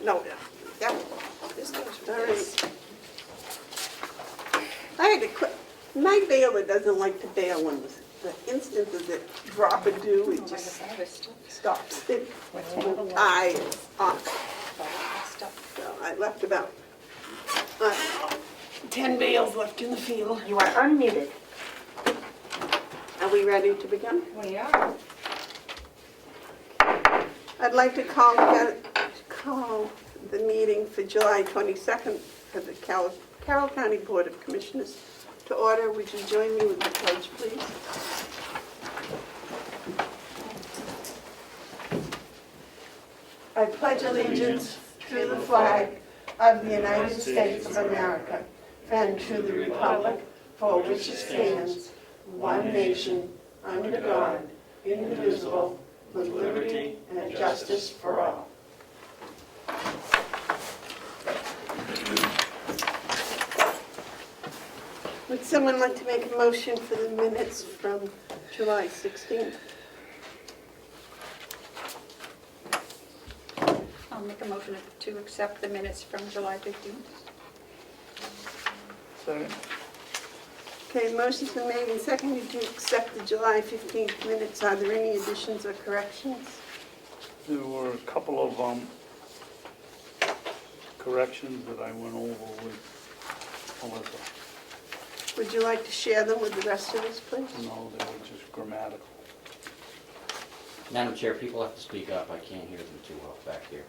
No, yeah. This goes with this. I had to quit. My baler doesn't like to bail when the instant of the drop of dew, it just stops. My eye is off. So I left about 10 bales left in the field. You are unmuted. Are we ready to begin? We are. I'd like to call the meeting for July 22nd for the Carroll County Board of Commissioners to order. Would you join me with the pledge, please? I pledge allegiance to the flag of the United States of America and to the republic for which it stands, one nation, under God, indivisible, with liberty and justice for all. Would someone like to make a motion for the minutes from July 16th? I'll make a motion to accept the minutes from July 15th. Second. Okay, motion's been made and seconded to accept the July 15th minutes. Are there any additions or corrections? There were a couple of corrections that I went over with Melissa. Would you like to share them with the rest of us, please? No, they were just grammatical. Madam Chair, people have to speak up. I can't hear them too well back here.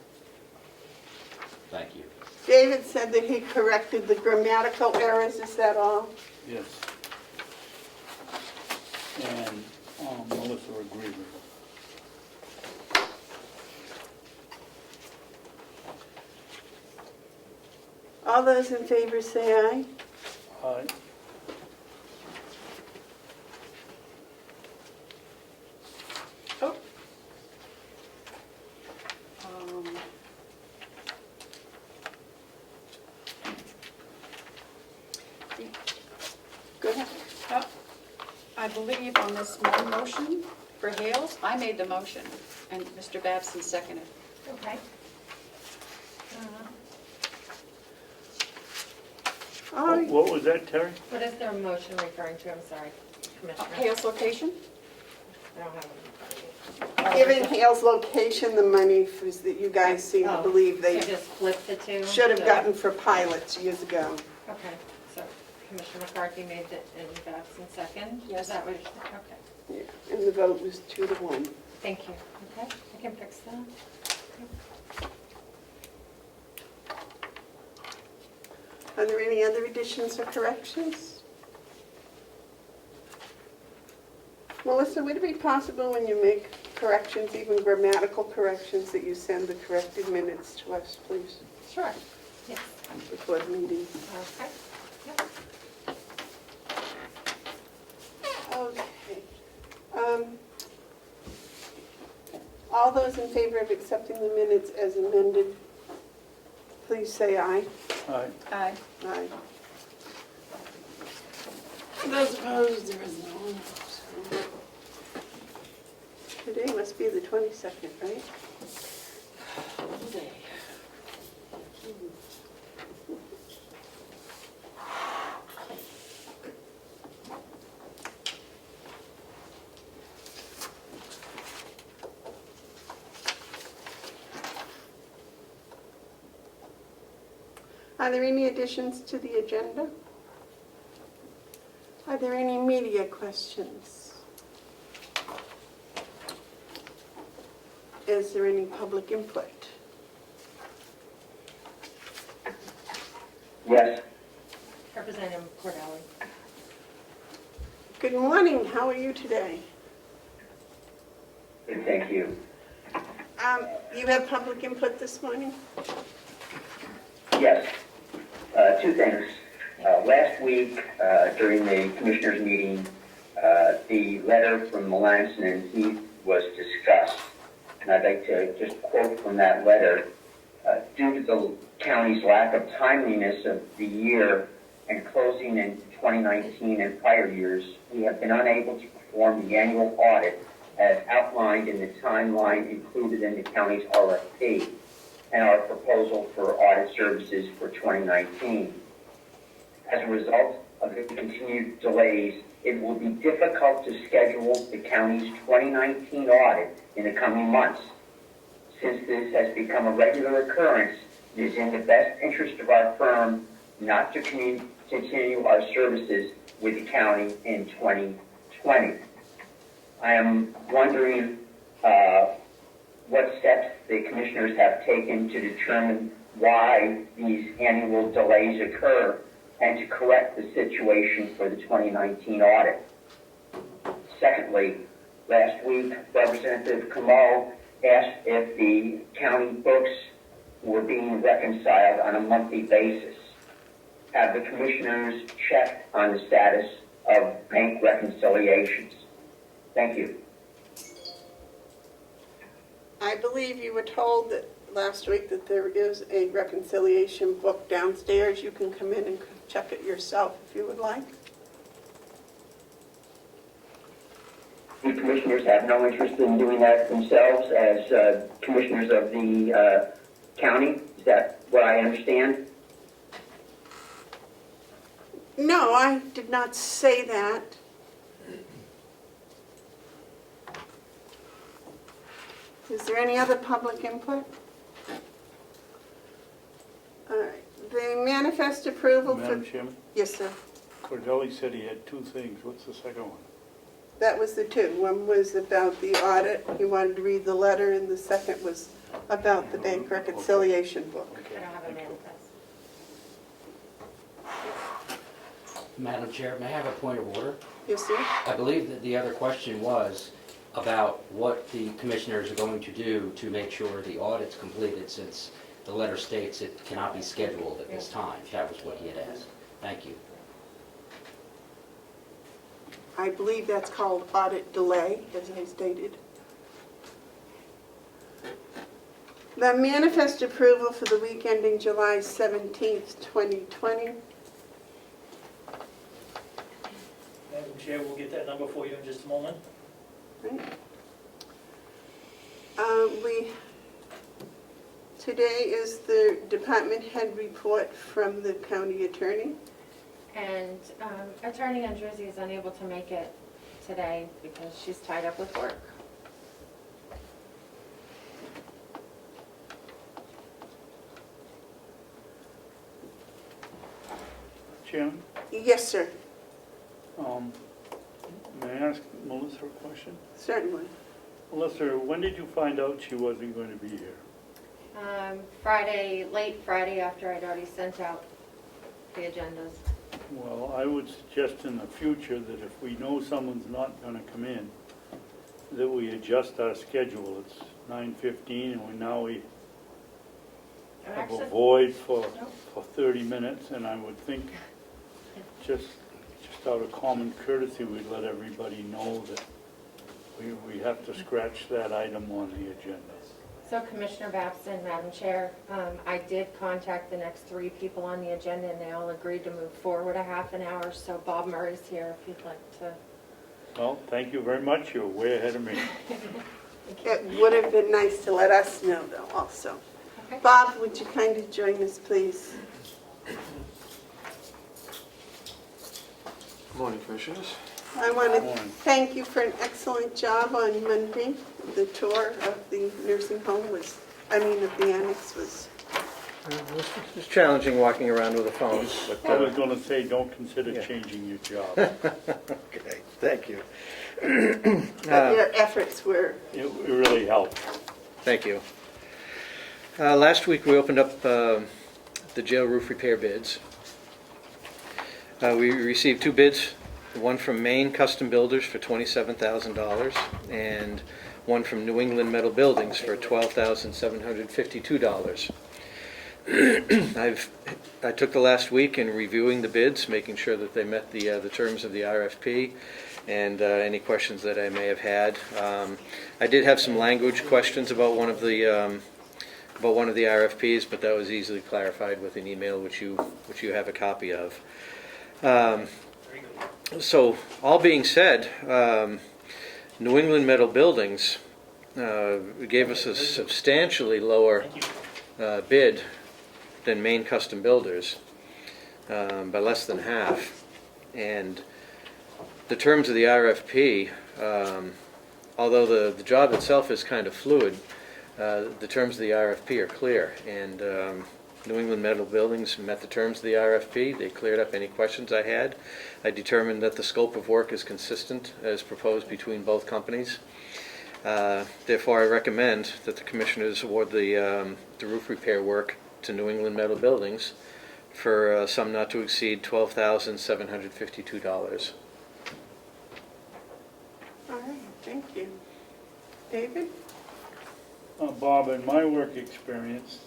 Thank you. David said that he corrected the grammatical errors. Is that all? Yes. And Melissa agreed with it. All those in favor say aye. Aye. Oh. Go ahead. I believe on this one motion for Hales, I made the motion, and Mr. Babson seconded. Okay. Aye. What was that, Terry? What is their motion referring to? I'm sorry, Commissioner. Hales location? I don't have it in front of me. Given Hale's location, the money that you guys seem to believe they So just flip the two? should have So- gotten for pilots years ago. Okay, so Commissioner McCarthy made it and Babson second? Yes. Is that what, okay, Yeah, and the vote was 2-1. thank you. Okay, I can fix that. Are there any other additions or corrections? Melissa, would it be possible when you make corrections, even grammatical corrections, that you send the corrected minutes to us, please, Sure, yes, before the meeting? okay. Yep. Okay. All those in favor of accepting the minutes as amended, please say aye. Aye. Aye. Aye. Those opposed, there is no one. Today must be the 22nd, right? Today. Are there any additions to the agenda? Are there any media questions? Is there any public input? Yes, Representative Cordelli. Good morning, how are you today? good, thank you. You have public input this morning? Yes, two things. Last week, during the commissioners' meeting, the letter from Melanson and Heath was discussed. And I'd like to just quote from that letter. Due to the county's lack of timeliness of the year and closing in 2019 and prior years, we have been unable to perform the annual audit as outlined in the timeline included in the county's RFP. and our proposal for audit services for 2019. As a result of the continued delays, it will be difficult to schedule the county's 2019 audit in the coming months. Since this has become a regular occurrence, it is in the best interest of our firm not to continue our services with the county in 2020. I am wondering what steps the commissioners have taken to determine why these annual delays occur and to correct the situation for the 2019 audit. Secondly, last week, Representative Comeau asked if the county books were being reconciled on a monthly basis. Have the commissioners checked on the status of bank reconciliations? Thank you. I believe you were told that last week that there is a reconciliation book downstairs. You can come in and check it yourself if you would like. The commissioners have no interest in doing that themselves as commissioners of the county. Is that what I understand? No, I did not say that. Is there any other public input? All right. The manifest approval for... Madam Chairman, Yes, sir. Cordelli said he had two things. What's the second one? That was the two. One was about the audit. He wanted to read the letter, and the second was about the bank reconciliation book. I don't have a manifest. Madam Chair, may I have a point of order? Yes, sir. I believe that the other question was about what the commissioners are going to do to make sure the audit's completed, since the letter states it cannot be scheduled at this time. That was what he had asked. Thank you. I believe that's called audit delay, as I stated. The manifest approval for the week ending July 17th, 2020. Madam Chair, we'll get that number for you in just a moment. Right. Today is the department head report from the county attorney. And Attorney Andruzzi is unable to make it today because she's tied up with work. Chairman, Yes, sir. may I ask Melissa a question? Certainly. Melissa, when did you find out she wasn't going to be here? Friday, late Friday, after I'd already sent out the agendas. Well, I would suggest in the future that if we know someone's not going to come in, that we adjust our schedule. It's 9:15 and we have a void for 30 minutes, and I would think just out of common courtesy, we'd let everybody know that we have to scratch that item on the agenda. So Commissioner Babson, Madam Chair, I did contact the next three people on the agenda, and they all agreed to move forward a half an hour. So Bob Murray's here if you'd like to. Well, thank you very much. You're way ahead of me. It would have been nice to let us know, though, also. Okay. Bob, would you kindly join us, please? Good morning, Commissioners. I want to Morning. thank you for an excellent job on Monday. The tour of the nursing home of the annex was... It's challenging walking around with a phone, but I was going to say, don't consider Yeah. changing your job. okay, thank you. But your efforts were... It really helped. Thank you. Last week we opened up the jail roof repair bids. We received two bids, one from Maine Custom Builders for $27,000 and one from New England Metal Buildings for $12,752. I took the last week in reviewing the bids, making sure that they met the terms of the RFP and any questions that I may have had. I did have some language questions about one of the RFPs, but that was easily clarified with an email which you have a copy of. So, all being said, New England Metal Buildings gave us a substantially lower bid than Maine Custom Builders by less than half. And the terms of the RFP, although the job itself is kind of fluid, the terms of the RFP are clear. And New England Metal Buildings met the terms of the RFP. They cleared up any questions I had. I determined that the scope of work is consistent as proposed between both companies. Therefore, I recommend that the Commissioners award the roof repair work to New England Metal Buildings for a sum not to exceed $12,752. All right, thank you. David? Bob, in my work experience,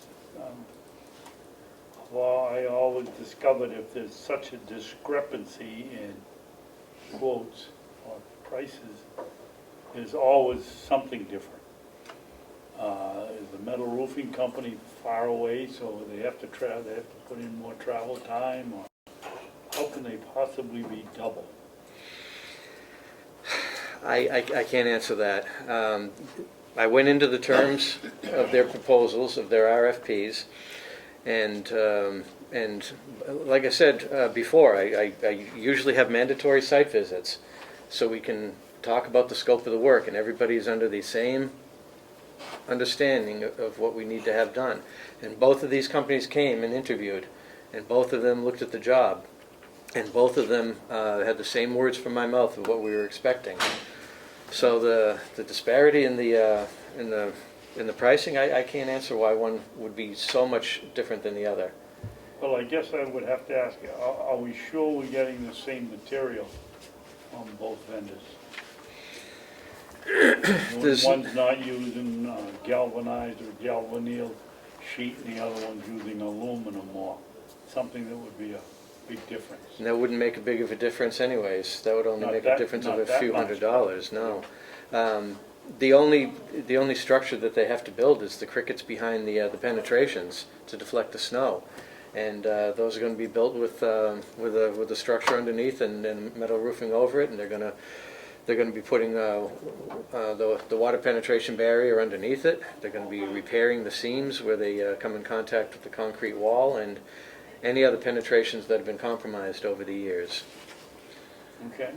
well, I always discovered if there's such a discrepancy in quotes or prices, there's always something different. Is the metal roofing company far away, so they have to put in more travel time, or how can they possibly be double? I can't answer that. I went into the terms of their proposals, of their RFPs, and like I said before, I usually have mandatory site visits, so we can talk about the scope of the work, and everybody's under the same understanding of what we need to have done. And both of these companies came and interviewed, and both of them looked at the job, and both of them had the same words from my mouth of what we were expecting. So the disparity in the pricing, I can't answer why one would be so much different than the other. Well, I guess I would have to ask you, are we sure we're getting the same material from both vendors? One's not using galvanized or galvanneal sheet, and the other one's using aluminum, or something that would be a big difference. And that wouldn't make a big of a difference anyways. That would only Not make that- a difference of not a that few much. $100s, no. The only structure that they have to build is the crickets behind the penetrations to deflect the snow. And those are going to be built with a structure underneath and metal roofing over it, and they're going to be putting the water penetration barrier underneath it. They're going to be repairing the seams where they come in contact with the concrete wall, and any other penetrations that have been compromised over the years. Okay?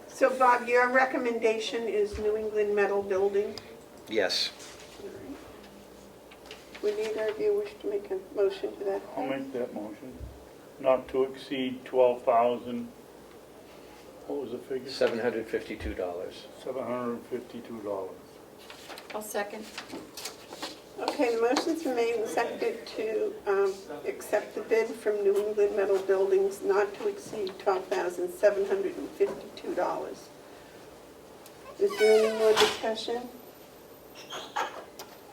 So Bob, your recommendation is New England Metal Building? Yes. Would either of you wish to make a motion to that? I'll make that motion. Not to exceed 12,000, what was the figure? $752. $752. I'll second. Okay, the motion's been made and seconded to accept the bid from New England Metal Buildings not to exceed $12,752. Is there any more discussion?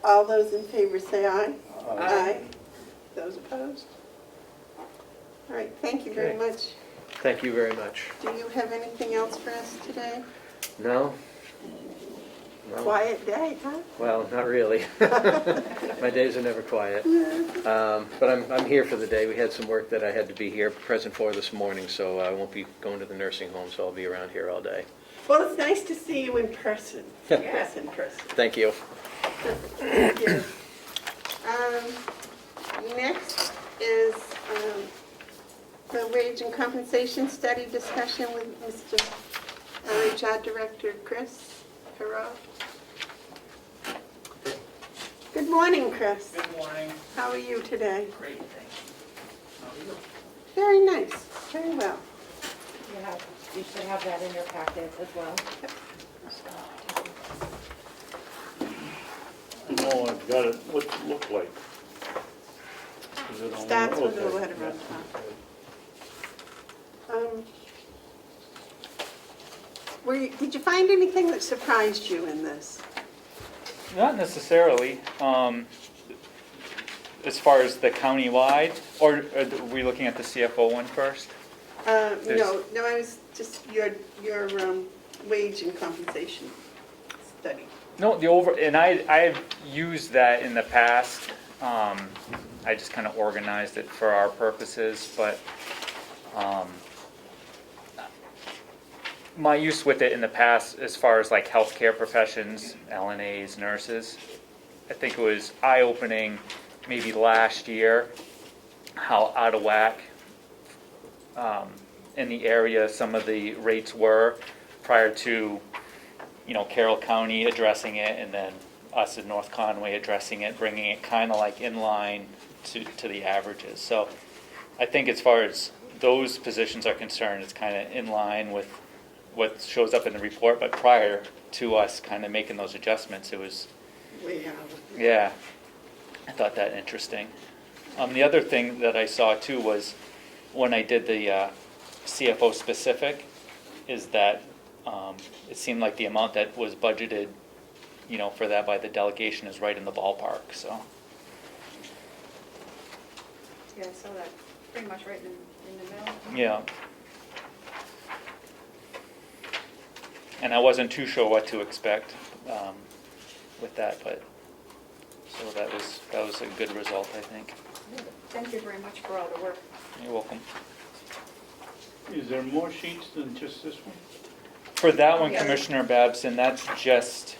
All those in favor say aye. Aye. Those opposed? All right, thank you very Okay. much. Thank you very much. Do you have anything else for us today? No? No? Quiet day, huh? Well, not really. My days are never quiet. But I'm here for the day. We had some work that I had to be here present for this morning, so I won't be going to the nursing home, so I'll be around here all day. Well, it's nice to see you in person. Yes, in person. Thank you. Thank you. Next is the wage and compensation study discussion with Mr. HR Director Chris Carroll. Good morning, Chris. Good morning. How are you today? Great, thanks. How are you? Very nice, very well. You should have that in your packet as well. No, I've got it, what's it look like? Is it on- Starts with a okay. letter on top. Did you find anything that surprised you in this? Not necessarily. As far as the county-wide, or are we looking at the CFO one first? No, I was just your wage and compensation study. No, and I've used that in the past. I just kind of organized it for our purposes, but my use with it in the past, as far as like healthcare professions, LNAs, nurses, I think it was eye-opening maybe last year, how out of whack in the area some of the rates were prior to, Carroll County addressing it, and then us in North Conway addressing it, bringing it kind of like in line to the averages. So I think as far as those positions are concerned, it's kind of in line with what shows up in the report, but prior to us kind of making those adjustments, it was, We have. yeah, I thought that interesting. The other thing that I saw too was when I did the CFO specific, is that it seemed like the amount that was budgeted, for that by the delegation is right in the ballpark, so. Yeah, I saw that, pretty much right in the middle. Yeah. And I wasn't too sure what to expect with that, but, so that was a good result, I think. Thank you very much for all the work. You're welcome. Is there more sheets than just this one? For that one, Yeah. Commissioner Babson, that's just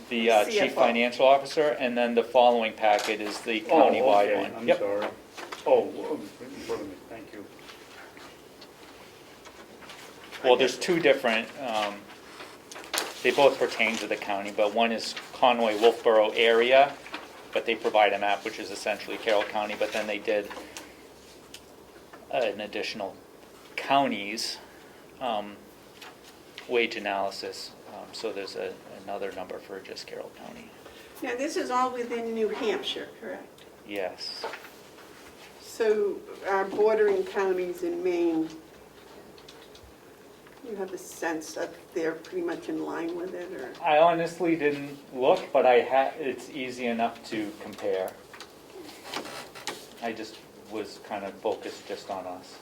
the Chief CFO. Financial Officer, and then the following packet is the countywide okay, one. I'm Yep. sorry. Oh, in front of me, thank you. Well, there's two different, they both pertain to the county, but one is Conway-Wolfboro area, but they provide a map, which is essentially Carroll County, but then they did an additional counties wage analysis, so there's another number for just Carroll County. Now, this is all within New Hampshire, correct? Yes. So our bordering counties in Maine, you have a sense that they're pretty much in line with it, or? I honestly didn't look, but it's easy enough to compare. I just was kind of focused just on us.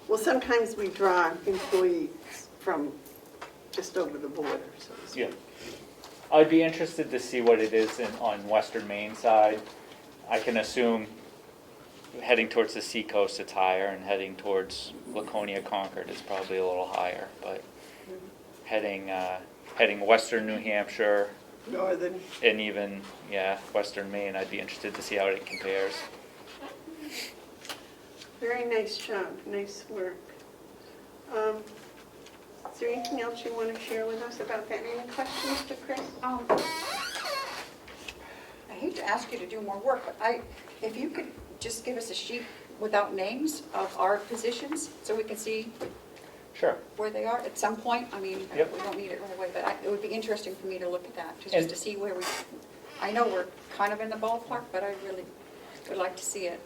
Well, sometimes we draw employees from just over the border, so to speak. Yeah. I'd be interested to see what it is on western Maine side. I can assume heading towards the seacoast it's higher, and heading towards Laconia, Concord is probably a little higher, but heading western New Hampshire Northern. and even, western Maine, I'd be interested to see how it compares. Very nice job, nice work. Is there anything else you want to share with us about that? Any questions for Chris? I hate to ask you to do more work, but if you could just give us a sheet without names of our positions, so we can see Sure. where they are at some point. I mean, Yep. we don't need it right away, but it would be interesting for me to look at that, just And- to see where I know we're kind of in the ballpark, but I really would like to see it.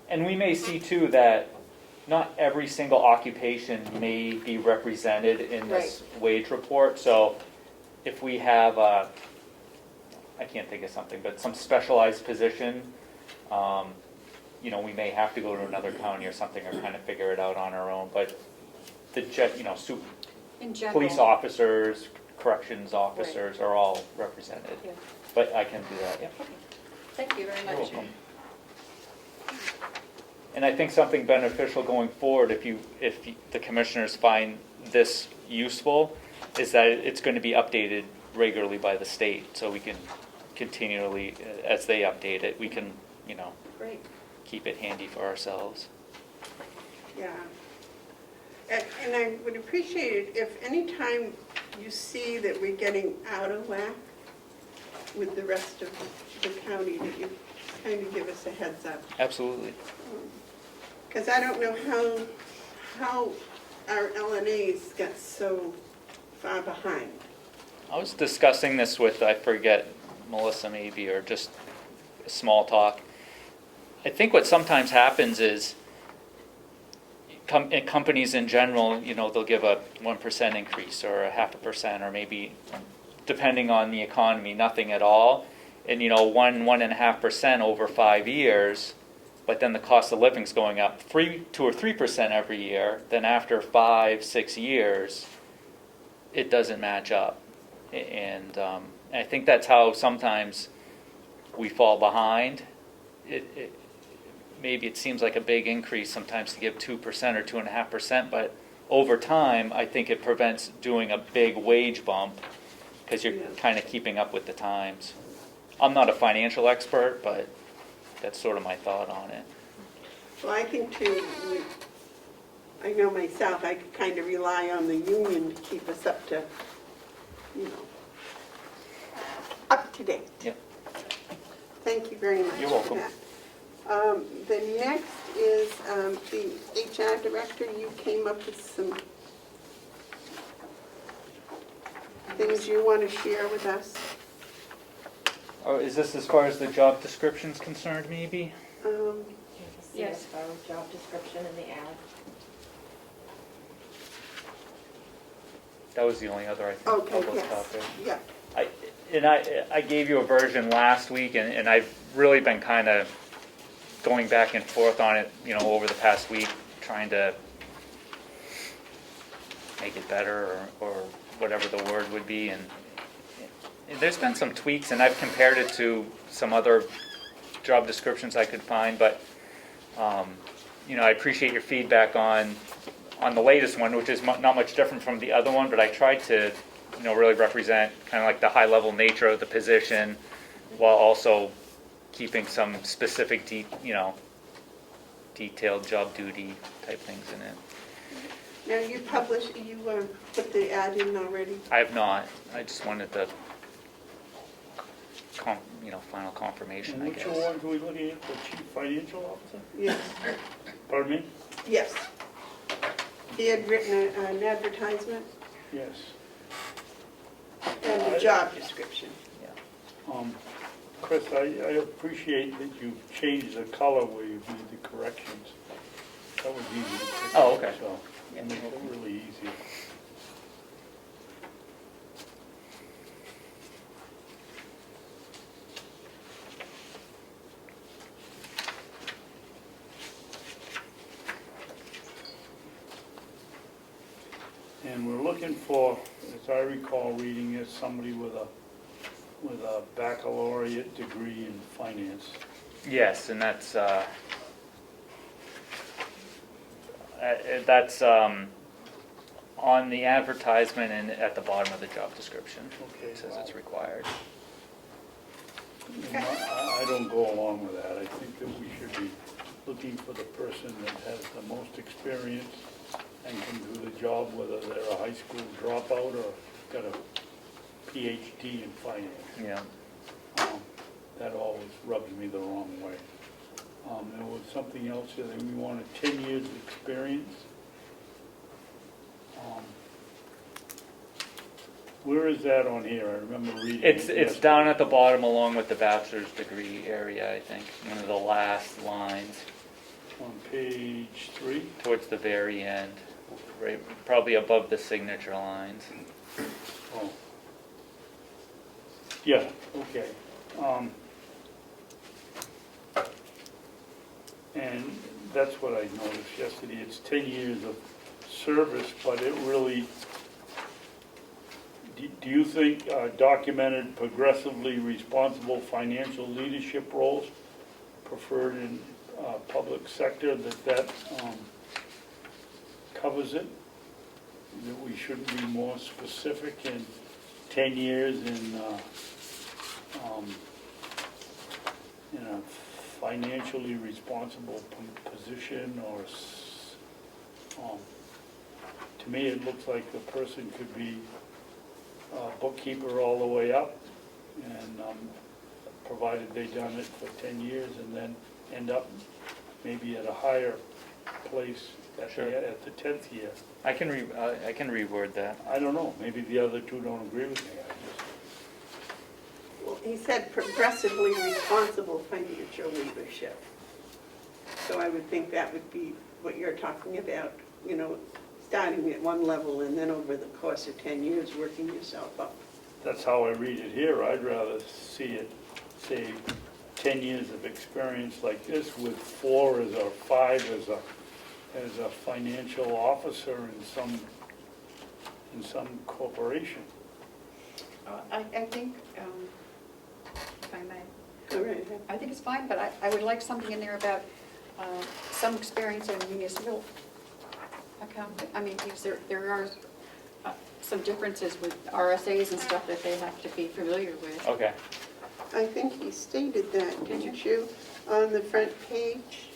And we may see too that not every single occupation may be represented in this wage report. So if we have, I can't think of something, but some specialized position, we may have to go to another county or something, or kind of figure it out on our own. But the In general. police officers, corrections officers are all represented. Yeah. But I can do that, yeah. Thank you very You're much. welcome. And I think something beneficial going forward, if the commissioners find this useful, is that it's going to be updated regularly by the state, so we can continually, as they update it, we can, Great. keep it handy for ourselves. Yeah. And I would appreciate it if any time you see that we're getting out of whack with the rest of the county, that you kind of give us a heads up. Absolutely. Because I don't know how our LNAs got so far behind. I was discussing this with, I forget, Melissa maybe, or just small talk. I think what sometimes happens is companies in general, they'll give a 1% increase or a 0.5%, or maybe, depending on the economy, nothing at all. And 1.5% over 5 years, but then the cost of living's going up 2 or 3% every year. Then after 5, 6 years, it doesn't match up. And I think that's how sometimes we fall behind. Maybe it seems like a big increase sometimes to give 2% or 2.5%, but over time, I think it prevents doing a big wage bump because you're Yeah. kind of keeping up with the times. I'm not a financial expert, but that's sort of my thought on it. Well, I think too, I know myself, I could kind of rely on the union to keep us up to, you know, up to date. Yep. Thank you very much. You're for welcome. that. The next is the HR director. You came up with some things you want to share with us. Oh, is this as far as the job description's concerned, maybe? Yes. CFO, job description and the ad. That was the only other, I think, Okay, public yes, topic. yeah. I gave you a version last week, and I've really been kind of going back and forth on it, over the past week, trying to make it better or whatever the word would be. And there's been some tweaks, and I've compared it to some other job descriptions I could find, but I appreciate your feedback on the latest one, which is not much different from the other one, but I tried to really represent kind of like the high-level nature of the position while also keeping some specific, detailed job duty type things in it. Now, you put the ad in already? I have not. I just wanted the, final confirmation, I And which guess. one are we looking at, the chief financial officer? Yes. Pardon me? Yes. He had written an advertisement Yes. and a job description. Chris, I appreciate that you've changed the color where you've made the corrections. That was easy to pick Oh, up, okay. so it makes it really easy. And we're looking for, as I recall reading this, somebody with a baccalaureate degree in finance. Yes, and that's on the advertisement and at the bottom of the job description. Okay. It says it's required. And I don't go along with that. I think that we should be looking for the person that has the most experience and can do the job, whether they're a high school dropout or got a PhD in finance. Yeah. That always rubs me the wrong way. There was something else here, that we wanted 10 years of experience. Where is that on here? I remember reading. It's down at the bottom along with the bachelor's degree area, I think, one of the last lines On page 3. towards the very end, right, probably above the signature lines. Oh. Yeah, okay. And that's what I noticed yesterday. It's 10 years of service, but it really, do you think documented progressively responsible financial leadership roles preferred in public sector, that covers it? That we shouldn't be more specific in 10 years in a financially responsible position, or to me it looks like the person could be a bookkeeper all the way up, and provided they've done it for 10 years and then end up maybe at a higher place at Sure. at the 10th year. I can reword that. I don't know, maybe the other two don't agree with me. Well, he said progressively responsible financial leadership. So I would think that would be what you're talking about, starting at one level and then over the course of 10 years, working yourself up. That's how I read it here. I'd rather see it, say, 10 years of experience like this with 4 as or 5 as a financial officer in some corporation. I think, if I may, All right. I think it's fine, but I would like something in there about some experience in municipal account, I mean, because there are some differences with RSAs and stuff that they have to be familiar with. Okay. I think he stated that, didn't you, on the front page?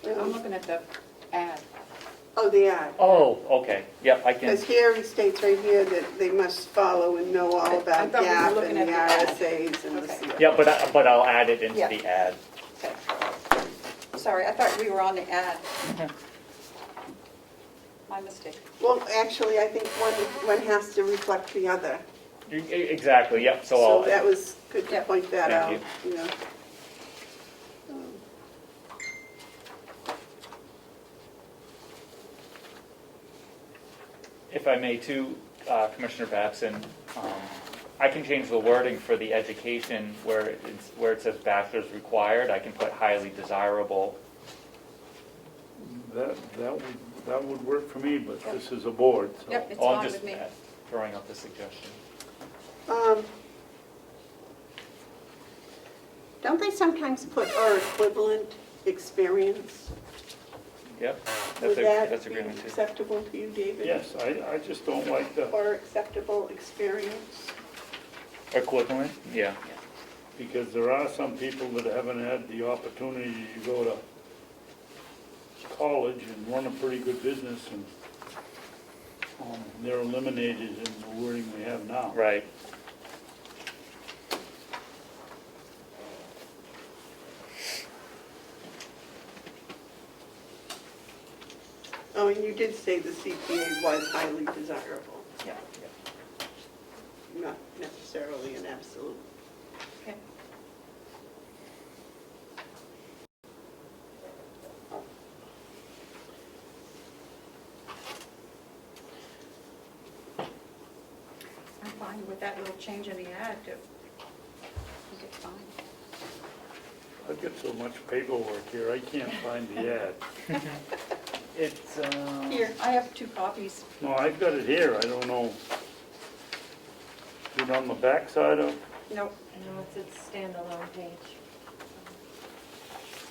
I'm looking at the ad. Oh, the ad. Oh, okay, yep, I can, Because here he states right here that they must follow and know all I about thought we were GAAP looking and the at the ad. RSAs and the Okay. CFO. yeah, but I'll add it into Yeah. the ad. Okay. Sorry, I thought we were on the ad. My mistake. Well, actually, I think one has to reflect the other. Exactly, yep, so So I'll. that was good to Yeah. point that Thank out, you know. If I may too, Commissioner Babson, I can change the wording for the education where it says bachelor's required, I can put highly desirable. That would work for me, but this is a board, so. Yep, it's Oh, I'm fine just with me. throwing out the suggestion. Don't they sometimes put or equivalent experience? Yep, Would that's that a be great one too. acceptable to you, David? Yes, I just don't like the, Or acceptable experience? Equivalent, yeah. because there are some people that haven't had the opportunity to go to college and run a pretty good business, and they're eliminated in the wording we have now. Right. Oh, and you did say the CPA was highly desirable, Yeah. not necessarily an absolute. Okay. I'm fine with that little change in the ad. I think it's fine. I've got so much paperwork here, I can't find the ad. It's, Here, I have 2 copies. No, I've got it here, I don't know. Is it on the backside of? Nope. No, it's a standalone page.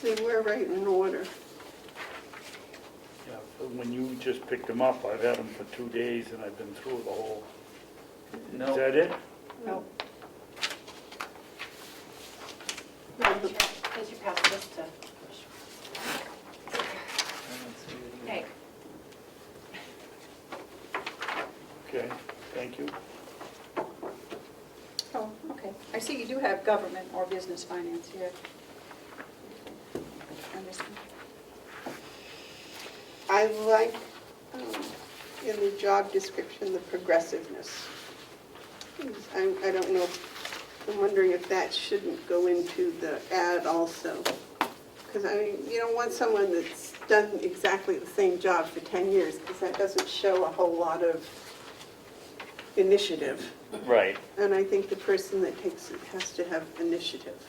They were right in order. Yeah, but when you just picked them up, I've had them for 2 days and I've been through the whole. Is no, that it? Nope. Did you pass this to? Hey, Okay, thank you. Oh, okay. I see you do have government or business finance here. And this one. I like, in the job description, the progressiveness. I don't know, I'm wondering if that shouldn't go into the ad also. Because I mean, you don't want someone that's done exactly the same job for 10 years, because that doesn't show a whole lot of initiative. right. And I think the person that takes it has to have initiative.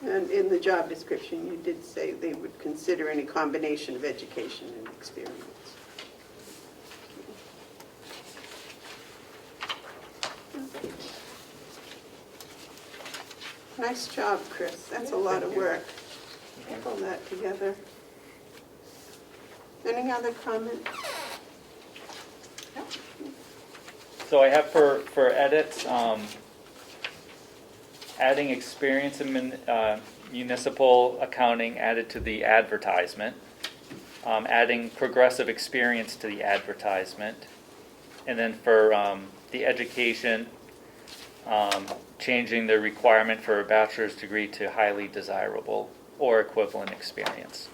And in the job description, you did say they would consider any combination of education and experience. Nice job, Chris. That's a lot of work. Pull that together. Any other comments? So I have for edits, adding experience in municipal accounting added to the advertisement, adding progressive experience to the advertisement, and then for the education, changing the requirement for a bachelor's degree to highly desirable or equivalent experience.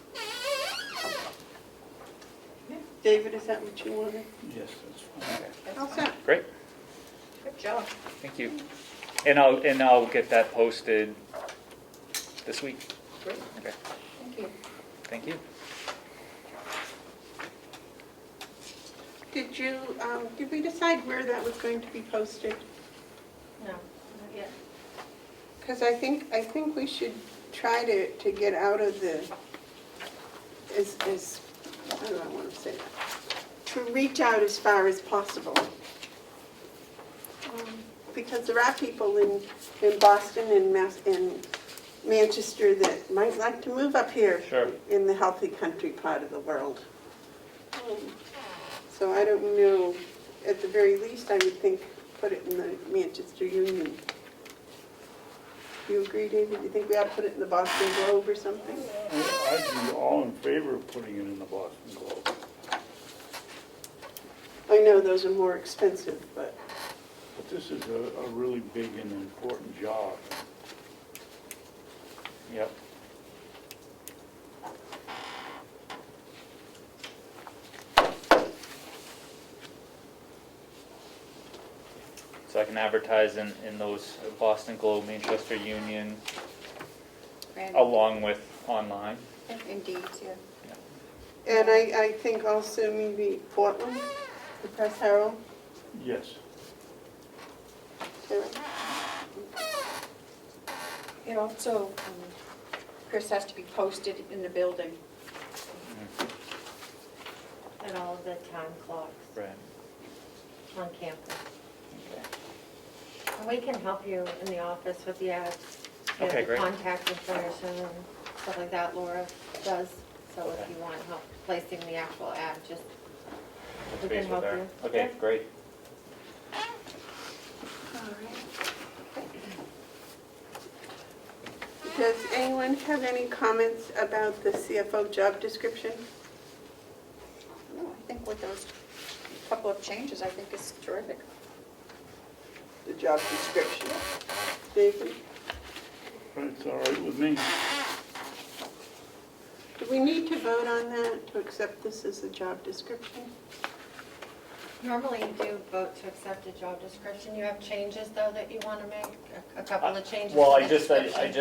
David, is that what you wanted? Yes, that's fine. That's All fine. set. Great, Good job. thank you. And I'll get that posted this week. Great. Okay, Thank you. thank you. Did we decide where that was going to be posted? no, not yet. Because I think we should try to get out of the, how do I want to say that? To reach out as far as possible. because there are people in Boston and Manchester that might like to move up here. Sure. In the healthy country part of the world. So I don't know, at the very least, I would think, put it in the Manchester Union. Do you agree, David? Do you think we ought to put it in the Boston Globe or something? I'd be all in favor of putting it in the Boston Globe. I know those are more expensive, but But this is a really big and important job. Yep. So I can advertise in those Boston Globe, Manchester Union, And along with online. Indeed, yeah. and I think also maybe Portland, the Press Herald. Yes. Sarah? It also, Chris, has to be posted in the building. And all of the time clocks Right. on campus. Okay. And we can help you in the office with the ads. Get Okay, the great. contact information and stuff like that, Laura does. So Okay. if you want help placing the actual ad, just, Touch we base can with help her. you. Okay, Yeah. great. All right. Does anyone have any comments about the CFO job description? No, I think with those couple of changes, I think it's terrific. The job description. David? It's all right with me. Do we need to vote on that to accept this as a job description? Normally you do vote to accept a job description. You have changes though that you want to make, a couple of changes? Well, to I the just, description?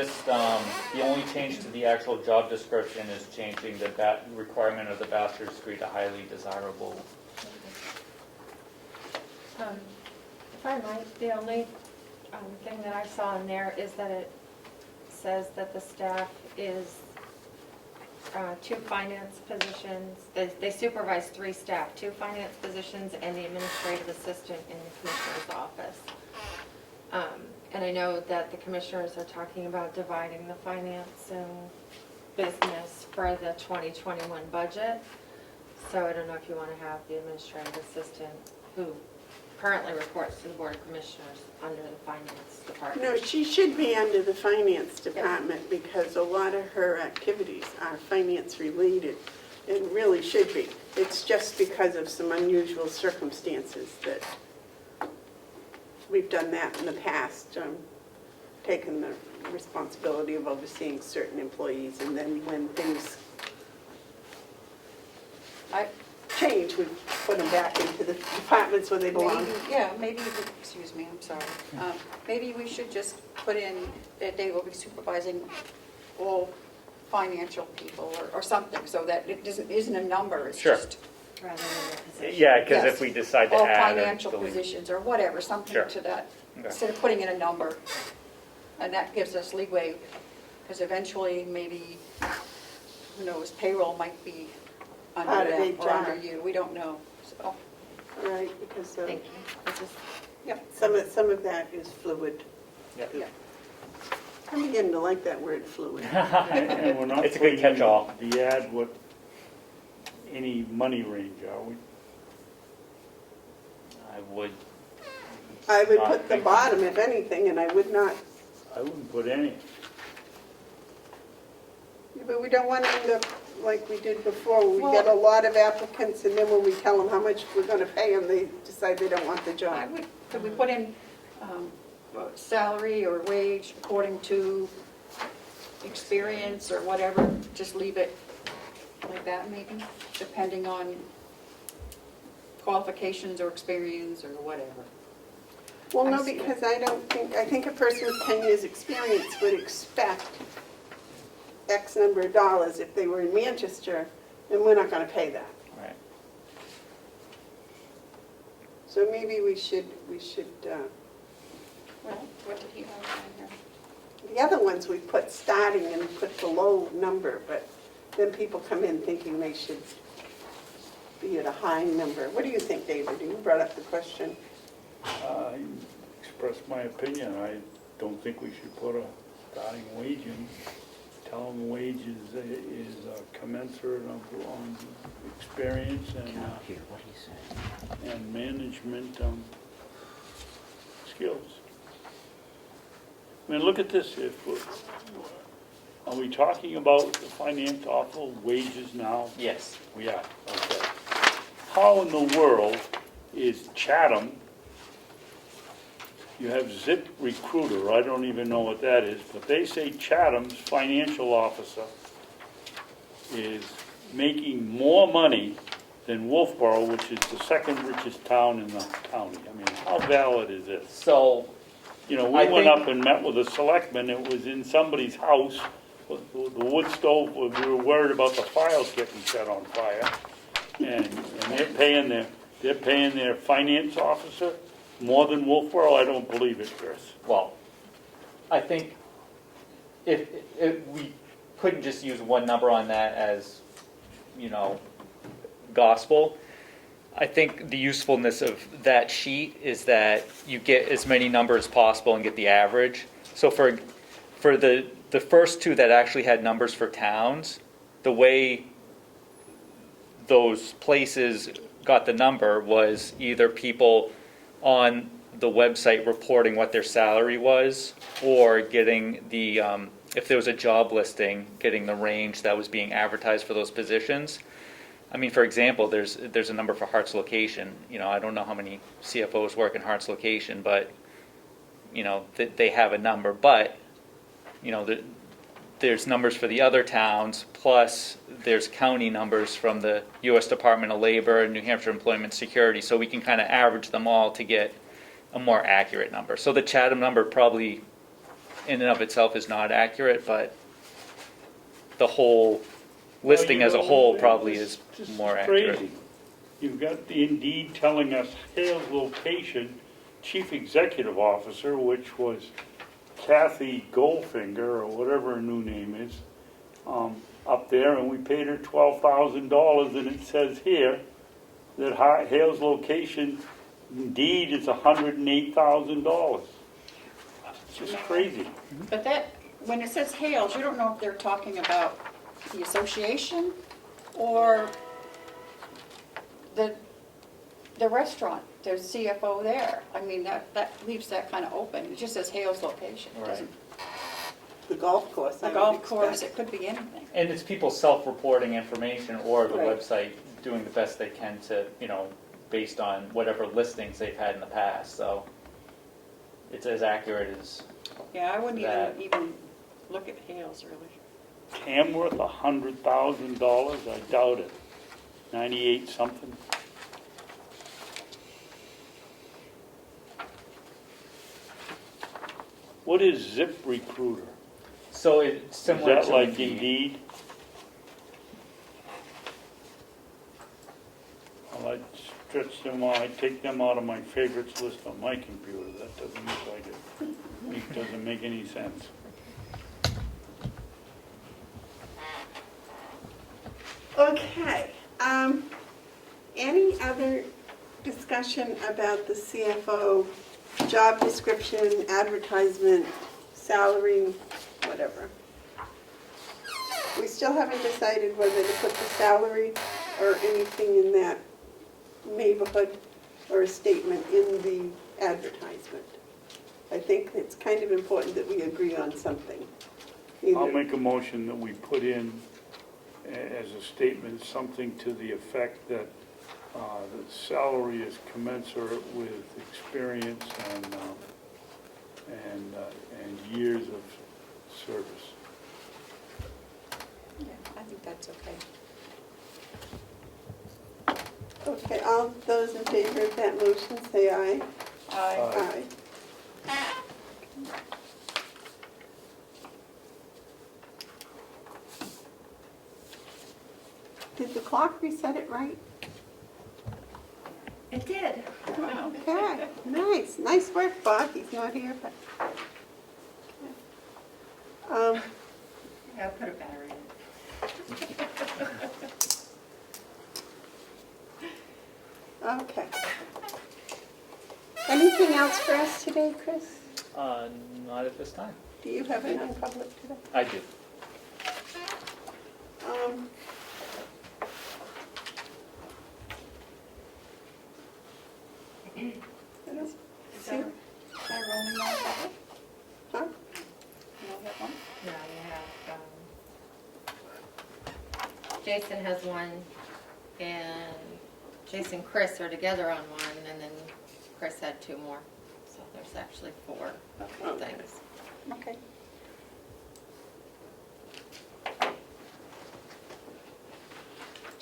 the only change to the actual job description is changing the requirement of the bachelor's degree to highly desirable. If I might, the only thing that I saw in there is that it says that the staff is 2 finance positions. They supervise 3 staff, 2 finance positions and the administrative assistant in the commissioner's office. And I know that the commissioners are talking about dividing the finance and business for the 2021 budget. So I don't know if you want to have the administrative assistant who currently reports to the Board of Commissioners under the finance department. No, she should be under the finance department because a lot of her activities are finance related and really should be. It's just because of some unusual circumstances that we've done that in the past, taken the responsibility of overseeing certain employees, and then when things change, we put them back into the departments where they belong. Maybe, excuse me, I'm sorry. Maybe we should just put in that they will be supervising all financial people or something, so that it isn't a number, it's Sure. just Rather than the position. Yeah, because Yes. if we decide to all add or financial delete. positions or whatever, something Sure. to that, Okay. instead of putting in a number. And that gives us leeway, because eventually maybe, who knows, payroll might be Part under of them or HR. under you, we don't know, so, Right, because Thank you. It's just- yep, some of that is fluid. Yep. yeah. I'm beginning to like that word, fluid. And we're not It's a good putting in catch-all. the ad what, any money range, are we? I would, I would Not put the thinking. bottom, if anything, and I would not, I wouldn't put any. but we don't want to end up like we did before, where we Well- get a lot of applicants, and then when we tell them how much we're going to pay them, they decide they don't want the I job. would, could we put in salary or wage according to experience or whatever, just leave it like that maybe, depending on qualifications or experience or whatever. Well, no, I see. because I think a person with 10 years' experience would expect X number of dollars if they were in Manchester, and we're not going to pay that. right. So maybe we should, Well, what did he have in here? the other ones we put starting and put the low number, but then people come in thinking they should be at a high number. What do you think, David? You brought up the question. expressed my opinion. I don't think we should put a starting wage in. Tell them the wage is commensurate on experience Here, what do you say? and management skills. I mean, look at this. Are we talking about the finance officer wages now? Yes. We are, okay. How in the world is Chatham, you have Zip Recruiter, I don't even know what that is, but they say Chatham's financial officer is making more money than Wolfboro, which is the second richest town in the county. I mean, how valid is this? So, You know, I we went think- up and met with a selectman, it was in somebody's house, the wood stove, we were worried about the files getting set on fire. And they're paying their finance officer more than Wolfboro? I don't believe it, Chris. well, I think if we couldn't just use one number on that as, gospel. I think the usefulness of that sheet is that you get as many numbers as possible and get the average. So for the first two that actually had numbers for towns, the way those places got the number was either people on the website reporting what their salary was, or getting the, if there was a job listing, getting the range that was being advertised for those positions. I mean, for example, there's a number for Hart's location. I don't know how many CFOs work in Hart's location, but they have a number. But there's numbers for the other towns, plus there's county numbers from the U.S. Department of Labor and New Hampshire Employment Security. So we can kind of average them all to get a more accurate number. So the Chatham number probably, in and of itself, is not accurate, but the whole listing as a whole probably is more accurate. Crazy. You've got the Indeed telling us Hale's location, chief executive officer, which was Kathy Goldfinger, or whatever her new name is, up there, and we paid her $12,000, and it says here that Hale's location, Indeed, is $108,000. It's just crazy. But that, when it says Hales, you don't know if they're talking about the association or the restaurant, the CFO there. I mean, that leaves that kind of open. It just says Hales location. It doesn't- The golf course, The I would golf course, expect. it could be anything. And it's people self-reporting information, or the Right. website doing the best they can to, based on whatever listings they've had in the past. So it's as accurate as, Yeah, I wouldn't That- even look at Hales really. Tamworth, $100,000? I doubt it. 98 something. What is Zip Recruiter? so it's Is similar that to like Indeed. Indeed? Well, I'd stretch them, I'd take them out of my favorites list on my computer. That doesn't look like it. It doesn't make any sense. Okay, any other discussion about the CFO job description, advertisement, salary, whatever? We still haven't decided whether to put the salary or anything in that neighborhood or a statement in the advertisement. I think it's kind of important that we agree on something. I'll Either- make a motion that we put in as a statement, something to the effect that the salary is commensurate with experience and years of service. Yeah, I think that's okay. Okay, all those in favor of that motion, say aye. Aye. Aye. Did the clock reset it right? It did. Okay, nice, nice work, Bob, he's not here, but. Okay. I'll put a battery in. Okay. Anything else for us today, Chris? Not at this time. Do you have a non-public today? I do. I don't see. Can I roll in that? Huh? You don't have one? No, you have, Jason has one, and Jason and Chris are together on one, and then Chris had two more. So there's actually four Okay. things. Okay.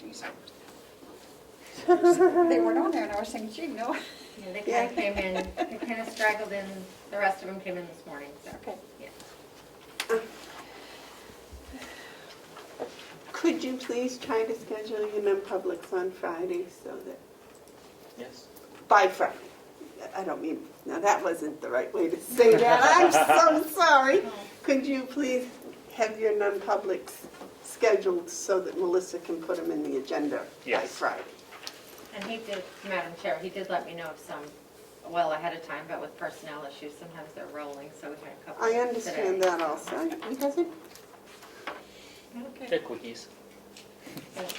Geez. They weren't on there, and I was thinking, gee, no. Yeah, they kind of came in, they kind of straggled in, the rest of them came in this morning, so. Okay. Yeah. Could you please try to schedule your non-publics on Friday so that, Yes. by Friday? I don't mean, now that wasn't the right way to say that. I'm so sorry. Could you please have your non-publics scheduled so that Melissa can put them in the agenda by Yes. Friday? And he did, Madam Chair, he did let me know of some, well ahead of time, but with personnel issues, sometimes they're rolling, so we had a couple I today. understand that also. He doesn't, Okay. They're quickies. Thanks.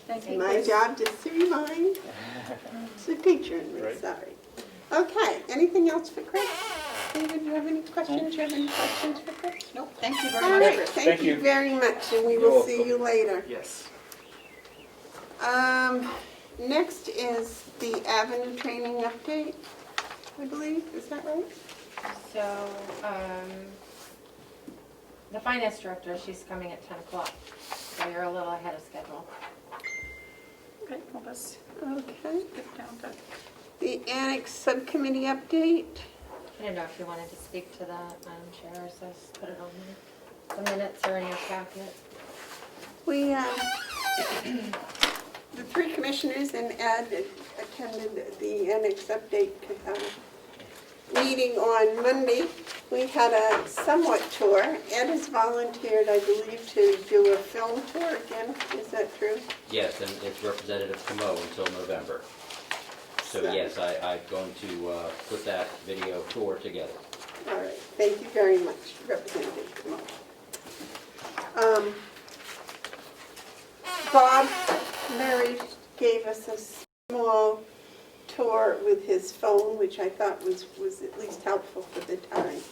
Thank you. my job just to remind. It's a teacher in me, Right. sorry. Okay, anything else for Chris? David, do you have any questions? Do you have any questions for Chris? Nope, thank you very All much, right, Chris. thank you very much, and we will see you later. Yes. Next is the Avenue training update, I believe, is that right? So, the finance director, she's coming at 10 o'clock, so you're a little ahead of schedule. Okay, well, let's Okay. get down to, The Annex Subcommittee update. I didn't know if you wanted to speak to that, Madam Chair, or just put it on the minutes or in your packet. We, the three commissioners and Ed attended the Annex update meeting on Monday. We had a somewhat tour. Ed has volunteered, I believe, to do a film tour again. Is that true? Yes, and it's Representative Comeau until November. So yes, I'm going to put that video tour together. All right, thank you very much, Representative Comeau. Bob Murray gave us a small tour with his phone, which I thought was at least helpful for the time.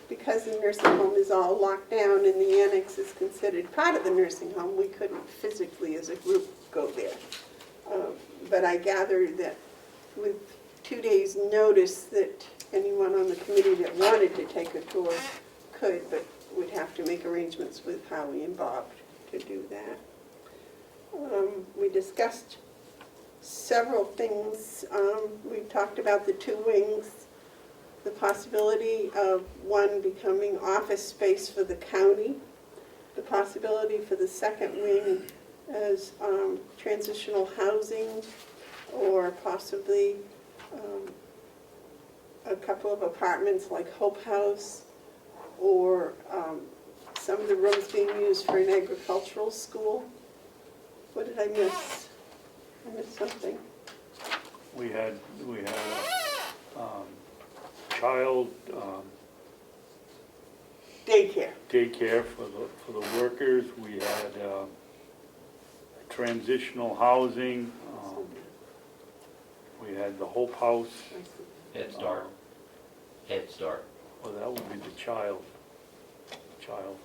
Because the nursing home is all locked down and the annex is considered part of the nursing home, we couldn't physically as a group go there. But I gathered that with 2 days' notice that anyone on the committee that wanted to take a tour could, but would have to make arrangements with Howie and Bob to do that. We discussed several things. We talked about the two wings, the possibility of one becoming office space for the county, the possibility for the second wing as transitional housing, or possibly a couple of apartments like Hope House, or some of the rooms being used for an agricultural school. What did I miss? I missed something. We had a child Daycare. for the workers. We had transitional housing. We had the Hope House. Head Start. Head Start. Well, that would be the child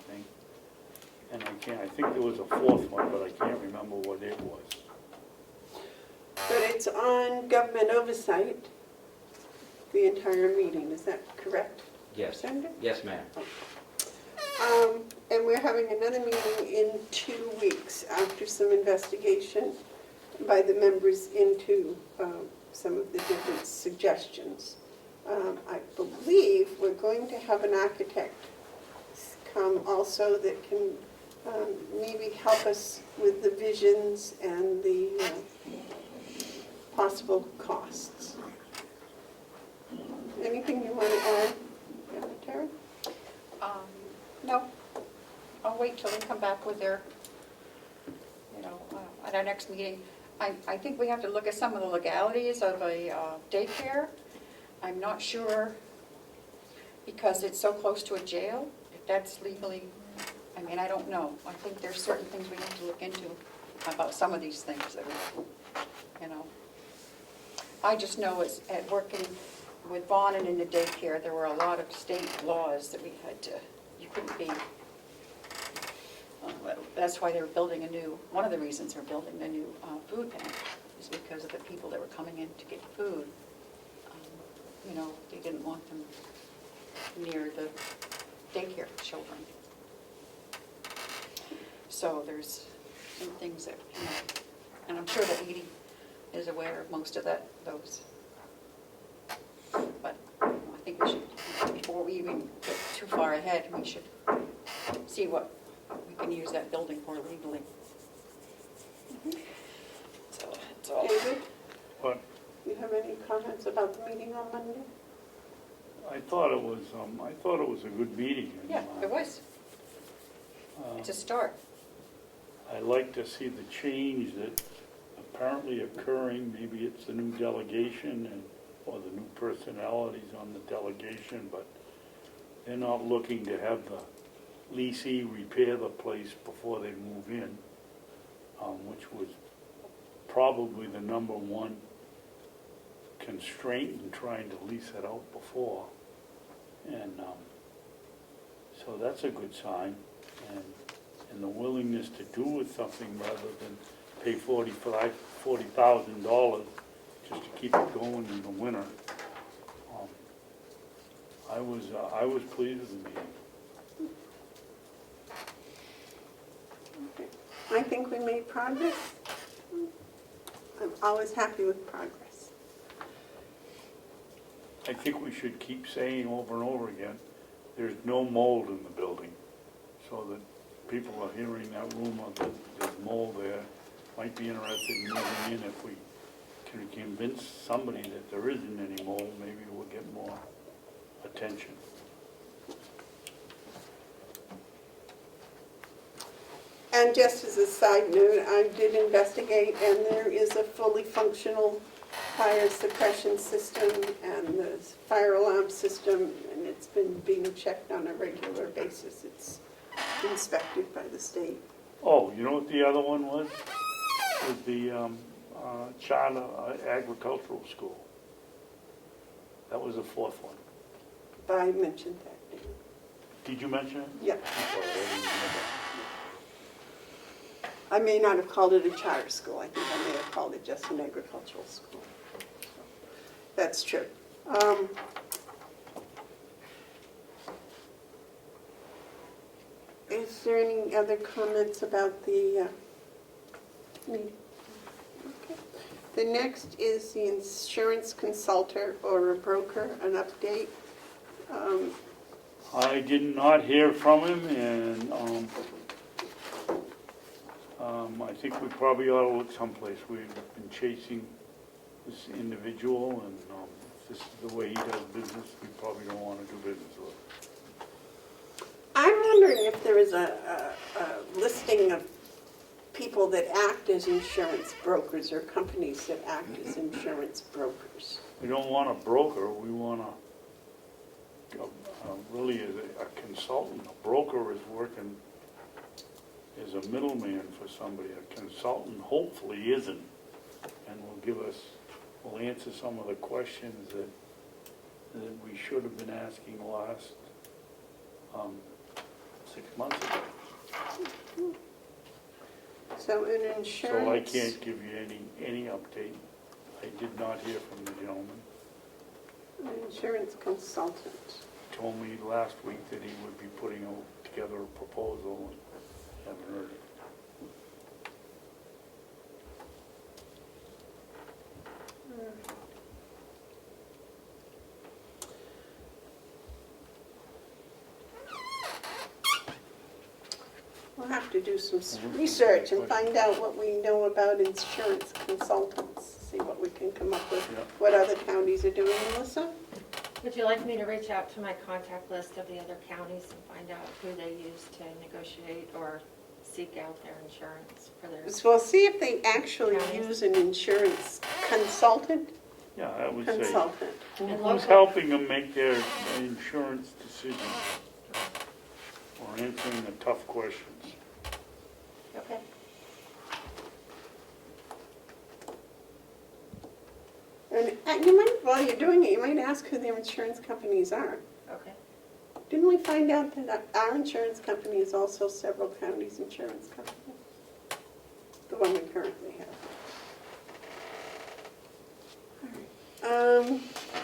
thing. And I think there was a fourth one, but I can't remember what it was. But it's on government oversight, the entire meeting, is that correct? Yes. Senator? Yes, ma'am. And we're having another meeting in 2 weeks after some investigation by the members into some of the different suggestions. I believe we're going to have an architect come also that can maybe help us with the visions and the possible costs. Anything you want to add, Tara? no, I'll wait till they come back with their, at our next meeting. I think we have to look at some of the legalities of a daycare. I'm not sure, because it's so close to a jail, if that's legally, I mean, I don't know. I think there's certain things we have to look into about some of these things that are, you know. I just know it's at working with Vaughn and in the daycare, there were a lot of state laws that we had to, you couldn't be, that's why they were building a new, one of the reasons they're building a new food pantry is because of the people that were coming in to get food. You know, they didn't want them near the daycare children. So there's some things that, you know, and I'm sure that Edie is aware of most of those. But I think we should, before we even get too far ahead, we should see what we can use that building for legally. So that's all. David, But do you have any comments about the meeting on Monday? I thought it was a good meeting. And, Yeah, it was. It's a start. I like to see the change that apparently occurring. Maybe it's the new delegation or the new personalities on the delegation, but they're not looking to have the leasee repair the place before they move in, which was probably the number one constraint in trying to lease it out before. And so that's a good sign. And the willingness to do with something rather than pay $40,000 just to keep it going in the winter. I was pleased with the meeting. Okay. I think we made progress. I'm always happy with progress. I think we should keep saying over and over again, there's no mold in the building, so that people are hearing that rumor that there's mold there, might be interested in moving in. If we can convince somebody that there isn't any mold, maybe we'll get more attention. And just as a side note, I did investigate, and there is a fully functional fire suppression system and the fire alarm system, and it's been being checked on a regular basis. It's inspected by the state. Oh, you know what the other one was? Was the Charter Agricultural School. That was the fourth one. But I mentioned that. Did you mention it? Yeah. I'm sorry, I didn't remember. I may not have called it a charter school. I think I may have called it just an agricultural school. That's true. Is there any other comments about the meeting? Okay. The next is the insurance consultant or a broker, an update. I did not hear from him, and I think we probably ought to look someplace. We've been chasing this individual, and if this is the way he does business, we probably don't want to do business with him. I'm wondering if there is a listing of people that act as insurance brokers or companies that act as insurance brokers. We don't want a broker, we want really a consultant. A broker is working as a middleman for somebody. A consultant hopefully isn't, and will answer some of the questions that we should have been asking last 6 months ago. So an insurance... So I can't give you any update. I did not hear from the gentleman. An insurance consultant. He told me last week that he would be putting together a proposal, and haven't heard it. We'll have to do some research and find out what we know about insurance consultants, see what we can come up with, Yeah. what other counties are doing. Melissa? Would you like me to reach out to my contact list of the other counties and find out who they use to negotiate or seek out their insurance for their. Well, see if they actually Counties. use an insurance consultant. Yeah, I would say, Consultant. And who's local- helping them make their insurance decisions? Or answering the tough questions? Okay. And you might, while you're doing it, you might ask who their insurance companies are. Okay. Didn't we find out that our insurance company is also several counties' insurance company? The one we currently have. All right.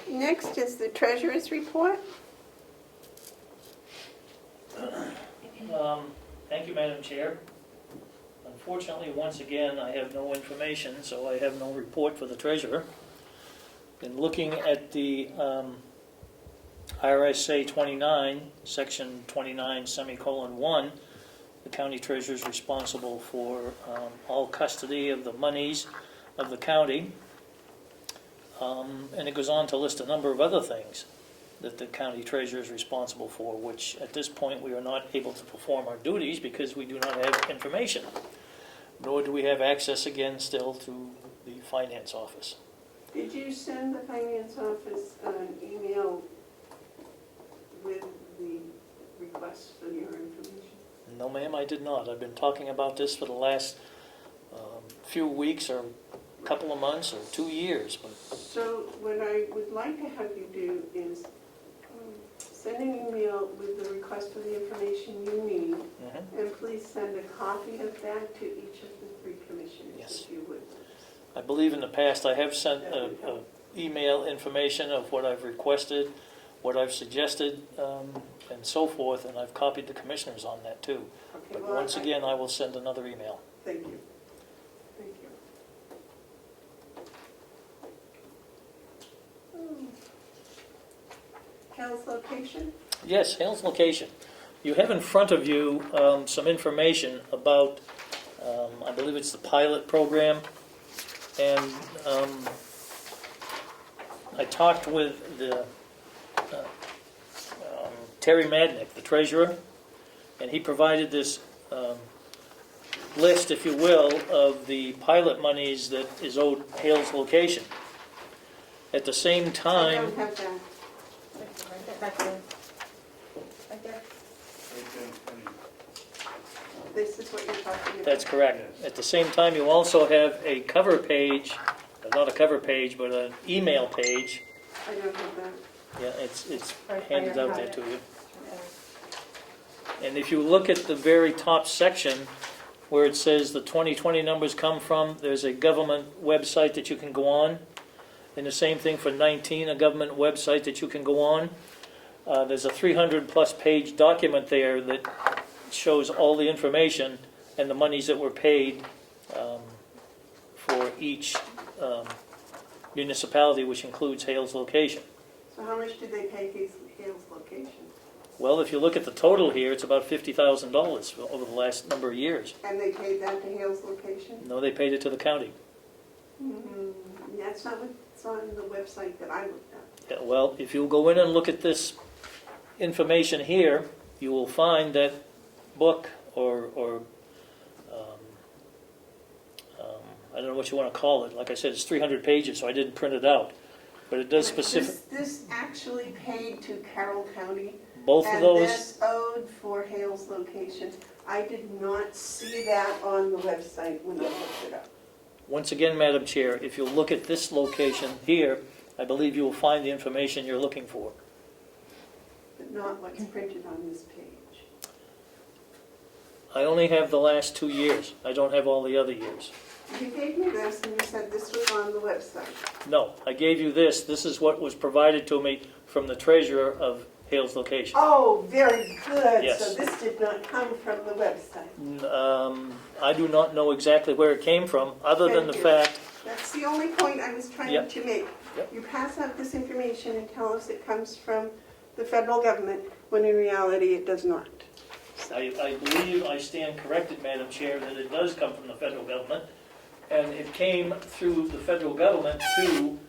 Next is the treasurer's report. Thank you, Madam Chair. Unfortunately, once again, I have no information, so I have no report for the treasurer. Been looking at the RSA 29, section 29, semicolon 1, the county treasurer is responsible for all custody of the monies of the county. And it goes on to list a number of other things that the county treasurer is responsible for, which at this point we are not able to perform our duties because we do not have information. Nor do we have access again still to the finance office. Did you send the finance office an email with the request for your information? No, ma'am, I did not. I've been talking about this for the last few weeks or couple of months or 2 years. But So what I would like to have you do is send an email with the request for the information you need, and please send a copy of that to each of the 3 commissioners, Yes. if you would. I believe in the past I have sent email information of what I've requested, what I've suggested, and so forth, and I've copied the commissioners on that too. Okay, But well, once again, I will send another email. Thank you. Thank you. Hale's location? Yes, Hale's location. You have in front of you some information about, I believe it's the pilot program, and I talked with the Terry Madnick, the treasurer, and he provided this list, if you will, of the pilot monies that is owed Hale's location. At the same I time, don't have that. Back there. Right there. This is what you're talking about? that's correct. At the same time, you also have a cover page, not a cover page, but an email page. I don't have that. Yeah, it's Right, handed I out have there it. to you. And if you look at the very top section where it says the 2020 numbers come from, there's a government website that you can go on. And the same thing for 19, a government website that you can go on. There's a 300-plus page document there that shows all the information and the monies that were paid for each municipality, which includes Hale's location. So how much did they pay Hale's location? Well, if you look at the total here, it's about $50,000 over the last number of years. And they paid that to Hale's location? No, they paid it to the county. That's not what's on the website that I looked at. Yeah, well, if you'll go in and look at this information here, you will find that book or I don't know what you want to call it. Like I said, it's 300 pages, so I didn't print it out. But it does specific, This actually paid to Carroll County. both of And those, this owed for Hale's location. I did not see that on the website when I looked it up. once again, Madam Chair, if you look at this location here, I believe you will find the information you're looking for. But not what's printed on this page. I only have the last 2 years. I don't have all the other years. You gave me this and you said this was on the website. No, I gave you this. This is what was provided to me from the treasurer of Hale's location. Oh, very good. Yes. So this did not come from the website. I do not know exactly where it came from, other than the Thank you. fact, That's the only point I was trying Yep. to make. Yep. You pass out this information and tell us it comes from the federal government, when in reality it does not. I believe I stand corrected, Madam Chair, that it does come from the federal government, and it came through the federal government to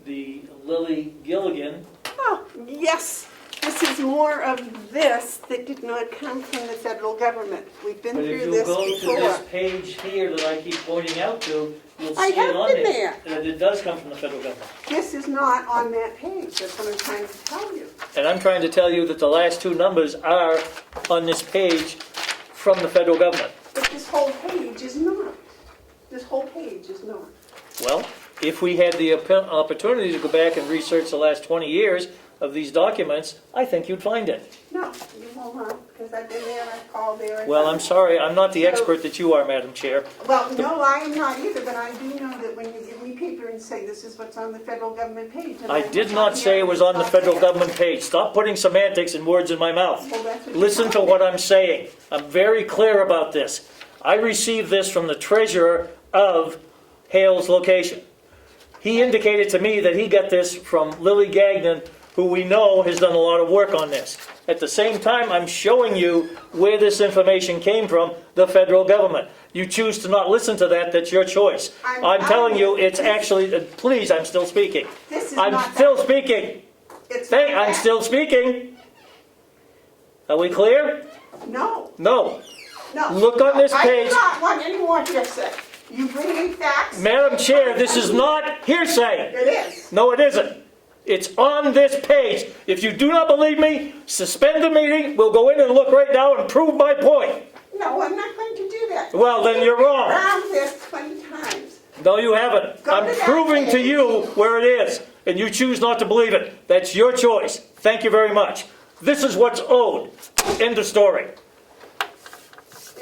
the Lily Gilligan. Oh, yes. This is more of this that did not come from the federal government. We've been But if through you this go to before. this page here that I keep pointing out to, you'll I see it have on been there. That it does come from the federal government. This is not on that page, that's what I'm trying to tell you. And I'm trying to tell you that the last two numbers are on this page from the federal government. But this whole page is not. This whole page is not. Well, if we had the opportunity to go back and research the last 20 years of these documents, I think you'd find it. No, you will not, because I've been there, I've called there. I've Well, done I'm it. sorry, I'm not the expert that you are, Madam Chair. Well, no, I am not either, but I do know that when you give me paper and say this is what's on the federal government page. and I I'm did not say it was on the it's not federal there. government page. Stop putting semantics and words in my mouth. Well, that's what you Listen to want. what I'm saying. I'm very clear about this. I received this from the treasurer of Hale's location. He indicated to me that he got this from Lily Gagnon, who we know has done a lot of work on this. At the same time, I'm showing you where this information came from, the federal government. You choose to not listen to that, that's your choice. I'm telling you, it's actually, please, I'm still speaking. This is I'm not still that. speaking. It's Hey, not I'm that. still speaking. Are we clear? No, No. no. Look on this I page. do not want any more hearsay. You bring me facts. Madam Chair, this is not hearsay. It is. No, it isn't. It's on this page. If you do not believe me, suspend the meeting. We'll go in and look right now and prove my point. No, I'm not going to do that. Well, then you're wrong. Around this 20 times. No, you haven't. Go I'm to that proving to page. you where it is, and you choose not to believe it. That's your choice. Thank you very much. This is what's owed. End of story.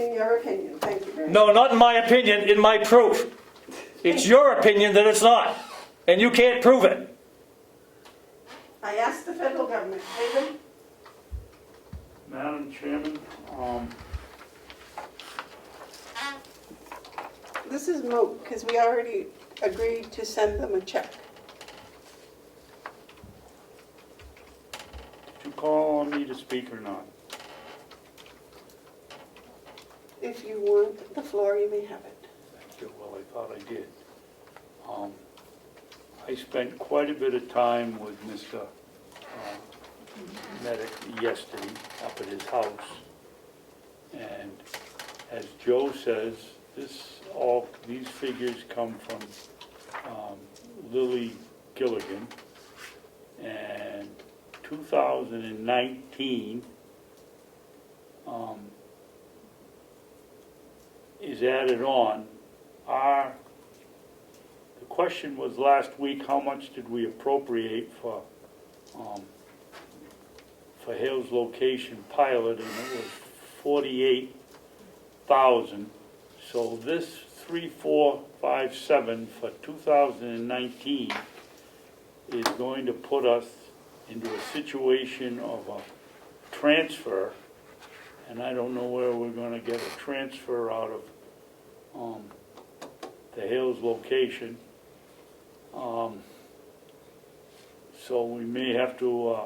In your opinion, thank you very much. No, not in my opinion, in my proof. It's your opinion that it's not, and you can't prove it. I asked the federal government, David, Madam Chairman, this is moot, because we already agreed to send them a check. did you call on me to speak or not? If you want the floor, you may have it. Thank you. Well, I thought I did. I spent quite a bit of time with Mr. Medic yesterday up at his house. And as Joe says, these figures come from Lily Gilligan. And 2019 is added on. The question was last week, how much did we appropriate for Hale's location pilot, and it was 48,000. So this 3457 for 2019 is going to put us into a situation of a transfer, and I don't know where we're going to get a transfer out of the Hales location. So we may have to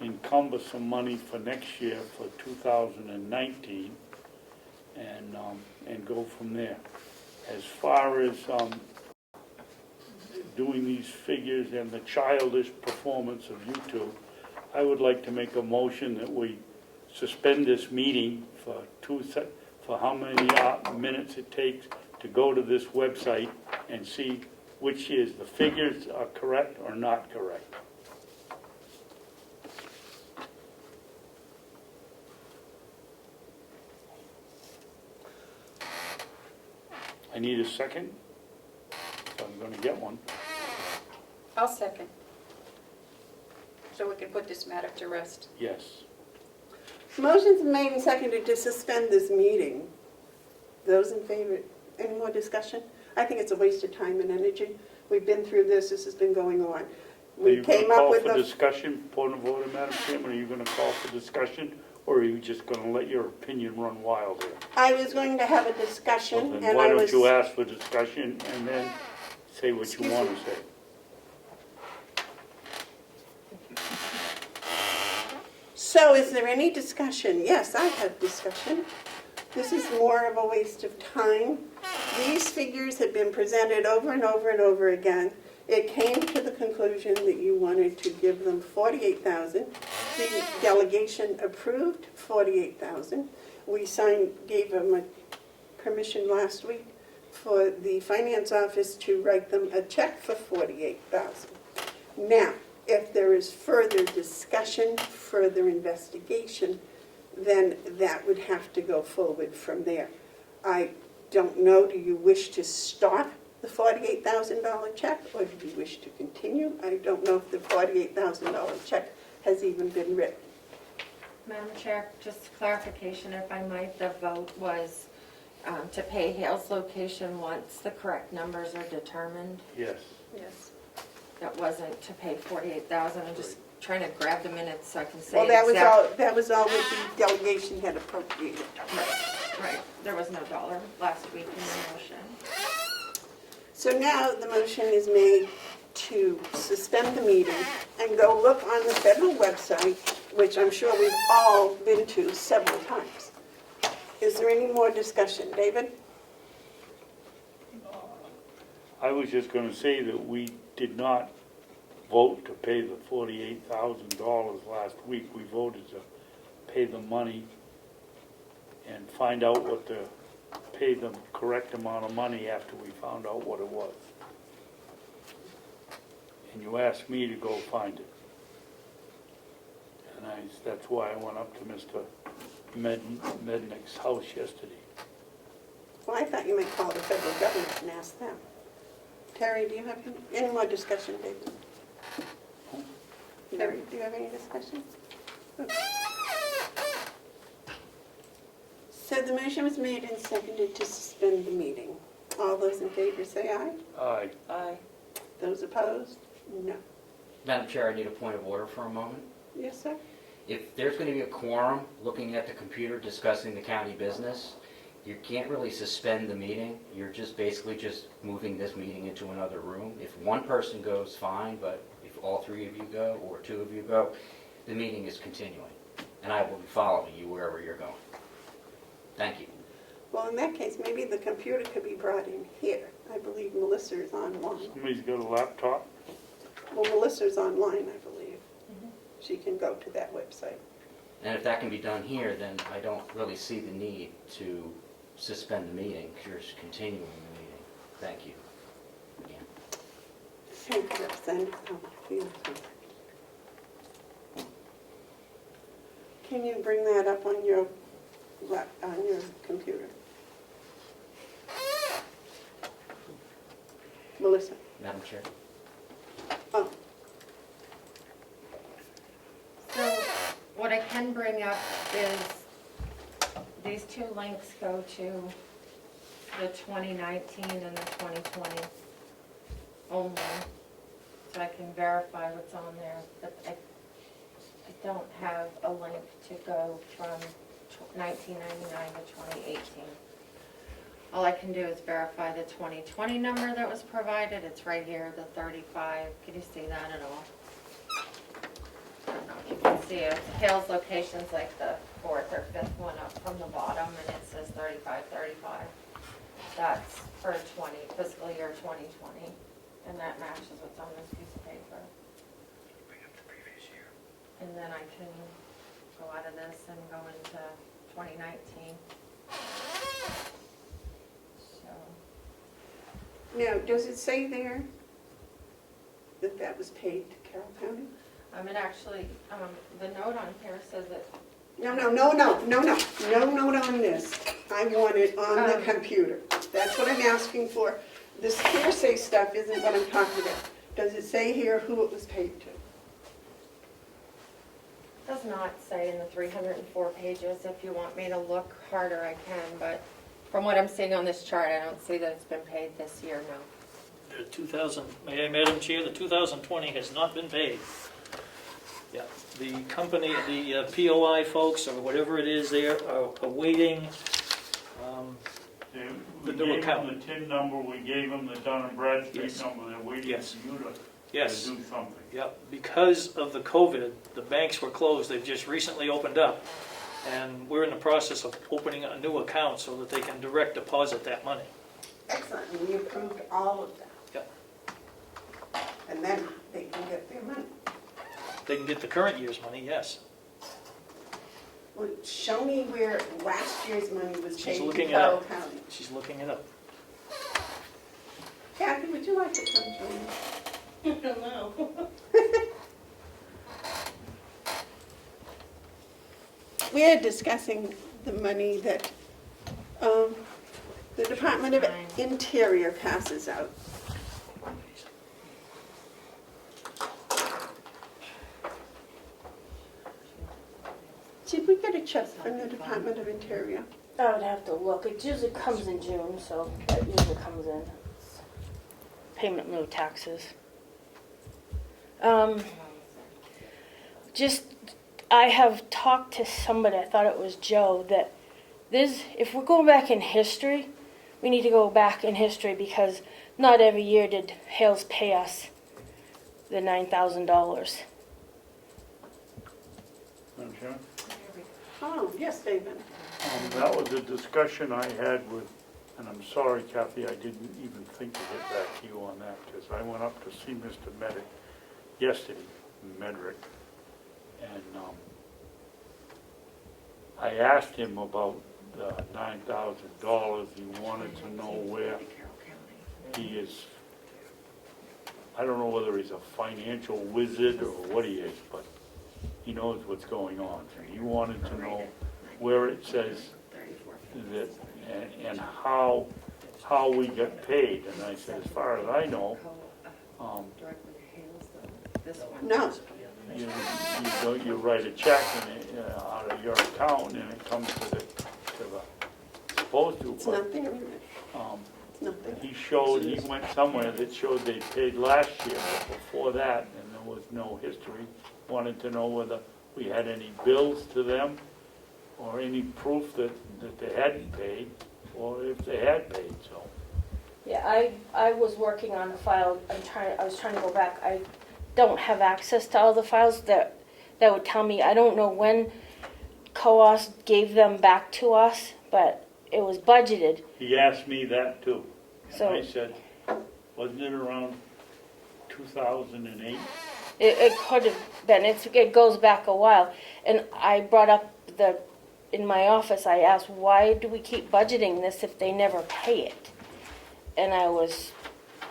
encumber some money for next year for 2019 and go from there. As far as doing these figures and the childish performance of you two, I would like to make a motion that we suspend this meeting for how many minutes it takes to go to this website and see which is the figures are correct or not correct. I need a second, so I'm going to get one. I'll second. So we can put this matter to rest. Yes. Motion's made and seconded to suspend this meeting. Those in favor, any more discussion? I think it's a waste of time and energy. We've been through this has been going on. Are We you going came to up call with for a, discussion, point of order, Madam Chairman? Are you going to call for discussion, or are you just going to let your opinion run wild here? I was going to have a Well, discussion then and why I don't was, you ask for discussion and then say what you Excuse want me. to say? so is there any discussion? Yes, I have discussion. This is more of a waste of time. These figures have been presented over and over and over again. It came to the conclusion that you wanted to give them 48,000. The delegation approved 48,000. We gave them a permission last week for the finance office to write them a check for 48,000. Now, if there is further discussion, further investigation, then that would have to go forward from there. I don't know, do you wish to stop the $48,000 check, or do you wish to continue? I don't know if the $48,000 check has even been written. Madam Chair, just clarification, if I might, the vote was to pay Hale's location once the correct numbers are determined. Yes. Yes. That wasn't to pay 48,000. I'm just trying to grab the minutes so I can say Well, that exact- was all that the delegation had appropriated. Right, there was no dollar last week in the motion. So now the motion is made to suspend the meeting and go look on the federal website, which I'm sure we've all been to several times. Is there any more discussion? David? I was just gonna say that we did not vote to pay the $48,000 last week. We voted to pay the money and find out what to pay the correct amount of money after we found out what it was. And you asked me to go find it. And that's why I went up to Mr. Mednick's house yesterday. Well, I thought you might call the federal government and ask them. Terry, do you have any more discussion, David? Terry, do you have any discussion? Okay. So the motion was made and seconded to suspend the meeting. All those in favor say aye. Aye. Aye. Those opposed? No. Madam Chair, I need a point of order for a moment. Yes, sir? If there's going to be a quorum looking at the computer discussing the county business, you can't really suspend the meeting. You're just basically just moving this meeting into another room. If one person goes, fine, but if all three of you go or two of you go, the meeting is continuing. And I will be following you wherever you're going. Thank you. Well, in that case, maybe the computer could be brought in here. I believe Melissa is online. Somebody's got a laptop? Well, Melissa's online, I believe. She can go to that website. And if that can be done here, then I don't really see the need to suspend the meeting. You're just continuing the meeting. Thank you. Again. Thank you, Representative. Can you bring that up on your computer? Melissa? Madam Chair. Oh, So what I can bring up is these two links go to the 2019 and the 2020 only. So I can verify what's on there, but I don't have a link to go from 1999 to 2018. All I can do is verify the 2020 number that was provided. It's right here, the 35. Can you see that at all? I don't know if you can see it. Hale's location's like the fourth or fifth one up from the bottom, and it says 3535. That's for fiscal year 2020, and that matches what's on this piece of paper. And then I can go out of this and go into 2019. So, now, does it say there that that was paid to Carroll County? it actually, the note on here says that, No on this. I want it on the computer. That's what I'm asking for. This hearsay stuff isn't what I'm talking about. Does it say here who it was paid to? does not say in the 304 pages. If you want me to look harder, I can, but from what I'm seeing on this chart, I don't see that it's been paid this year, no. May I, Madam Chair, the 2020 has not been paid. Yeah, the company, the POI folks, or whatever it is, they are awaiting We the new gave account. them the TIN number, we gave them the Dun and Bradstreet Yes. number, they're waiting Yes. for you to Yes. do something. Yep, because of the COVID, the banks were closed. They've just recently opened up. And we're in the process of opening a new account so that they can direct deposit that money. Excellent. We approved all of that. Yep. and then they can get their money. They can get the current year's money, yes. Well, show me where last year's money was She's paid to looking it Carroll up. County. She's looking it up. Kathy, would you like to come join me? I don't know. We're discussing the money that the Department of Interior passes out. Did we get a check from the Department of Interior? I would have to look. It usually comes in June, so that usually comes in. Payment in lieu of taxes. I have talked to somebody, I thought it was Joe, that if we're going back in history, we need to go back in history because not every year did Hales pay us the $9,000. Madam Chairman? Oh, yes, David. That was a discussion I had with, and I'm sorry, Kathy, I didn't even think to get back to you on that, because I went up to see Mr. Medic yesterday, Medrick, and I asked him about the $9,000. He wanted to know where he is. I don't know whether he's a financial wizard or what he is, but he knows what's going on. And he wanted to know where it says that and how we get paid. And I said, as far as I know, No. you write a check and out of your account, and it comes to the supposed to. It's But, not there, is it? It's not there. he went somewhere that showed they paid last year, but before that, and there was no history. Wanted to know whether we had any bills to them or any proof that they hadn't paid, or if they had paid, so. Yeah, I was working on a file. I was trying to go back. I don't have access to all the files that would tell me. I don't know when COAS gave them back to us, but it was budgeted. He asked me that too. And So- I said, wasn't it around 2008? It could have been. It goes back a while. And I brought up in my office, I asked, why do we keep budgeting this if they never pay it? And I was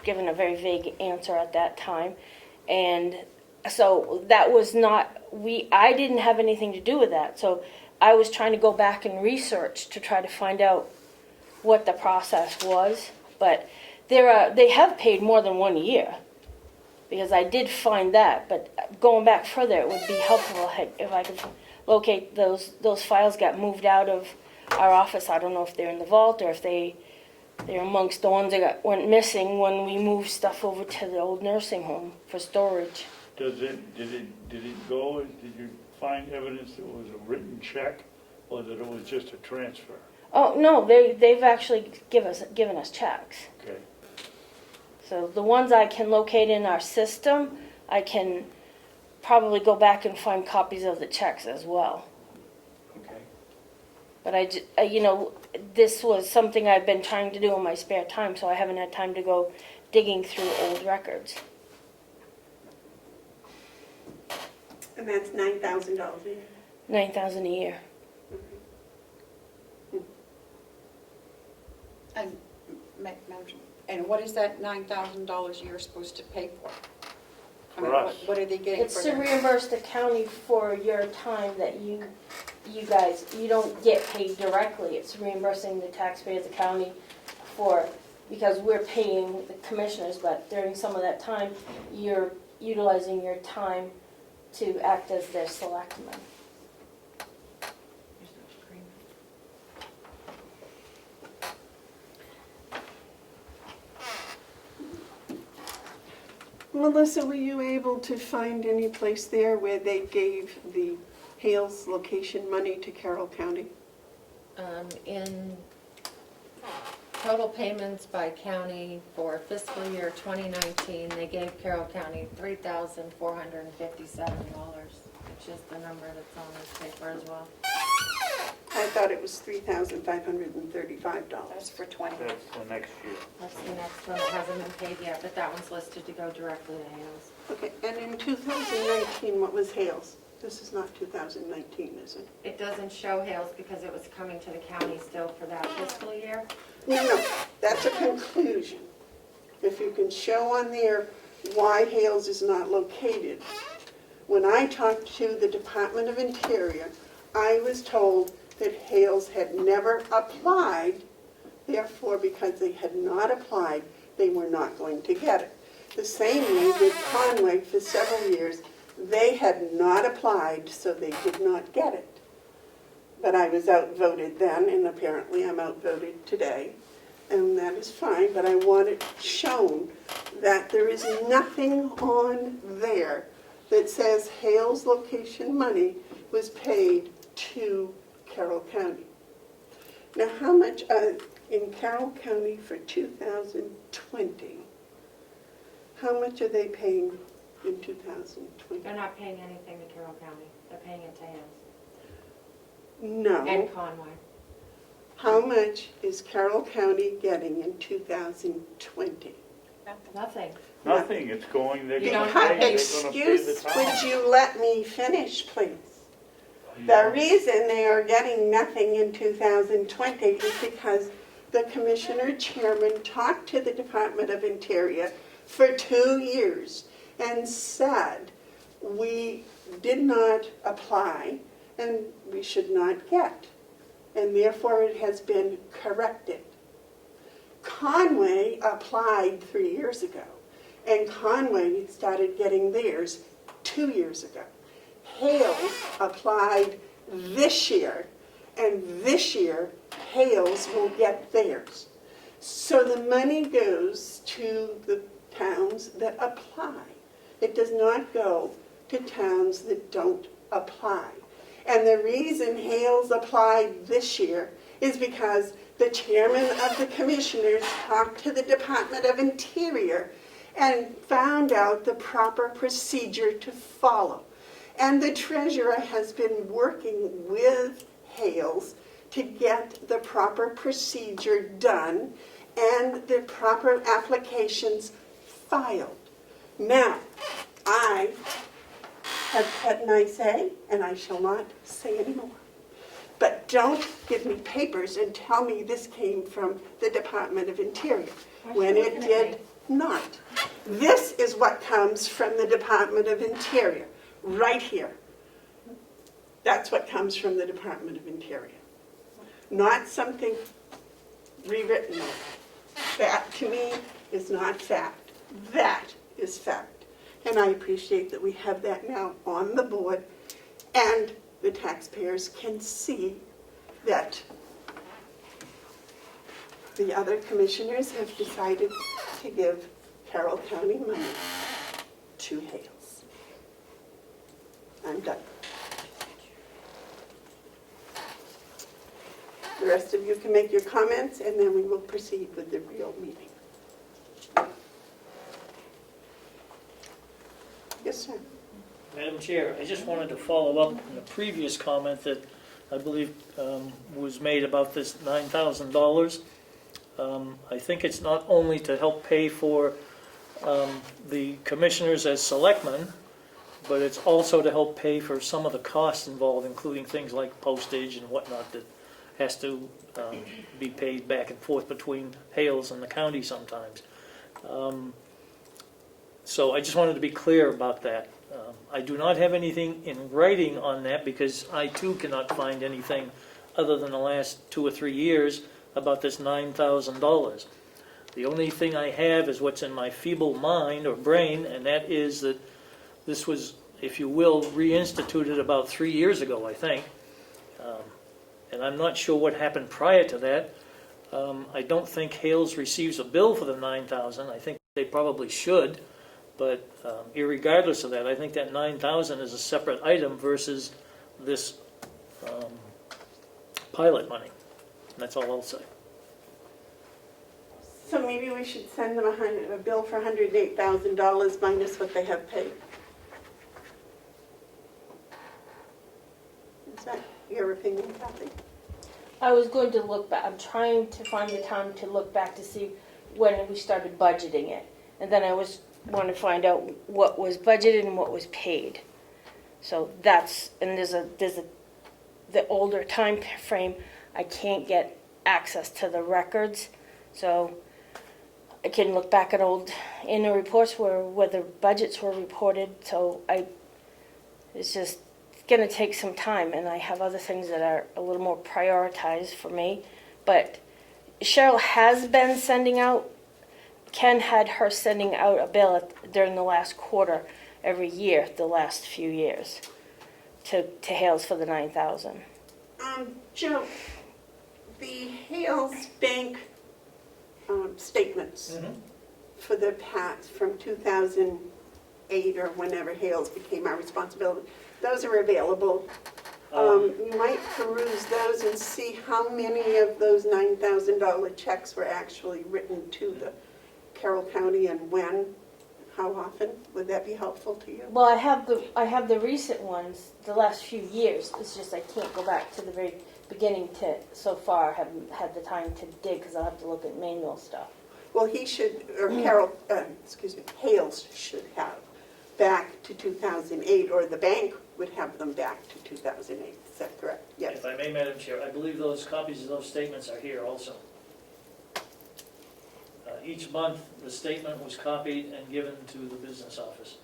given a very vague answer at that time. And so that was not, I didn't have anything to do with that. So I was trying to go back and research to try to find out what the process was. But they have paid more than 1 year. Because I did find that, but going back further, it would be helpful if I could locate those files got moved out of our office. I don't know if they're in the vault or if they're amongst the ones that went missing when we moved stuff over to the old nursing home for storage. Did it go, did you find evidence that it was a written check, or that it was just a transfer? Oh no, they've actually given us checks. Okay. So the ones I can locate in our system, I can probably go back and find copies of the checks as well. Okay. But this was something I've been trying to do in my spare time, so I haven't had time to go digging through old records. And that's $9,000 a year. $9,000 a year. And what is that $9,000 you're supposed to pay for? I mean, For us. what are they getting for It's to that? reimburse the county for your time that you guys, you don't get paid directly. It's reimbursing the taxpayers, the county because we're paying the commissioners, but during some of that time, you're utilizing your time to act as their selectman. Melissa, were you able to find any place there where they gave the Hales location money to Carroll County? In total payments by county for fiscal year 2019, they gave Carroll County $3,457, which is the number that's on this paper as well. I thought it was $3,535. That's for 20. That's the next year. That's the next one that hasn't been paid yet, but that one's listed to go directly to Hales. Okay, and in 2019, what was Hales? This is not 2019, is it? It doesn't show Hales because it was coming to the county still for that fiscal year. No, that's a conclusion. If you can show on there why Hales is not located. When I talked to the Department of Interior, I was told that Hales had never applied, therefore, because they had not applied, they were not going to get it. The same way with Conway for several years, they had not applied, so they did not get it. But I was outvoted then, and apparently I'm outvoted today, and that is fine, but I want it shown that there is nothing on there that says Hales location money was paid to Carroll County. Now, how much in Carroll County for 2020, how much are they paying in 2020? They're not paying anything to Carroll County. They're paying it to Hales. No. And Conway. How much is Carroll County getting in 2020? Nothing. Nothing, it's going, they're You gonna don't pay, they're gonna pay the Excuse, town. would you let me finish, please? The reason they are getting nothing in 2020 is because the commissioner chairman talked to the Department of Interior for 2 years and said, we did not apply and we should not get. And therefore it has been corrected. Conway applied 3 years ago, and Conway started getting theirs 2 years ago. Hales applied this year, and this year Hales will get theirs. So the money goes to the towns that apply. It does not go to towns that don't apply. And the reason Hales applied this year is because the chairman of the commissioners talked to the Department of Interior and found out the proper procedure to follow. And the treasurer has been working with Hales to get the proper procedure done and the proper applications filed. Now, I have said my say, and I shall not say anymore. But don't give me papers and tell me this came from the Department of Interior, when it did not. This is what comes from the Department of Interior, right here. That's what comes from the Department of Interior. Not something rewritten. That, to me, is not fact. That is fact. And I appreciate that we have that now on the board, and the taxpayers can see that the other commissioners have decided to give Carroll County money to Hales. I'm done. The rest of you can make your comments, and then we will proceed with the real meeting. Yes, sir. Madam Chair, I just wanted to follow up on the previous comment that I believe was made about this $9,000. I think it's not only to help pay for the commissioners as selectmen, but it's also to help pay for some of the costs involved, including things like postage and whatnot that has to be paid back and forth between Hales and the county sometimes. So I just wanted to be clear about that. I do not have anything in writing on that because I too cannot find anything other than the last 2 or 3 years about this $9,000. The only thing I have is what's in my feeble mind or brain, and that is that this was, if you will, reinstituted about 3 years ago, I think. And I'm not sure what happened prior to that. I don't think Hales receives a bill for the $9,000. I think they probably should. But irregardless of that, I think that $9,000 is a separate item versus this pilot money. That's all I'll say. So maybe we should send them a bill for $108,000 minus what they have paid. Is that your opinion, Kathy? I was going to look back, I'm trying to find the time to look back to see when we started budgeting it. And then I want to find out what was budgeted and what was paid. So that's, and the older time frame, I can't get access to the records. So I can look back at old annual reports where the budgets were reported. So it's just going to take some time, and I have other things that are a little more prioritized for me. But Cheryl has been sending out, Ken had her sending out a bill during the last quarter every year, the last few years, to Hales for the $9,000. Joe, the Hales Bank statements for the past, from 2008 or whenever Hales became our responsibility, those are available. You might peruse those and see how many of those $9,000 checks were actually written to the Carroll County and when, how often. Would that be helpful to you? Well, I have the recent ones, the last few years. It's just I can't go back to the very beginning to so far. I haven't had the time to dig because I'll have to look at manual stuff. Well, he should, or Carroll, Hales should have back to 2008, or the bank would have them back to 2008. Is that correct? Yes. If I may, Madam Chair, I believe those copies of those statements are here also. Each month, the statement was copied and given to the business office.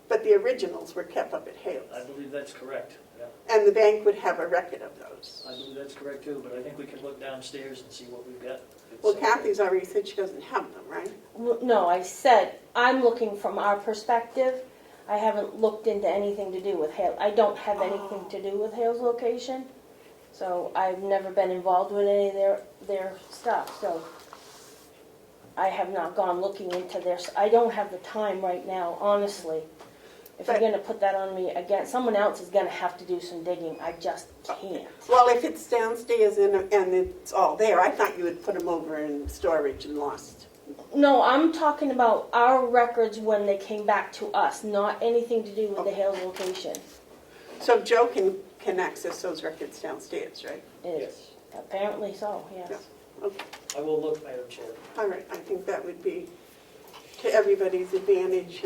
But the originals were kept up at Hales. I believe that's correct, yeah. And the bank would have a record of those. I believe that's correct too, but I think we can look downstairs and see what we've got. Well, Kathy's already said she doesn't have them, right? Well, no, I said I'm looking from our perspective. I haven't looked into anything to do with Hale. I don't have anything to do with Hale's location, so I've never been involved with any of their stuff. So I have not gone looking into their. I don't have the time right now, honestly. If you're going to put that on me again, someone else is going to have to do some digging. I just can't. Well, if it's downstairs and it's all there, I thought you would put them over in storage and lost. No, I'm talking about our records when they came back to us, not anything to do with the Hales location. So Joe can access those records downstairs, right? Yes. Apparently so, yes. Yeah. Okay. I will look, Madam Chair. All right. I think that would be to everybody's advantage.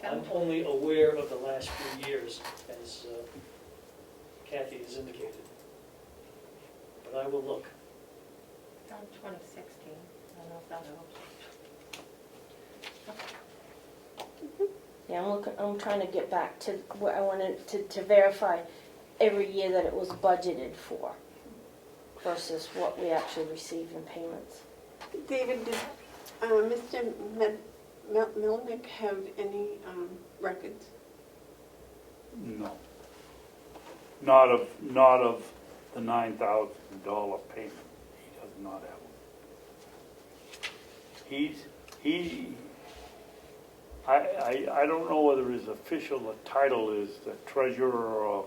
I'm only aware of the last few years, as Kathy has indicated. But I will look. On 2016, I don't know if that helps. Yeah, I'm trying to get back to what I wanted to verify every year that it was budgeted for versus what we actually receive in payments. David, did Mr. Melnick have any records? No. Not of the $9,000 payment. He does not have one. I don't know whether his official title is the treasurer of,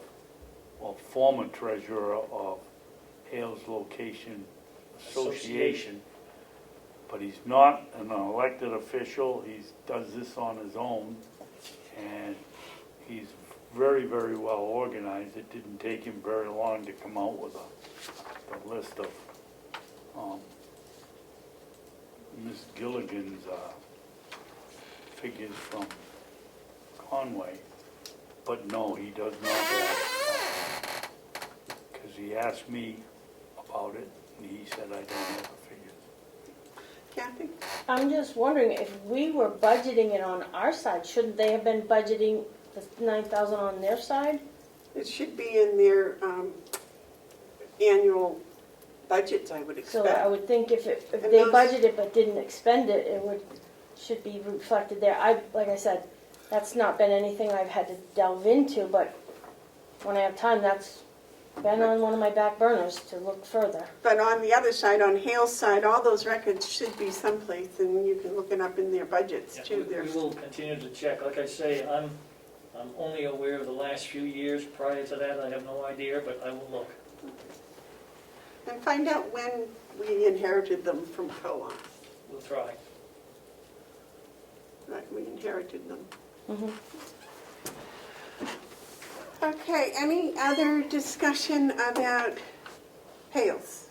or former treasurer of Hales Location Association. But he's not an elected official. He does this on his own, and he's very, very well organized. It didn't take him very long to come out with a list of Miss Gilligan's figures from Conway. But no, he does not have, because he asked me about it, and he said I don't have the figures. Kathy? I'm just wondering if we were budgeting it on our side, shouldn't they have been budgeting the $9,000 on their side? It should be in their annual budgets, I would expect. So I would think if And they those- budgeted but didn't expend it, should be reflected there. Like I said, that's not been anything I've had to delve into, but when I have time, that's been on one of my back burners to look further. But on the other side, on Hale's side, all those records should be someplace, and you can look it up in their budgets Yeah, too. we will continue to check. Like I say, I'm only aware of the last few years. Prior to that, I have no idea, but I will look. And find out when we inherited them from Comeau. We'll try. Right, we inherited them. Mhm. Okay, any other discussion about Hales.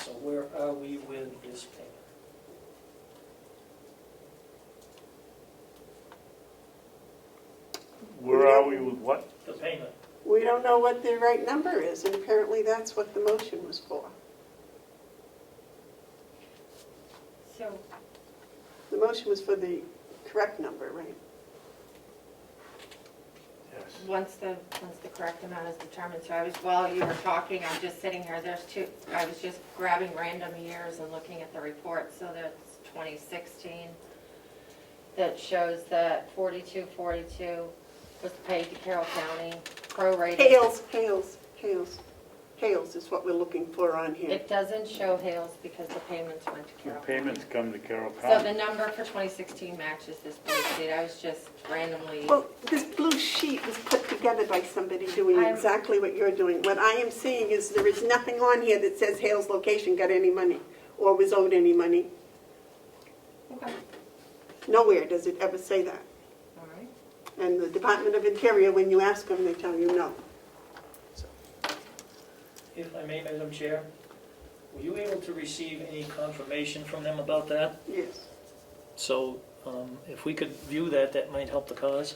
So where are we with this payment? Where are we with what? The payment. We don't know what the right number is, and apparently that's what the motion was for. So, The motion was for the correct number, right? Yes. once the correct amount is determined, so while you were talking, I'm just sitting here, I was just grabbing random years and looking at the report, so that's 2016. That shows that 4242 was paid to Carroll County, prorated. Hales is what we're looking for on here. It doesn't show Hales because the payments went to The Carroll County. payments come to Carroll So County. the number for 2016 matches this blue sheet. I was just randomly, Well, this blue sheet was put together by somebody doing I'm- exactly what you're doing. What I am saying is there is nothing on here that says Hales location got any money or was owed any money. okay, Nowhere does it ever say that. all right. And the Department of Interior, when you ask them, they tell you no. If I may, Madam Chair, were you able to receive any confirmation from them about that? Yes. So if we could view that, that might help the cause.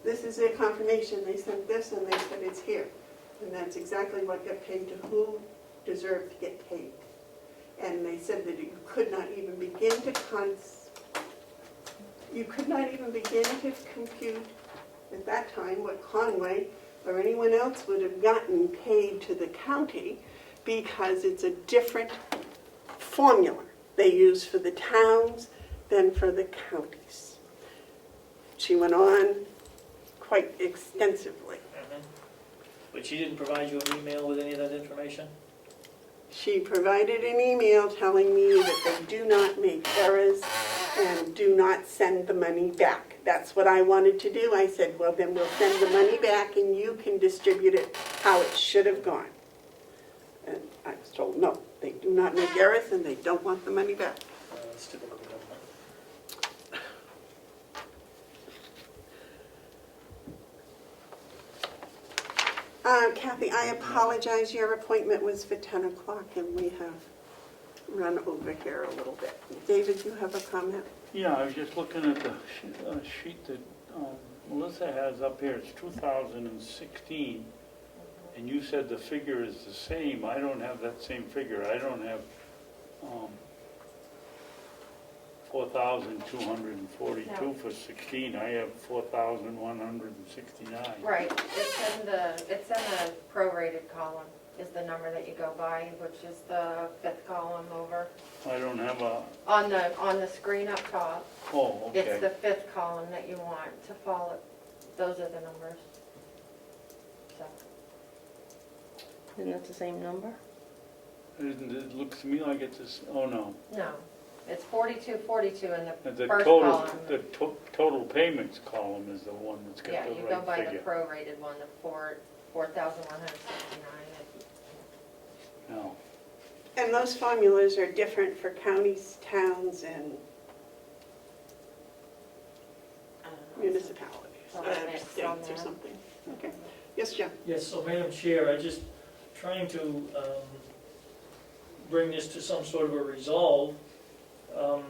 This is their confirmation. They sent this and they said it's here. And that's exactly what got paid to who deserved to get paid. And they said that you could not even begin to compute at that time what Conway or anyone else would have gotten paid to the county because it's a different formula they use for the towns than for the counties. She went on quite extensively. But she didn't provide you an email with any of that information? She provided an email telling me that they do not make errors and do not send the money back. That's what I wanted to do. I said, well, then we'll send the money back and you can distribute it how it should have gone. And I was told, no, they do not make errors and they don't want the money back. It's typical government. Kathy, I apologize. Your appointment was for 10 o'clock and we have run over here a little bit. David, you have a comment? Yeah, I was just looking at the sheet that Melissa has up here. It's 2016, and you said the figure is the same. I don't have that same figure. I don't have 4,242 No. for 16. I have 4,169. Right, it's in the prorated column is the number that you go by, which is the fifth column over. I don't have a, On the screen up top, oh, it's okay. the fifth column that you want to follow. Those are the numbers. So, Isn't that the same number? It looks to me like it's this, oh no. no, it's 4242 in the The first total, column. the total payments column is the one that's Yeah, got the you go right by the figure. prorated one, the 4,169. No. And those formulas are different for counties, towns, and municipalities, So it makes states or some, something. Okay. Yes, Jim? Yes, so Madam Chair, I just trying to bring this to some sort of a resolve.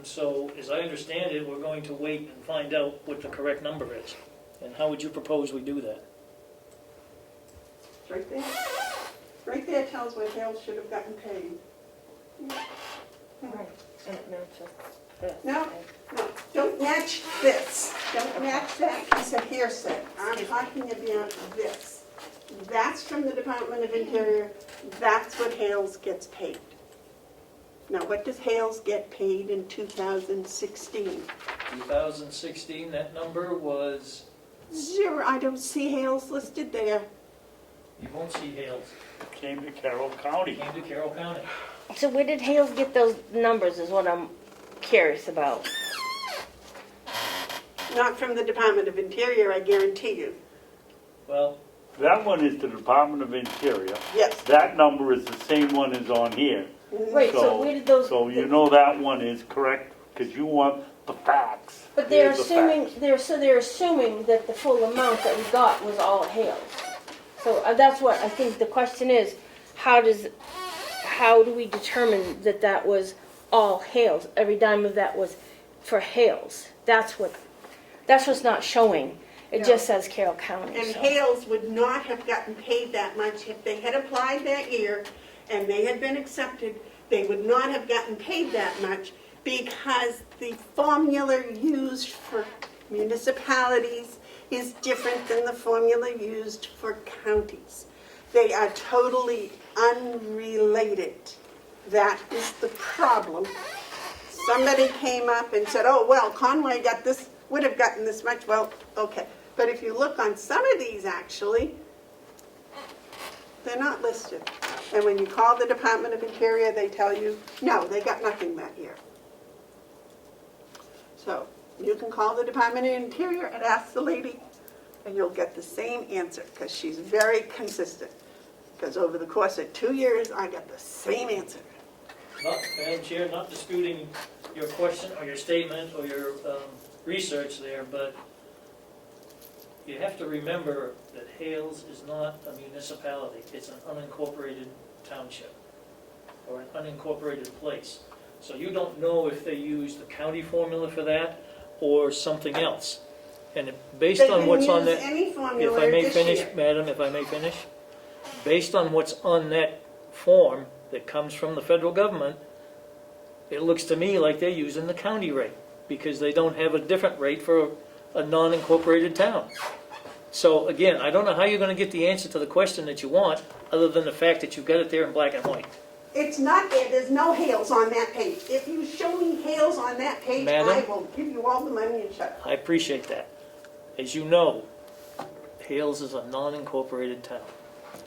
So as I understand it, we're going to wait and find out what the correct number is. And how would you propose we do that? It's right there. Right there tells what Hales should have gotten paid. Right, and it matches this. No, no, don't match this. Don't match that piece of hearsay. I'm talking about this. That's from the Department of Interior. That's what Hales gets paid. Now, what does Hales get paid in 2016? 2016, that number was, Zero. I don't see Hales listed there. you won't see Hales, Came to Carroll County. came to Carroll County. So where did Hales get those numbers is what I'm curious about. Not from the Department of Interior, I guarantee you. Well, That one is the Department of Interior. Yes. That number is the same one as on here. Wait, so where did those? So you know that one is correct, because you want the facts. But they're Here's the assuming facts. they're assuming that the full amount that we got was all Hales. So that's what I think the question is. how do we determine that that was all Hales? Every dime of that was for Hales. That's what's not showing. It just says Carroll County. And so. Hales would not have gotten paid that much if they had applied that year and they had been accepted. They would not have gotten paid that much because the formula used for municipalities is different than the formula used for counties. They are totally unrelated. That is the problem. Somebody came up and said, oh, well, Conway got this, would have gotten this much. Well, okay. But if you look on some of these, actually, they're not listed. And when you call the Department of Interior, they tell you, no, they got nothing that year. So you can call the Department of Interior and ask the lady, and you'll get the same answer, because she's very consistent. Because over the course of 2 years, I got the same answer. Madam Chair, not disputing your question or your statement or your research there, but you have to remember that Hales is not a municipality. It's an unincorporated township or an unincorporated place. So you don't know if they use the county formula for that or something else. And based on what's on that, They can use any if formula I may this finish, year. madam, if I may finish, based on what's on that form that comes from the federal government, it looks to me like they're using the county rate because they don't have a different rate for a non-incorporated town. So again, I don't know how you're going to get the answer to the question that you want, other than the fact that you've got it there in black and white. It's not there. There's no Hales on that page. If you show me Hales on that page, Madam? I will give you all the money and shut up. I appreciate that. As you know, Hales is a non-incorporated town.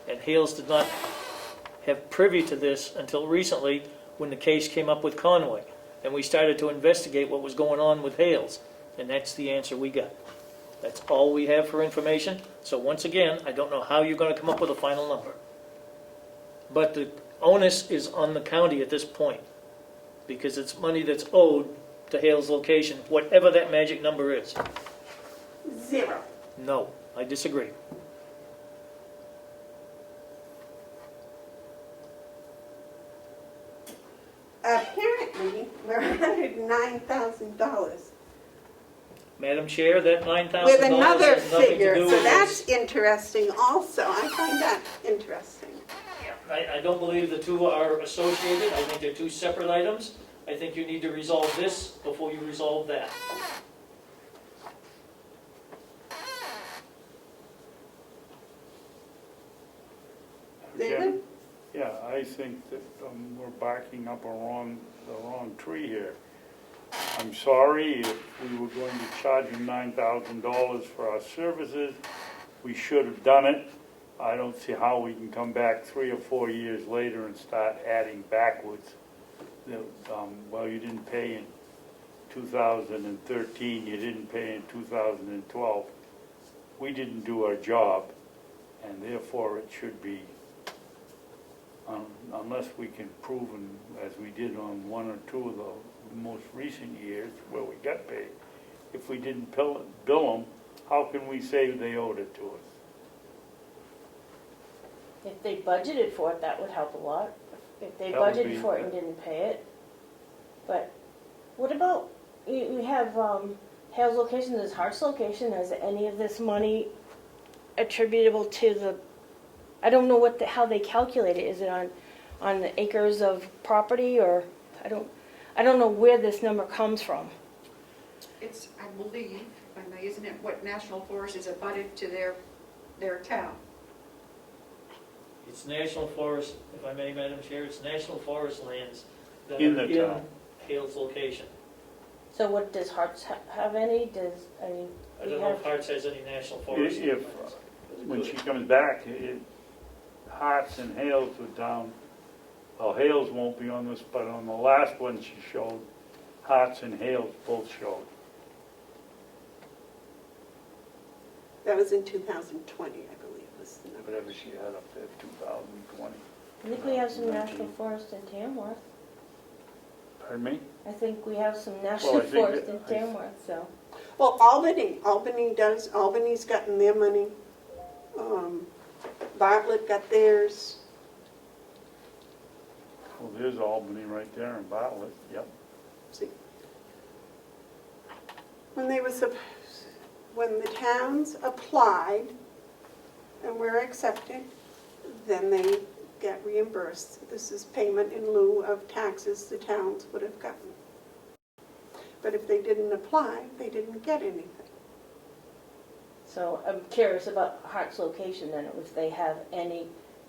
And Hales did not have privy to this until recently when the case came up with Conway. And we started to investigate what was going on with Hales. And that's the answer we got. That's all we have for information. So once again, I don't know how you're going to come up with a final number. But the onus is on the county at this point, because it's money that's owed to Hales location, whatever that magic number is. 0. No, I disagree. Apparently, we're $109,000 Madam Chair, that $9,000 with another has nothing to figure. do So with that's this. interesting also. I find that interesting. I don't believe the two are associated. I think they're two separate items. I think you need to resolve this before you resolve that. David? Yeah, I think that we're backing up the wrong tree here. I'm sorry, if we were going to charge him $9,000 for our services, we should have done it. I don't see how we can come back 3 or 4 years later and start adding backwards. Well, you didn't pay in 2013, you didn't pay in 2012. We didn't do our job, and therefore it should be, unless we can prove, as we did on 1 or 2 of the most recent years where we got paid, if we didn't bill them, how can we say they owed it to us? If they budgeted for it, that would help a lot. If they That would budgeted be- for it and didn't pay it. But what about, we have Hales location, there's Hart's location, is any of this money attributable to the, I don't know how they calculate it. Is it on the acres of property, or, I don't know where this number comes from. It's, I believe, isn't it what National Forest is abutted to their town? It's National Forest, if I may, Madam Chair, it's National Forest lands that In are the in town. Hales location. So what, does Hart's have any? I we don't know if have, Harts has any National Forest. If, when she comes back, Hearts and Hales were down. Well, Hales won't be on this, but on the last one she showed, Hearts and Hales both showed. That was in 2020, I believe, was the number. Whatever she had up there, 2020. I think we have some 19. national forest in Tamworth. Pardon me? I think we have some Well, national I think forest in that- Tamworth, so. Well, Albany's gotten their money. Bartlett got theirs. Well, there's Albany right there in Bartlett, yep. See, when they were when the towns applied and were accepted, then they get reimbursed. This is payment in lieu of taxes the towns would have gotten. But if they didn't apply, they didn't get anything. So I'm curious about Hart's location then, if they have any,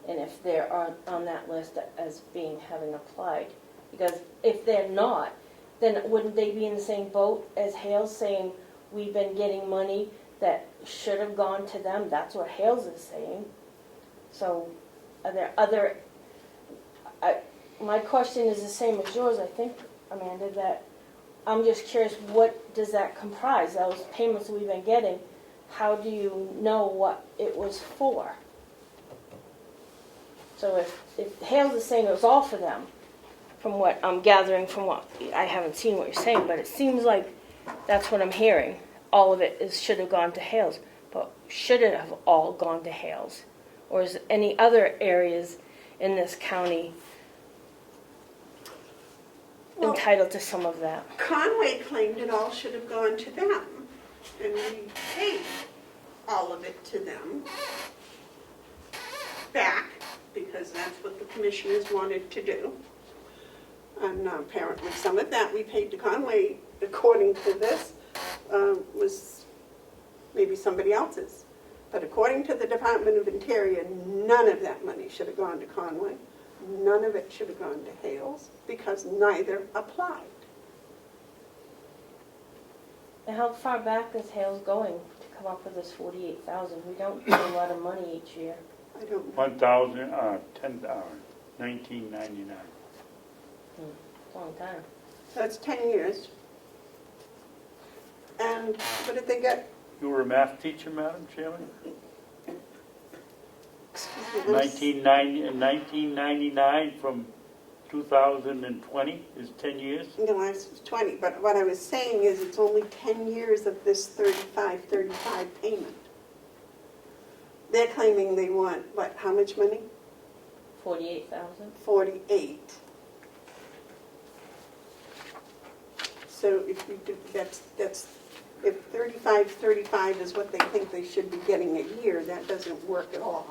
and if they're on that list as having applied. Because if they're not, then wouldn't they be in the same boat as Hales, saying, we've been getting money that should have gone to them? That's what Hales is saying. So are there other, my question is the same as yours, I think, Amanda, that I'm just curious, what does that comprise, those payments we've been getting? How do you know what it was for? So if Hales is saying it was all for them, from what I'm gathering from what, I haven't seen what you're saying, but it seems like that's what I'm hearing. All of it should have gone to Hales, but should it have all gone to Hales? Or is any other areas in this county entitled to some of that? Conway claimed it all should have gone to them, and we paid all of it to them back, because that's what the commissioners wanted to do. And apparently some of that we paid to Conway, according to this, was maybe somebody else's. But according to the Department of Interior, none of that money should have gone to Conway. None of it should have gone to Hales, because neither applied. And how far back is Hales going to come up with this 48,000? We don't get a lot of money each year. I don't know. 1999. Long time. That's 10 years. And what did they get? You were a math teacher, Madam Chairman? Excuse me, 1999 from 2020 is 10 years? No, I was 20, but what I was saying is it's only 10 years of this 35 payment. They're claiming they want, what, how much money? 48,000. 48. So if you do, that's if 35 is what they think they should be getting a year, that doesn't work at all.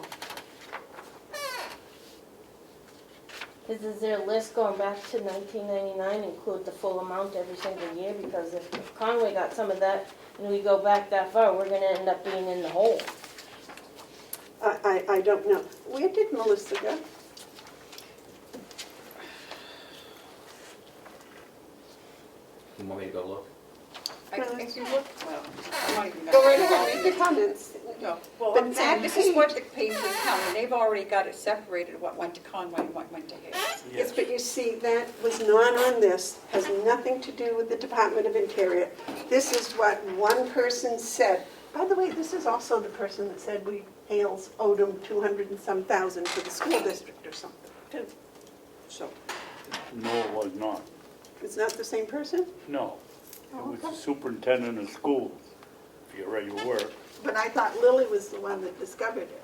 Is their list going back to 1999 include the full amount every single year? Because if Conway got some of that and we go back that far, we're going to end up being in the hole. I don't know. Where did Melissa go? You want me to go look? If you look, well, I'm not even Go gonna. right ahead, read the comments. No, well, But I'm saying, that this is what the page is counting, they've already got it separated, what went to Conway and what went to Hales. Yes, but you see, that was not on this, has nothing to do with the Department of Interior. This is what one person said. By the way, this is also the person that said Hales owed them 200 and some thousand for the school district or something, too. So, No, it was not. it's not the same person? No. It Oh, was okay. the superintendent of schools, if you're ready to work. But I thought Lily was the one that discovered it.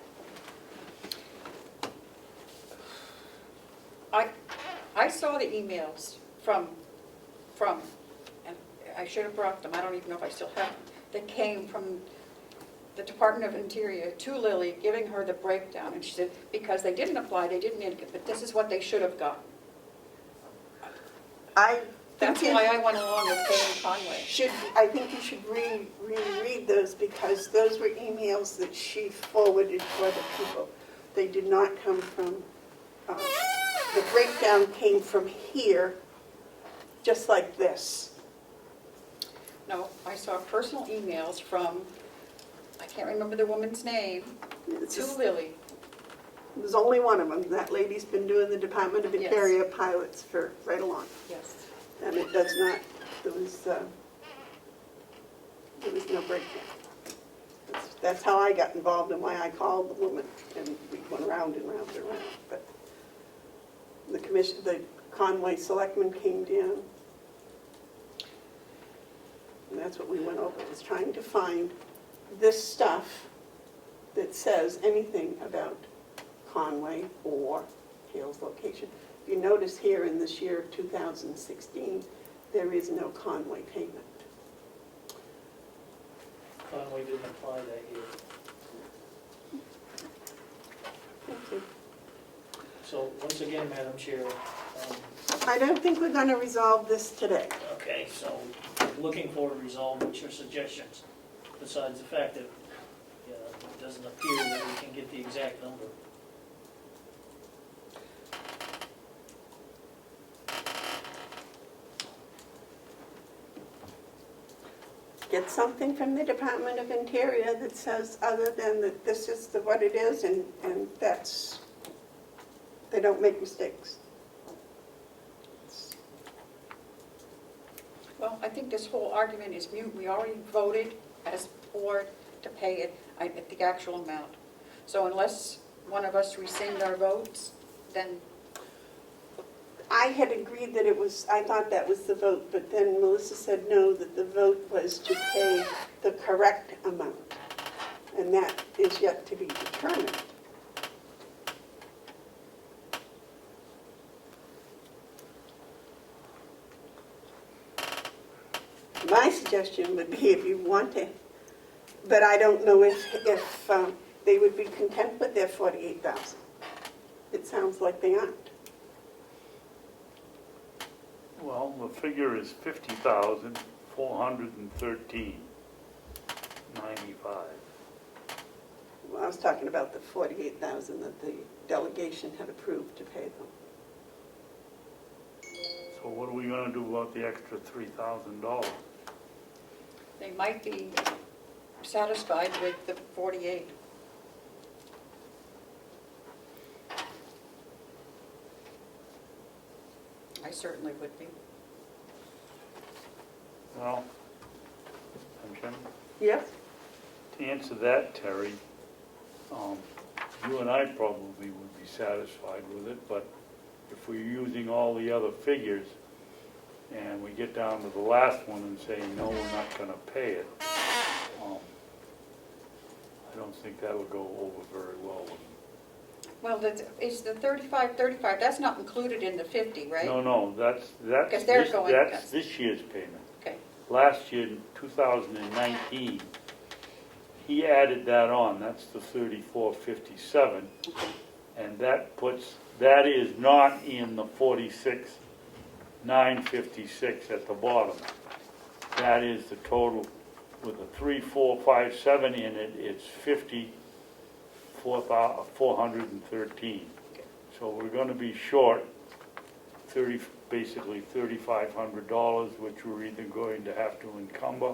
I saw the emails from, and I should have brought them, I don't even know if I still have them, that came from the Department of Interior to Lily, giving her the breakdown, and she said, because they didn't apply, they didn't indicate, but this is what they should have gotten. That's why I went along with paying Conway. I think you should reread those, because those were emails that she forwarded to other people. They did not come from, the breakdown came from here, just like this. No, I saw personal emails from, I can't remember the woman's name, It's to just- Lily. There's only one of them. That lady's been doing the Department of Yes. Interior pilots for right along. Yes. And it does not, there was no breakdown. That's how I got involved and why I called the woman, and we went round and round and round. But the Conway selectmen came down, and that's what we went over, was trying to find this stuff that says anything about Conway or Hales location. If you notice here in this year of 2016, there is no Conway payment. Conway didn't apply that year. Thank you. So once again, Madam Chair, I don't think we're going to resolve this today. okay, so looking for a resolve, what's your suggestions? Besides the fact that it doesn't appear that we can get the exact number. Get something from the Department of Interior that says, other than that this is what it is, and that's, they don't make mistakes. Well, I think this whole argument is mute. We already voted as board to pay it at the actual amount. So unless one of us rescind our votes, then, I had agreed that it was, I thought that was the vote, but then Melissa said no, that the vote was to pay the correct amount. And that is yet to be determined. My suggestion would be if you want to, but I don't know if they would be content with their 48,000. It sounds like they aren't. Well, the figure is 50,413.95. Well, I was talking about the 48,000 that the delegation had approved to pay them. So what are we gonna do about the extra $3,000? they might be satisfied with the 48. I certainly would be. Well, I'm trying Yes? to answer that, Terry, you and I probably would be satisfied with it, but if we're using all the other figures and we get down to the last one and say, no, we're not gonna pay it, I don't think that would go over very well with them. Well, it's the 35, that's not included in the 50, right? No, that's Because they're going- this year's payment. Okay, Last year, in 2019, he added that on, that's the 3457, and that is not in the 46,956 at the bottom. That is the total, with the 3457 in it, it's 54,413. So we're gonna be short basically $3,500, which we're either going to have to encumber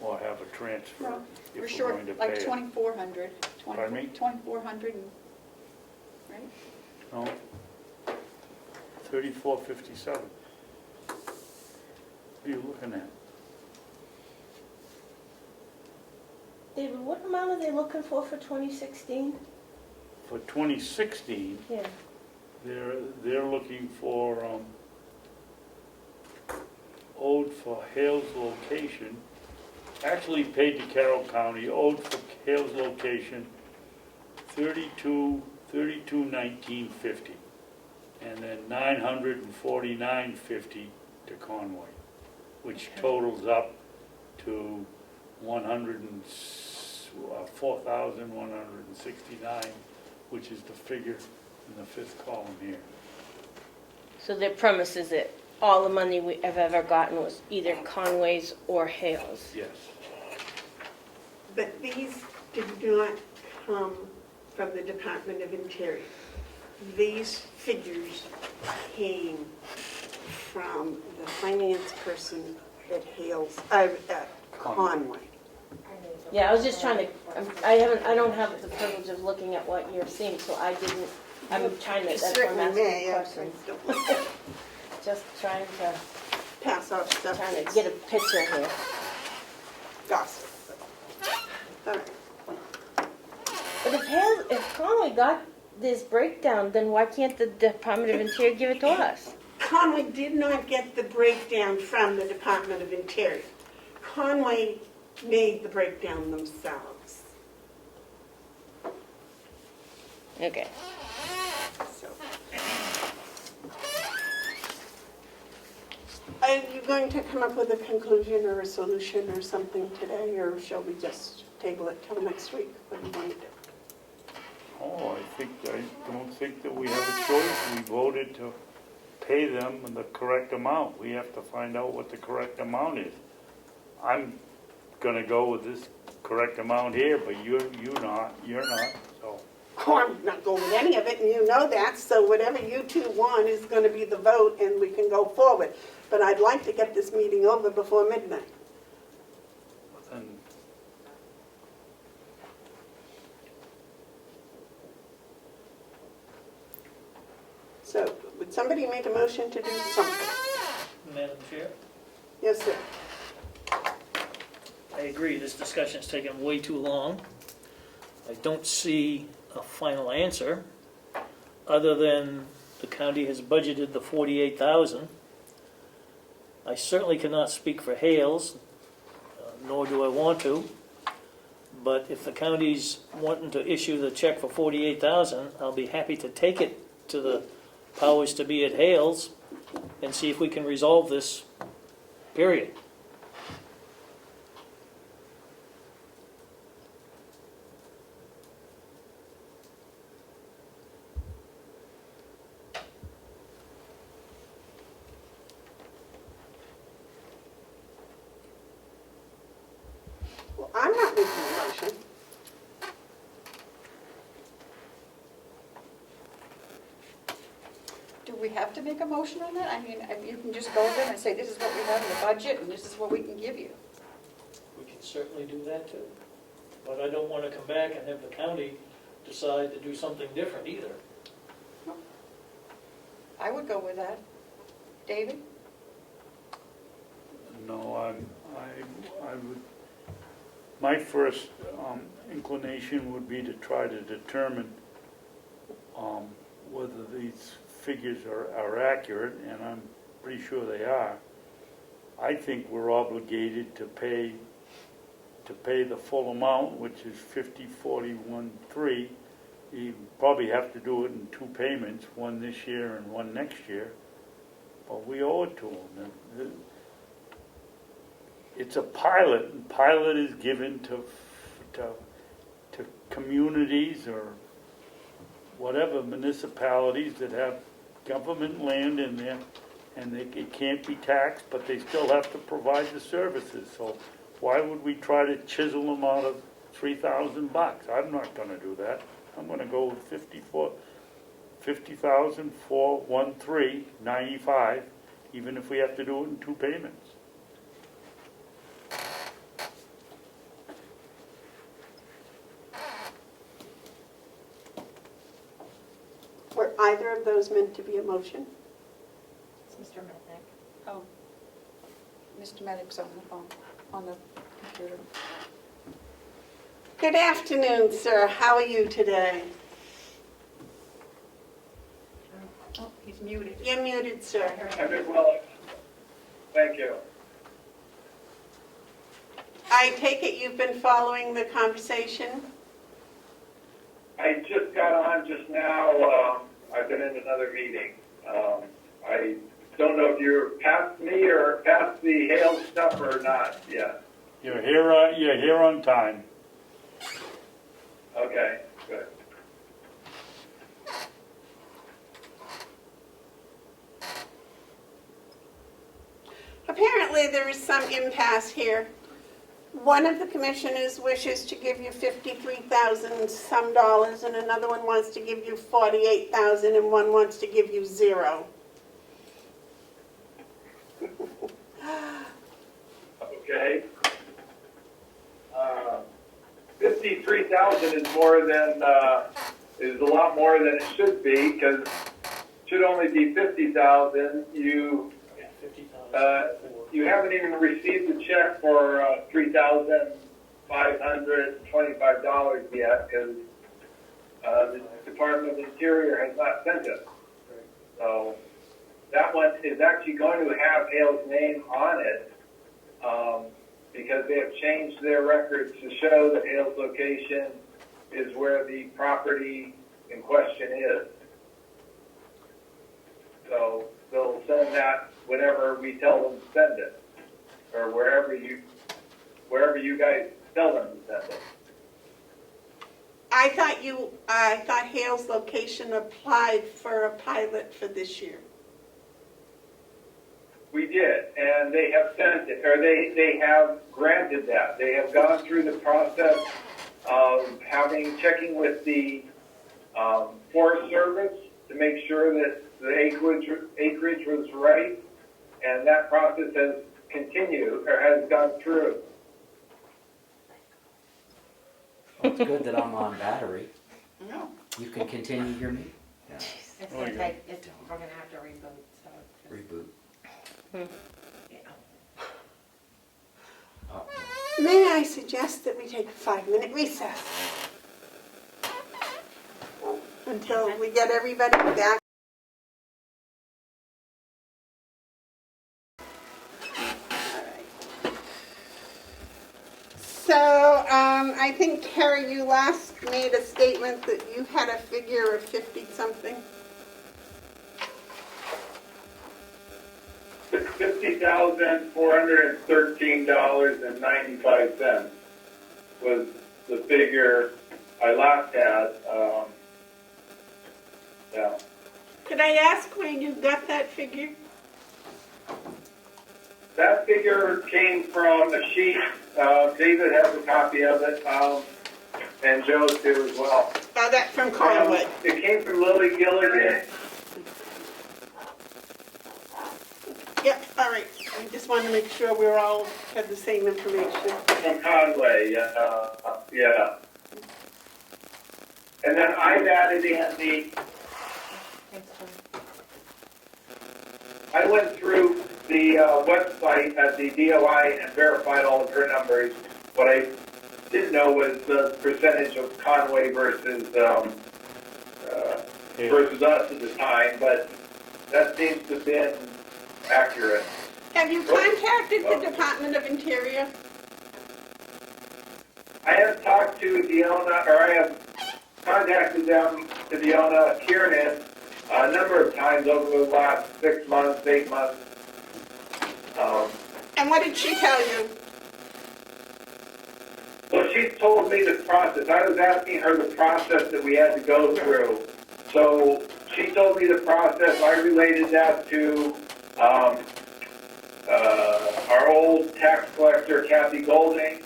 or have a transfer well, if we're we're short going to pay like it. 2,400. Pardon me? 2,400, right? No, 3457. What are you looking at? David, what amount are they looking for 2016? For 2016, Yeah. they're looking for, owed for Hale's location, actually paid to Carroll County, owed for Hale's location, $32,1950, and then $949.50 to Conway, which totals up to 4,169, which is the figure in the fifth column here. So their premise is that all the money we have ever gotten was either Conway's or Hale's. Yes. But these did not come from the Department of Interior. These figures came from the finance person at at Conway. Yeah, I was just trying to, I don't have the privilege of looking at what you're seeing, so I'm trying to, You that's why I'm certainly may, asking I questions. don't want to Just trying to pass off stuff. get a picture here. Gossip. All right. But if Conway got this breakdown, then why can't the Department of Interior give it to us? Conway did not get the breakdown from the Department of Interior. Conway made the breakdown themselves. Okay. So, Are you going to come up with a conclusion or a solution or something today, or shall we just table it till next week? What do you want to do? Oh, I don't think that we have a choice. We voted to pay them the correct amount. We have to find out what the correct amount is. I'm gonna go with this correct amount here, but you're not, so. Oh, I'm not going with any of it, and you know that, so whatever you two want is gonna be the vote, and we can go forward. But I'd like to get this meeting over before midnight. Then So, would somebody make a motion to do something? Madam Chair, Yes, sir. I agree, this discussion's taken way too long. I don't see a final answer, other than the county has budgeted the 48,000. I certainly cannot speak for Hales, nor do I want to. But if the county's wanting to issue the check for 48,000, I'll be happy to take it to the powers to be at Hales and see if we can resolve this, period. Well, I'm not making a motion. Do we have to make a motion on that? I mean, you can just go to them and say, this is what we have in the budget, and this is what we can give you. We can certainly do that too. But I don't want to come back and have the county decide to do something different either. I would go with that. David? No, I would, my first inclination would be to try to determine whether these figures are accurate, and I'm pretty sure they are. I think we're obligated to pay the full amount, which is 50,41,3. You probably have to do it in two payments, one this year and one next year, but we owe it to them. It's a pilot, and pilot is given to communities or whatever municipalities that have government land in there, and it can't be taxed, but they still have to provide the services. So why would we try to chisel them out of $3,000? I'm not going to do that. I'm going to go with 50,413.95, even if we have to do it in two payments. Were either of those meant to be a motion? It's Mr. Metnick. Oh, Mr. Medic's on the phone, on the computer. Good afternoon, sir. How are you today? Oh, he's muted. You're muted, sir. I'm doing well. Thank you. I take it you've been following the conversation? I just got on just now. I've been in another meeting. I don't know if you're past me or past the Hale stuff or not yet. You're here on time. Okay, good. Apparently, there is some impasse here. One of the commissioners wishes to give you 53,000 some dollars, and another one wants to give you 48,000, and one wants to give you 0. Okay. 53,000 is more than is a lot more than it should be, because it should only be 50,000. You haven't even received the check for $3,525 yet, because the Department of Interior has not sent it. So that one is actually going to have Hale's name on it, because they have changed their records to show that Hale's location is where the property in question is. So they'll send that whenever we tell them to send it, or wherever you guys tell them to send it. I thought Hale's location applied for a pilot for this year. We did, and they have sent it, or they have granted that. They have gone through the process of checking with the Forest Service to make sure that the acreage was right, and that process has continued, or has gone through. Well, it's good that I'm on battery. No. You can continue your meeting. Yeah. It's Oh, gonna yeah. take, we're gonna have to reboot, so. Reboot. Yeah. Oh. May I suggest that we take a 5-minute recess until we get everybody back? So, I think, Carrie, you last made a statement that you had a figure of 50-something. $50,413.95 was the figure I last had. Yeah. Could I ask where you got that figure? That figure came from a sheet. David has a copy of it, and Joe too as well. Oh, that's from Conway. It came from Lily Gilligan. Yep, all right. I just wanted to make sure we all had the same information. From Conway, yeah. And then I've added in Thanks, John. I went through the website at the DOI and verified all of her numbers. What I didn't know was the percentage of Conway versus versus us at the time, but that seems to have been accurate. Have you contacted the Department of Interior? I have talked to Deanna, or I have contacted them to Deanna Kiernan a number of times over the last 6 months, 8 months. And what did she tell you? Well, she told me the process. I was asking her the process that we had to go through. So she told me the process. I related that to our old tax collector, Kathy Golding.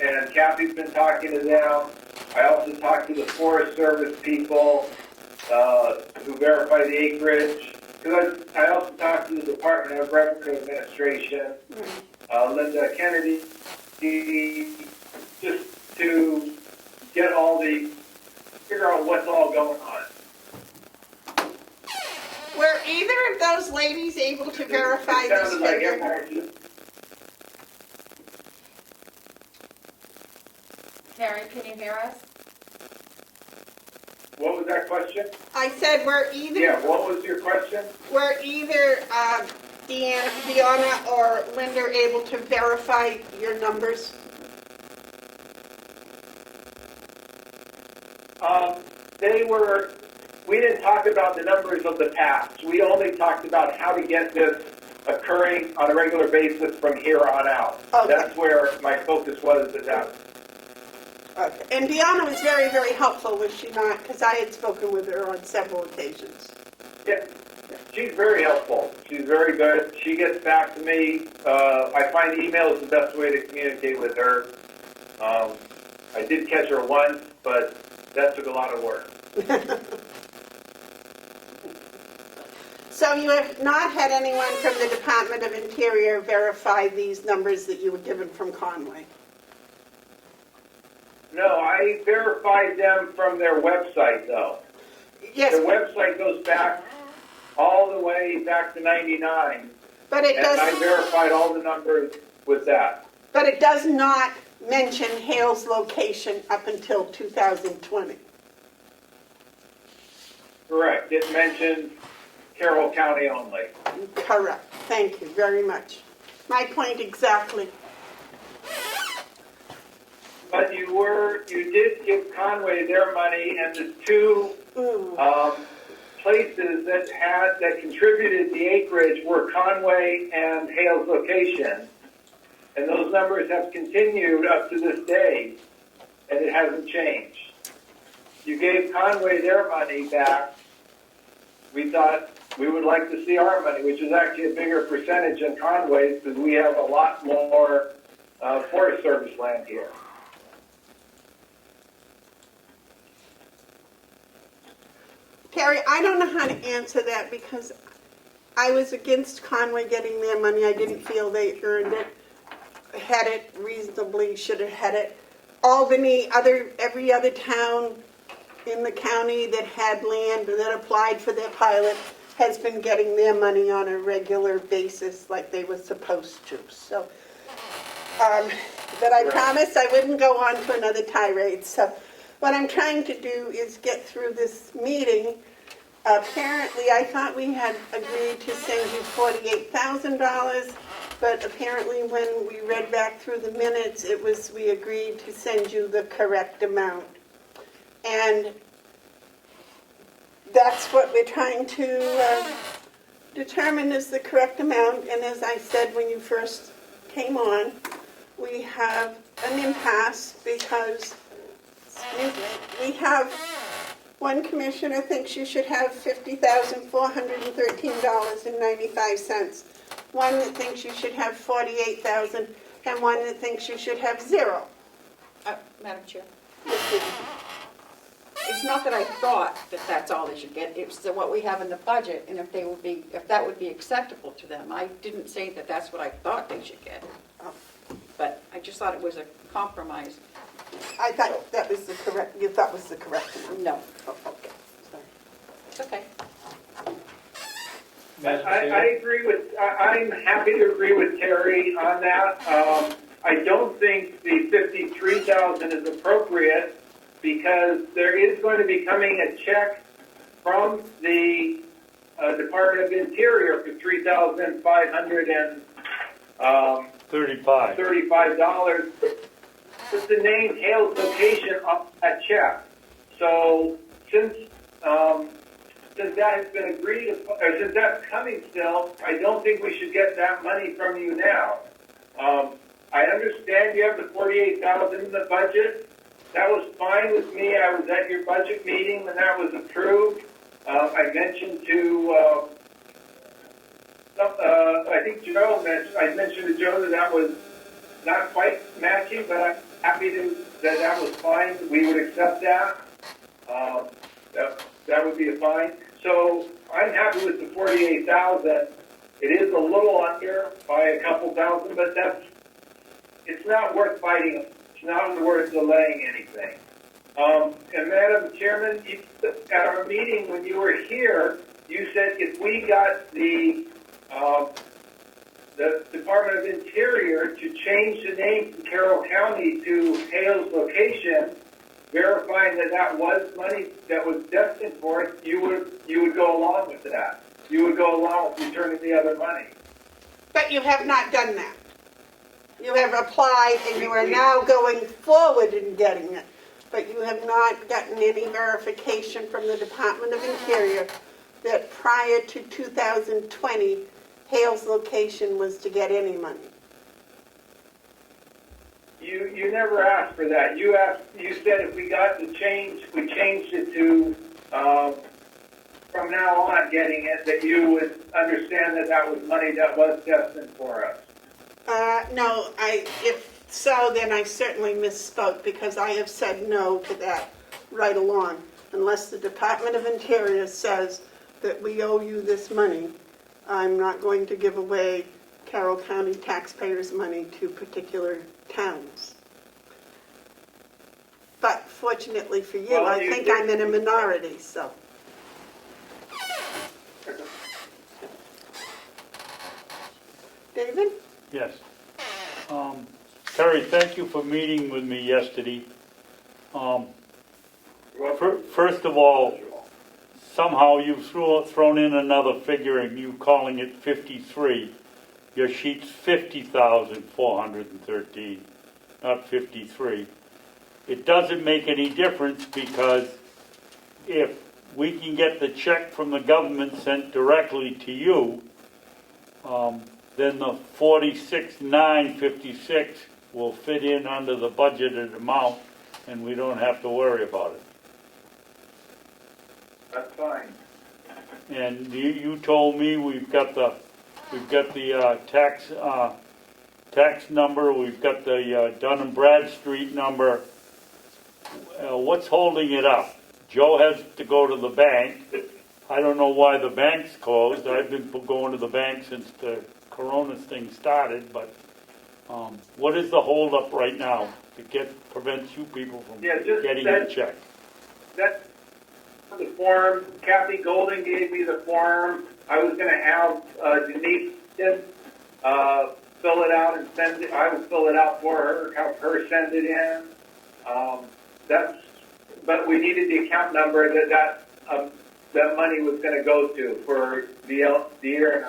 And Kathy's been talking to them. I also talked to the Forest Service people who verify the acreage. Because I also talked to the Department of Revenue Administration, Linda Kennedy, just to get figure out what's all going on. Were either of those ladies able to verify It this sounded like figure? everyone- Carrie, can you hear us? What was that question? I said were either What was your question? Deanna or Linda able to verify your numbers? We didn't talk about the numbers of the past. We only talked about how to get this occurring on a regular basis from here on out. Okay. That's where my focus was at that. Okay. And Deanna was very, very helpful, was she not? Because I had spoken with her on several occasions. Yeah, she's very helpful. She's very good. She gets back to me. I find email is the best way to communicate with her. I did catch her once, but that took a lot of work. So you have not had anyone from the Department of Interior verify these numbers that you were given from Conway? No, I verified them from their website, though. Yes, Their website goes back all the way back to '99, but it and I does. verified all the numbers with that. But it does not mention Hale's location up until 2020. Correct. It mentioned Carroll County only. Correct. Thank you very much. My point exactly. But you did give Conway their money, and the two places that contributed the acreage were Conway and Hales location. And those numbers have continued up to this day, and it hasn't changed. You gave Conway their money back. We thought we would like to see our money, which is actually a bigger percentage than Conway's, because we have a lot more Forest Service land here. Terry, I don't know how to answer that because I was against Conway getting their money. I didn't feel they earned it, had it reasonably, should have had it. Albany, every other town in the county that had land that applied for their pilot has been getting their money on a regular basis like they were supposed to. So, but I promised I wouldn't go on to another tirade. So what I'm trying to do is get through this meeting. Apparently, I thought we had agreed to send you $48,000, but apparently when we read back through the minutes, we agreed to send you the correct amount. And that's what we're trying to determine is the correct amount. And as I said when you first came on, we have an impasse because, excuse me, we have one commissioner thinks you should have $50,413.95. One that thinks you should have $48,000, and one that thinks you should have zero. Madam Chair, it's not that I thought that that's all they should get. It's what we have in the budget, and if that would be acceptable to them. I didn't say that that's what I thought they should get, but I just thought it was a compromise. I thought that was the correct. You thought was the correct amount. No, Oh, okay. Sorry. it's okay. I agree with, I'm happy to agree with Terry on that. I don't think the 53,000 is appropriate because there is going to be coming a check from the Department of Interior for $3,535. Put the name Hale's location on that check. So since that has been agreed, or since that's coming still, I don't think we should get that money from you now. I understand you have the $48,000 in the budget. That was fine with me. I was at your budget meeting when that was approved. I mentioned to, I think I mentioned to Joe that was not quite matching, but I'm happy that was fine. We would accept that. That would be fine. So I'm happy with the $48,000. It is a little under by a couple thousand, but it's not worth fighting. It's not worth delaying anything. And Madam Chairman, at our meeting when you were here, you said if we got the Department of Interior to change the name from Carroll County to Hale's location, verifying that was money that was destined for it, you would go along with that. You would go along with returning the other money. But you have not done that. You have applied and you are now going forward in getting it. But you have not gotten any verification from the Department of Interior that prior to 2020, Hale's location was to get any money. You never asked for that. You said if we got the change, we changed it to from now on getting it, that you would understand that was money that was destined for us. No, if so, then I certainly misspoke because I have said no to that right along. Unless the Department of Interior says that we owe you this money, I'm not going to give away Carroll County taxpayers' money to particular towns. But fortunately for you, Well, I think I'm in a minority, so. David? Yes. Terry, thank you for meeting with me yesterday. First of all, somehow you've thrown in another figure and you calling it 53. Your sheet's 50,413, not 53. It doesn't make any difference because if we can get the check from the government sent directly to you, then the 46,956 will fit in under the budgeted amount, and we don't have to worry about it. That's fine. And you told me we've got the tax number, we've got the Dun and Bradstreet number. What's holding it up? Joe has to go to the bank. I don't know why the bank's closed. I've been going to the bank since the Corona thing started, but what is the holdup right now to prevent you people from Yeah, just getting a check? That's the form. Kathy Golden gave me the form. I was going to have Denise fill it out and send it. I would fill it out for her, have her send it in. But we needed the account number that money was going to go to for the year.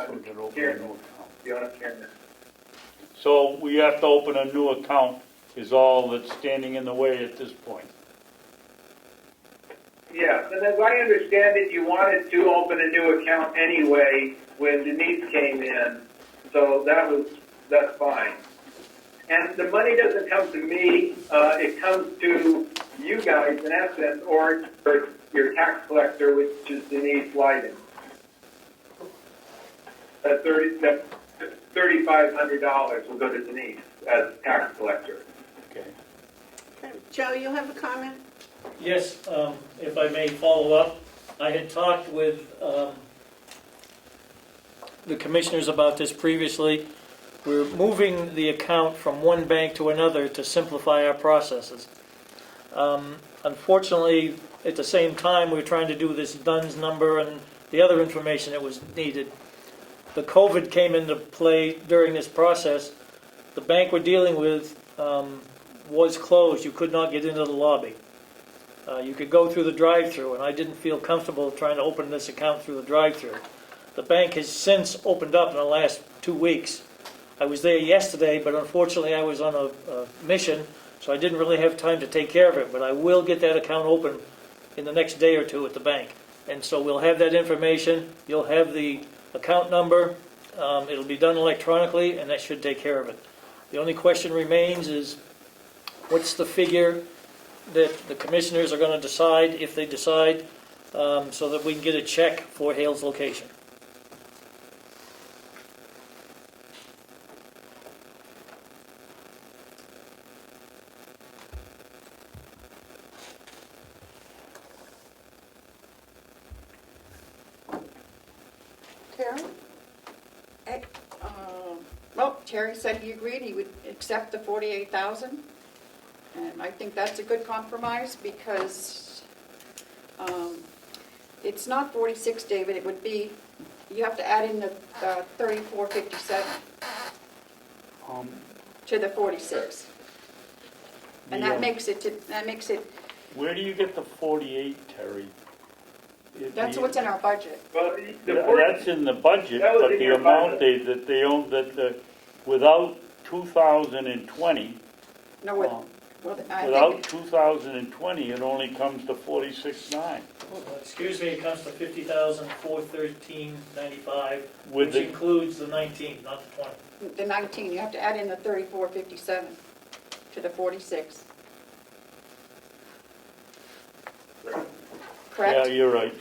So we have to open a new account is all that's standing in the way at this point. Yes, and as I understand it, you wanted to open a new account anyway when Denise came in, so that's fine. And the money doesn't come to me; it comes to you guys in essence, or your tax collector, which is Denise Leiden. That $3,500 will go to Denise as tax collector. Okay. Joe, you have a comment? Yes, if I may follow up, I had talked with the commissioners about this previously. We're moving the account from one bank to another to simplify our processes. Unfortunately, at the same time, we're trying to do this DUNS number and the other information that was needed. The COVID came into play during this process. The bank we're dealing with was closed. You could not get into the lobby. You could go through the drive-through, and I didn't feel comfortable trying to open this account through the drive-through. The bank has since opened up in the last 2 weeks. I was there yesterday, but unfortunately I was on a mission, so I didn't really have time to take care of it, but I will get that account open in the next day or two at the bank. And so we'll have that information, you'll have the account number, it'll be done electronically, and that should take care of it. The only question remains is, what's the figure that the commissioners are going to decide, if they decide, so that we can get a check for Hale's location. Carroll? Well, Terry said he agreed he would accept the 48,000, and I think that's a good compromise because it's not 46, David. It would be, you have to add in the 3457 to the 46, and that makes it. Where do you get the 48, Terry? That's what's in our budget. Well, That's in the budget, That was but in the your amount budget. that they own, without 2020, No, well, I without think 2020, it only comes to 46,900. Excuse me, it comes to $50,413.95, With which the- includes the 19, not the 20. the 19. You have to add in the 3457 to the 46. Yeah, Correct? you're right.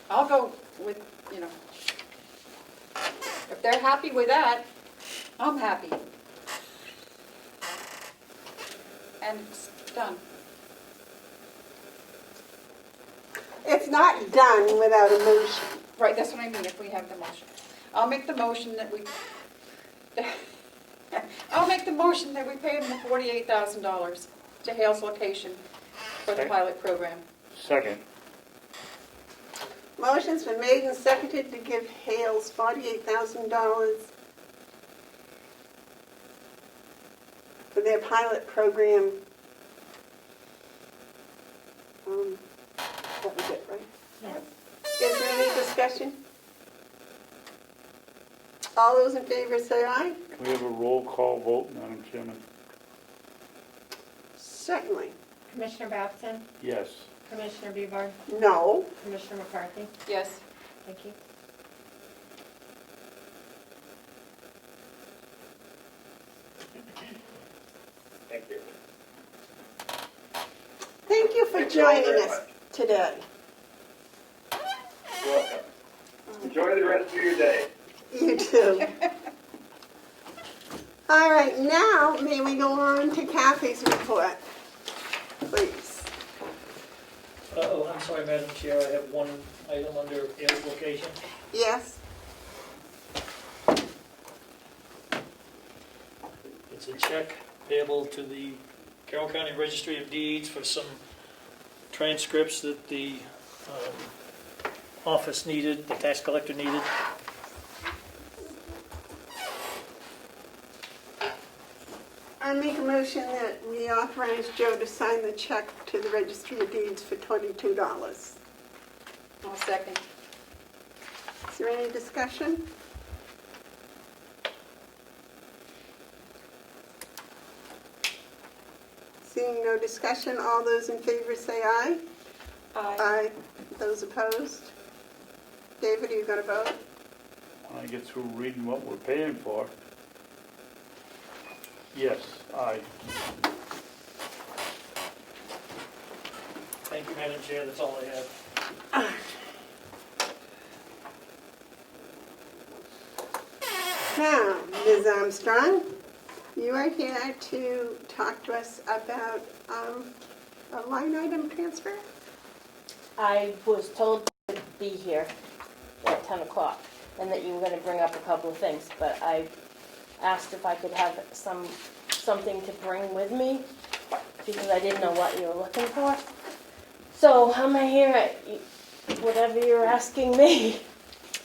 I'll go with, if they're happy with that, I'm happy. And it's done. It's not done without a motion. Right, that's what I mean, if we have the motion. I'll make the motion that we, pay them the $48,000 to Hale's location for the Okay. pilot program. Second. Motion's been made and seconded to give Hales $48,000 for their pilot program. That was it, right? Yeah. Is there any discussion? All those in favor say aye. Can we have a roll call vote, Madam Chairman? Certainly. Commissioner Batson, Yes. Commissioner Bieber, No. Commissioner McCarthy. Yes. Thank you. Thank you. Thank you for Thank you all joining very us much. today. You're welcome. Enjoy the rest of your day. You too. All right, now may we go on to Kathy's report, please. Oh, I'm sorry, Madam Chair, I have one item under application. Yes? It's a check payable to the Carroll County Registry of Deeds for some transcripts that the office needed, the tax collector needed. I make a motion that we authorize Joe to sign the check to the Registry of Deeds for $22. I'll second. Is there any discussion? Seeing no discussion, all those in favor say aye. Aye. Those opposed? David, are you going to vote? When I get through reading what we're paying for. Yes, aye. Thank you, Madam Chair, that's all I have. Now, Ms. Armstrong, you are here to talk to us about a line item transfer? I was told to be here at 10 o'clock and that you were going to bring up a couple of things, but I asked if I could have something to bring with me because I didn't know what you were looking for. So I'm here, whatever you're asking me.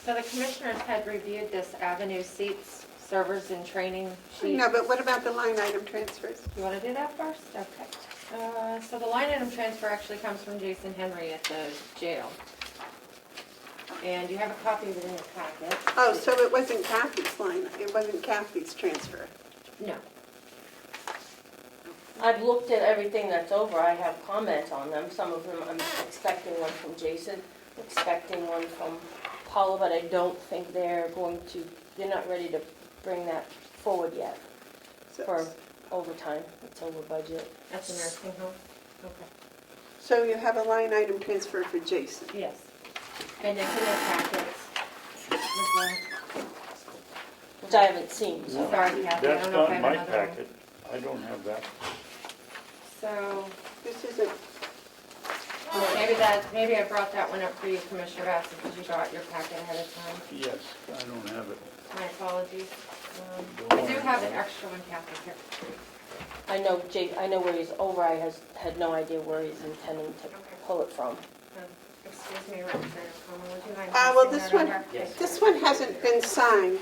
So the commissioners had reviewed this Avenue Seats servers and training sheet. No, but what about the line item transfers? You want to do that first? Okay. So the line item transfer actually comes from Jason Henry at the jail. And you have a copy of it in your packet. Oh, so it wasn't Kathy's line, it wasn't Kathy's transfer. No. I've looked at everything that's over. I have comments on them. Some of them I'm expecting one from Jason, expecting one from Paula, but I don't think they're not ready to bring that forward yet So- for overtime. It's over budget. At the nursing home? Okay. So you have a line item transfer for Jason. Yes. And it's in your packets. as well. Which I haven't seen, so. Sorry, Kathy, I That's don't know if not I in have my another one. packet. I don't have that. So, This isn't, maybe I brought that one up for you, Commissioner Bassett, because you got your packet ahead of time. Yes, I don't have it. My apologies. I do have an extra one, Kathy, here. I know where he's over. I had no idea where he's intending to pull it from. Excuse me, Representative Comeau, would you mind well, passing this that one, over? this one hasn't been signed.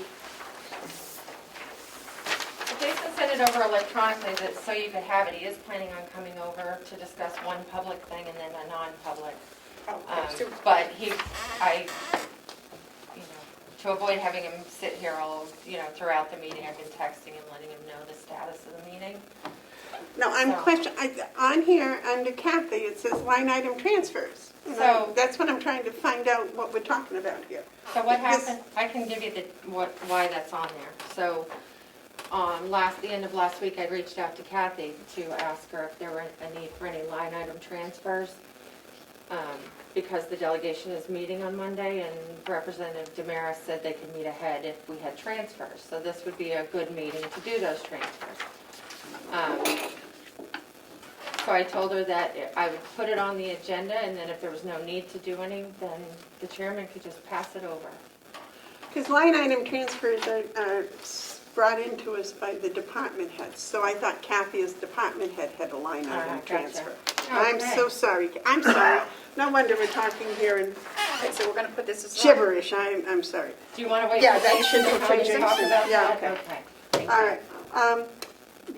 Jason sent it over electronically so you could have it. He is planning on coming over to discuss one public thing and then a non-public. But to avoid having him sit here throughout the meeting, I've been texting and letting him know the status of the meeting. No, I'm on here, under Kathy, it says line item transfers. So- That's what I'm trying to find out what we're talking about here. So what Because- happened, I can give you why that's on there. So, the end of last week, I reached out to Kathy to ask her if there were a need for any line item transfers, because the delegation is meeting on Monday, and Representative Damaris said they could meet ahead if we had transfers. So this would be a good meeting to do those transfers. So I told her that I would put it on the agenda, and then if there was no need to do any, then the chairman could just pass it over. Because line item transfers are brought into us by the department heads, so I thought Kathy as department head had a line item Gotcha. transfer. I'm Okay. so sorry, I'm sorry. No wonder we're talking here in Okay, so we're going to put this aside. gibberish, I'm sorry. Do you want to wait? Yeah, till that Jason should be comes for to talk Jason. about Yeah, that? okay. Okay. Thank you. All right,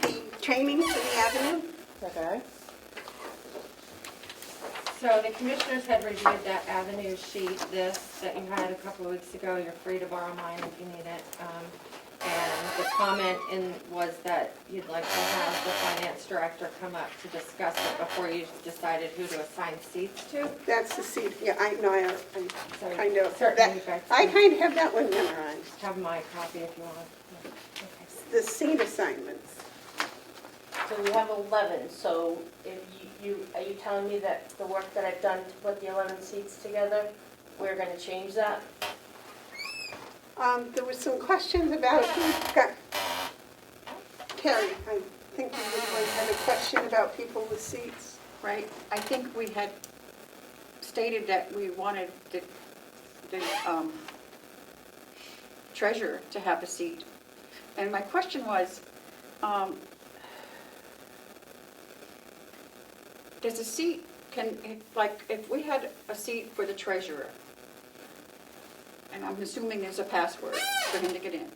the training for the avenue, Okay. So the commissioners had reviewed that avenue sheet, that you had a couple of weeks ago. You're free to borrow mine if you need it. And the comment was that you'd like to have the finance director come up to discuss it before you decided who to assign seats to. That's the seat, yeah, I know, I So kind of, certainly you guys I can kind of have that one memorized. have my copy if you want. Yeah, okay. The seat assignments. So we have 11, so if are you telling me that the work that I've done to put the 11 seats together, we're gonna change that? There was some questions about who got, Terry, I think you had a question about people with seats. Right, I think we had stated that we wanted the treasurer to have a seat. And my question was, does a seat, like, if we had a seat for the treasurer, and I'm assuming there's a password for him to get in,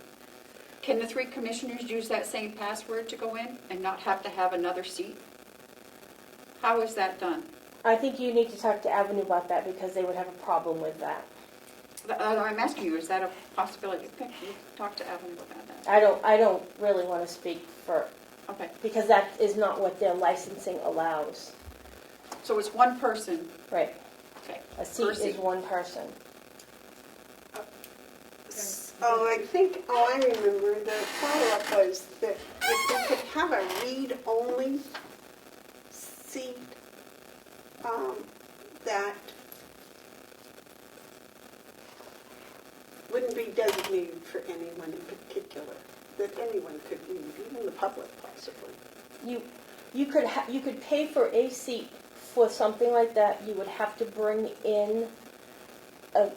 can the 3 commissioners use that same password to go in and not have to have another seat? How is that done? I think you need to talk to Avenue about that because they would have a problem with that. I'm asking you, is that a possibility? Okay, you talk to Avenue about that. I don't really want to speak for, Okay, because that is not what their licensing allows. so it's one person, Right, okay. a seat per is one person. Oh, I think, oh, I remember, the follow-up was that if we could have a read-only seat, that wouldn't be designated for anyone in particular, that anyone could read, even the public possibly. You could pay for a seat for something like that. You would have to bring in a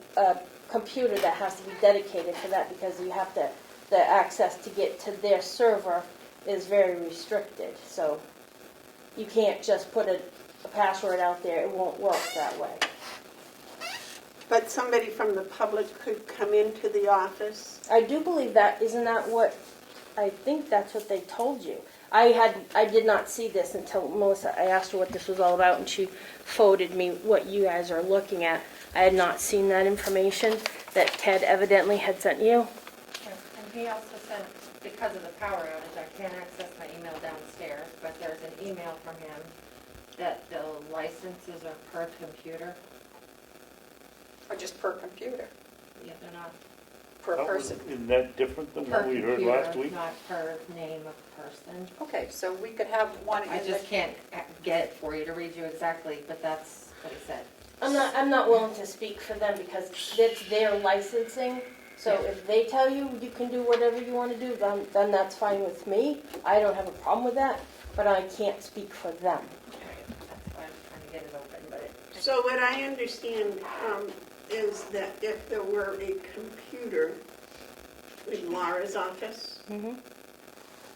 computer that has to be dedicated for that because you have to, the access to get to their server is very restricted. So you can't just put a password out there. It won't work that way. But somebody from the public could come into the office? I do believe that. Isn't that what, I think that's what they told you. I did not see this until Melissa, I asked her what this was all about and she forwarded me what you guys are looking at. I had not seen that information that Ted evidently had sent you. And he also sent, because of the power outage, I can't access my email downstairs, but there's an email from him that the licenses are per computer. Or just per computer, Yeah, they're not per person? Isn't that different than per what we heard last computer, week? not per name of person. Okay, so we could have one in I the... just can't get it for you to read you exactly, but that's what he said. I'm not willing to speak for them because it's their licensing. So if they tell you you can do whatever you want to do, then that's fine with me. I don't have a problem with that, but I can't speak for them. That's why I'm trying to get it open, but it. So what I understand is that if there were a computer in Laura's office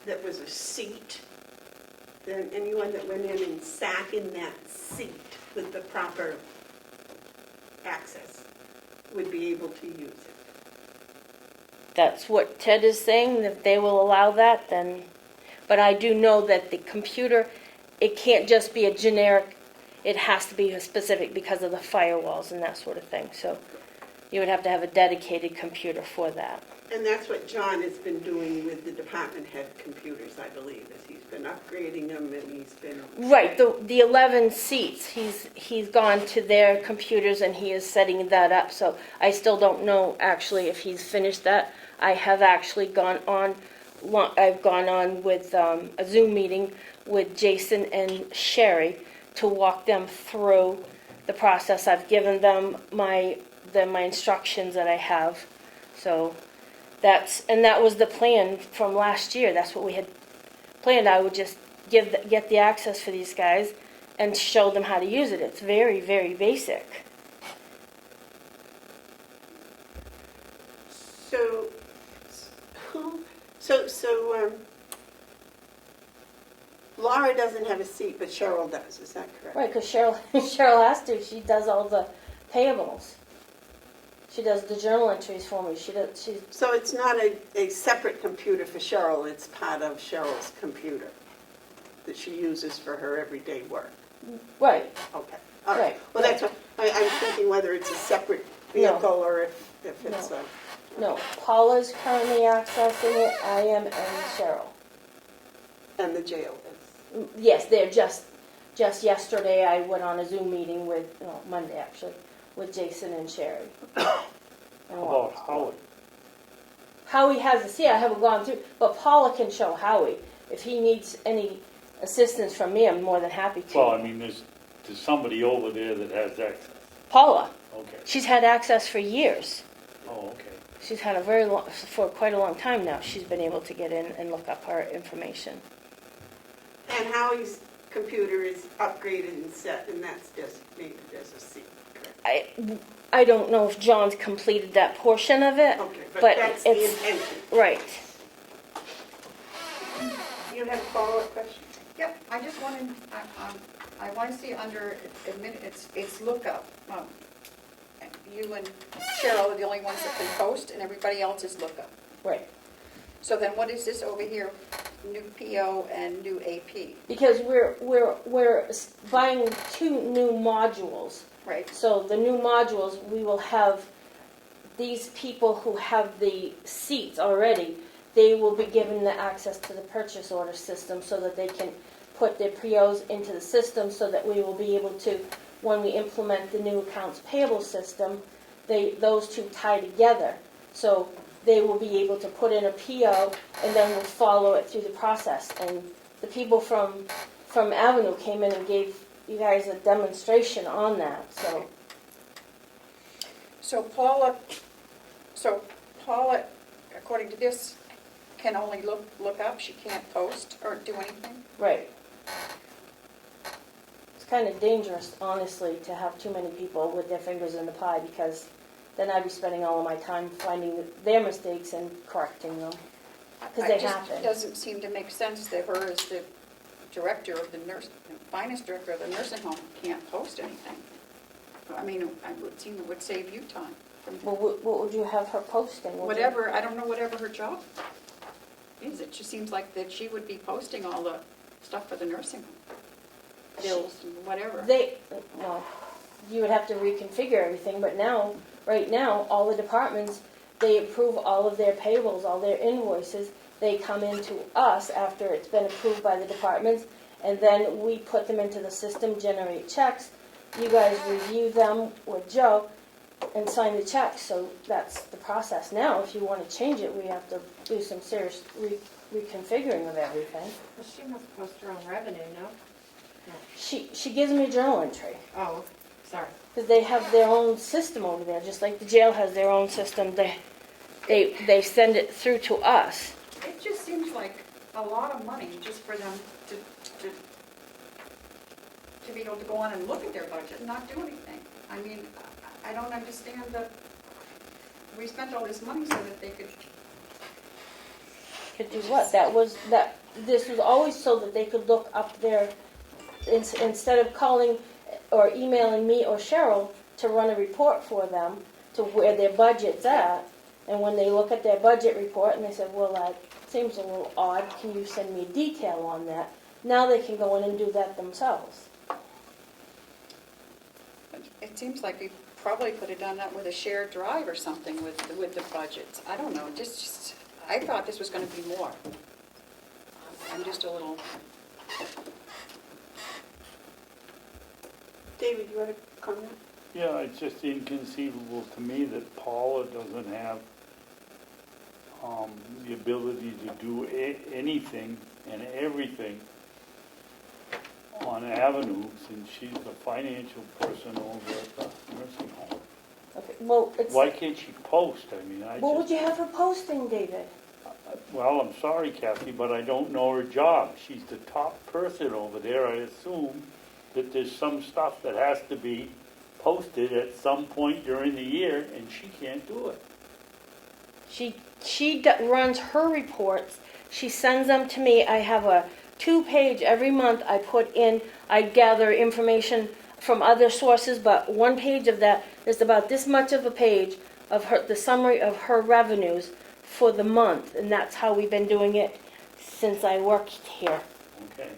that was a seat, then anyone that went in and sat in that seat with the proper access would be able to use it. That's what Ted is saying, if they will allow that, then, but I do know that the computer, it can't just be a generic, it has to be specific because of the firewalls and that sort of thing. So you would have to have a dedicated computer for that. And that's what John has been doing with the department head computers, I believe, is he's been upgrading them and he's been... Right, the 11 seats, he's gone to their computers and he is setting that up. So I still don't know actually if he's finished that. I have actually gone on with a Zoom meeting with Jason and Sherry to walk them through the process. I've given them my instructions that I have. So that was the plan from last year. That's what we had planned. I would just get the access for these guys and show them how to use it. It's very, very basic. So Laura doesn't have a seat, but Cheryl does, is that correct? Right, because Cheryl has to. She does all the payables. She does the journal entries for me. So it's not a separate computer for Cheryl, it's part of Cheryl's computer that she uses for her everyday work? Right. Okay. All right, Right. well, that's what, I'm thinking whether it's a separate vehicle or if it's a, No, Paula's currently accessing it, I am, and Cheryl. and the jail is. Yes, they're just yesterday, I went on a Zoom meeting with, no, Monday actually, with Jason and Sherry. How about Howard? Howie has a seat, I haven't gone through, but Paula can show Howie. If he needs any assistance from me, I'm more than happy to. Well, I mean, there's somebody over there that has access. Paula, Okay. she's had access for years. Oh, okay. She's had for quite a long time now, she's been able to get in and look up her information. And Howie's computer is upgraded and set, and that's designated as a C, correct? I don't know if John's completed that portion of it. Okay, but But that's the it's- intention. Right. You have a follow-up question? Yep, I just wanted, I want to see under, it's lookup. You and Cheryl are the only ones that can post, and everybody else is lookup. Right. So then what is this over here? New PO and new AP, Because we're buying 2 new modules. right? So the new modules, we will have these people who have the seats already, they will be given the access to the purchase order system so that they can put their POs into the system so that we will be able to, when we implement the new accounts payable system, those two tie together. So they will be able to put in a PO and then we'll follow it through the process. And the people from Avenue came in and gave you guys a demonstration on that, so. So Paula, according to this, can only look up, she can't post or do anything? Right. It's kind of dangerous, honestly, to have too many people with their fingers in the pie because then I'd be spending all of my time finding their mistakes and correcting them. Because they happen. It just doesn't seem to make sense that her as the director of the finance director of the nursing home can't post anything. I mean, I would seem it would save you time. Well, what would you have her posting? Whatever, I don't know whatever her job is. It just seems like that she would be posting all the stuff for the nursing home. Bills and whatever. Well, you would have to reconfigure everything, but now, right now, all the departments, they approve all of their payrolls, all their invoices. They come into us after it's been approved by the departments, and then we put them into the system, generate checks. You guys review them with Joe and sign the checks, so that's the process. Now, if you want to change it, we have to do some serious reconfiguring of everything. Well, she must post her own revenue, no? She gives me a journal entry. Oh, sorry. Because they have their own system over there, just like the jail has their own system. They send it through to us. It just seems like a lot of money just for them to be able to go on and look at their budget and not do anything. I mean, I don't understand we spent all this money so that they could, Could do what? This was always so that they could look up their, instead of calling or emailing me or Cheryl to run a report for them to where their budget's at. And when they look at their budget report and they said, well, that seems a little odd, can you send me detail on that? Now they can go in and do that themselves. it seems like we probably could have done that with a shared drive or something with the budgets. I don't know, just I thought this was going to be more. I'm just a little, David, you want to comment? Yeah, it's just inconceivable to me that Paula doesn't have the ability to do anything and everything on Avenue since she's the financial person over at the nursing home. Okay, well, it's, Why can't she post? I mean, what would you have her posting, David? Well, I'm sorry, Kathy, but I don't know her job. She's the top person over there. I assume that there's some stuff that has to be posted at some point during the year, and she can't do it. She runs her reports. She sends them to me. I have a 2-page every month I put in. I gather information from other sources, but 1 page of that is about this much of a page of the summary of her revenues for the month, and that's how we've been doing it since I worked here. Okay.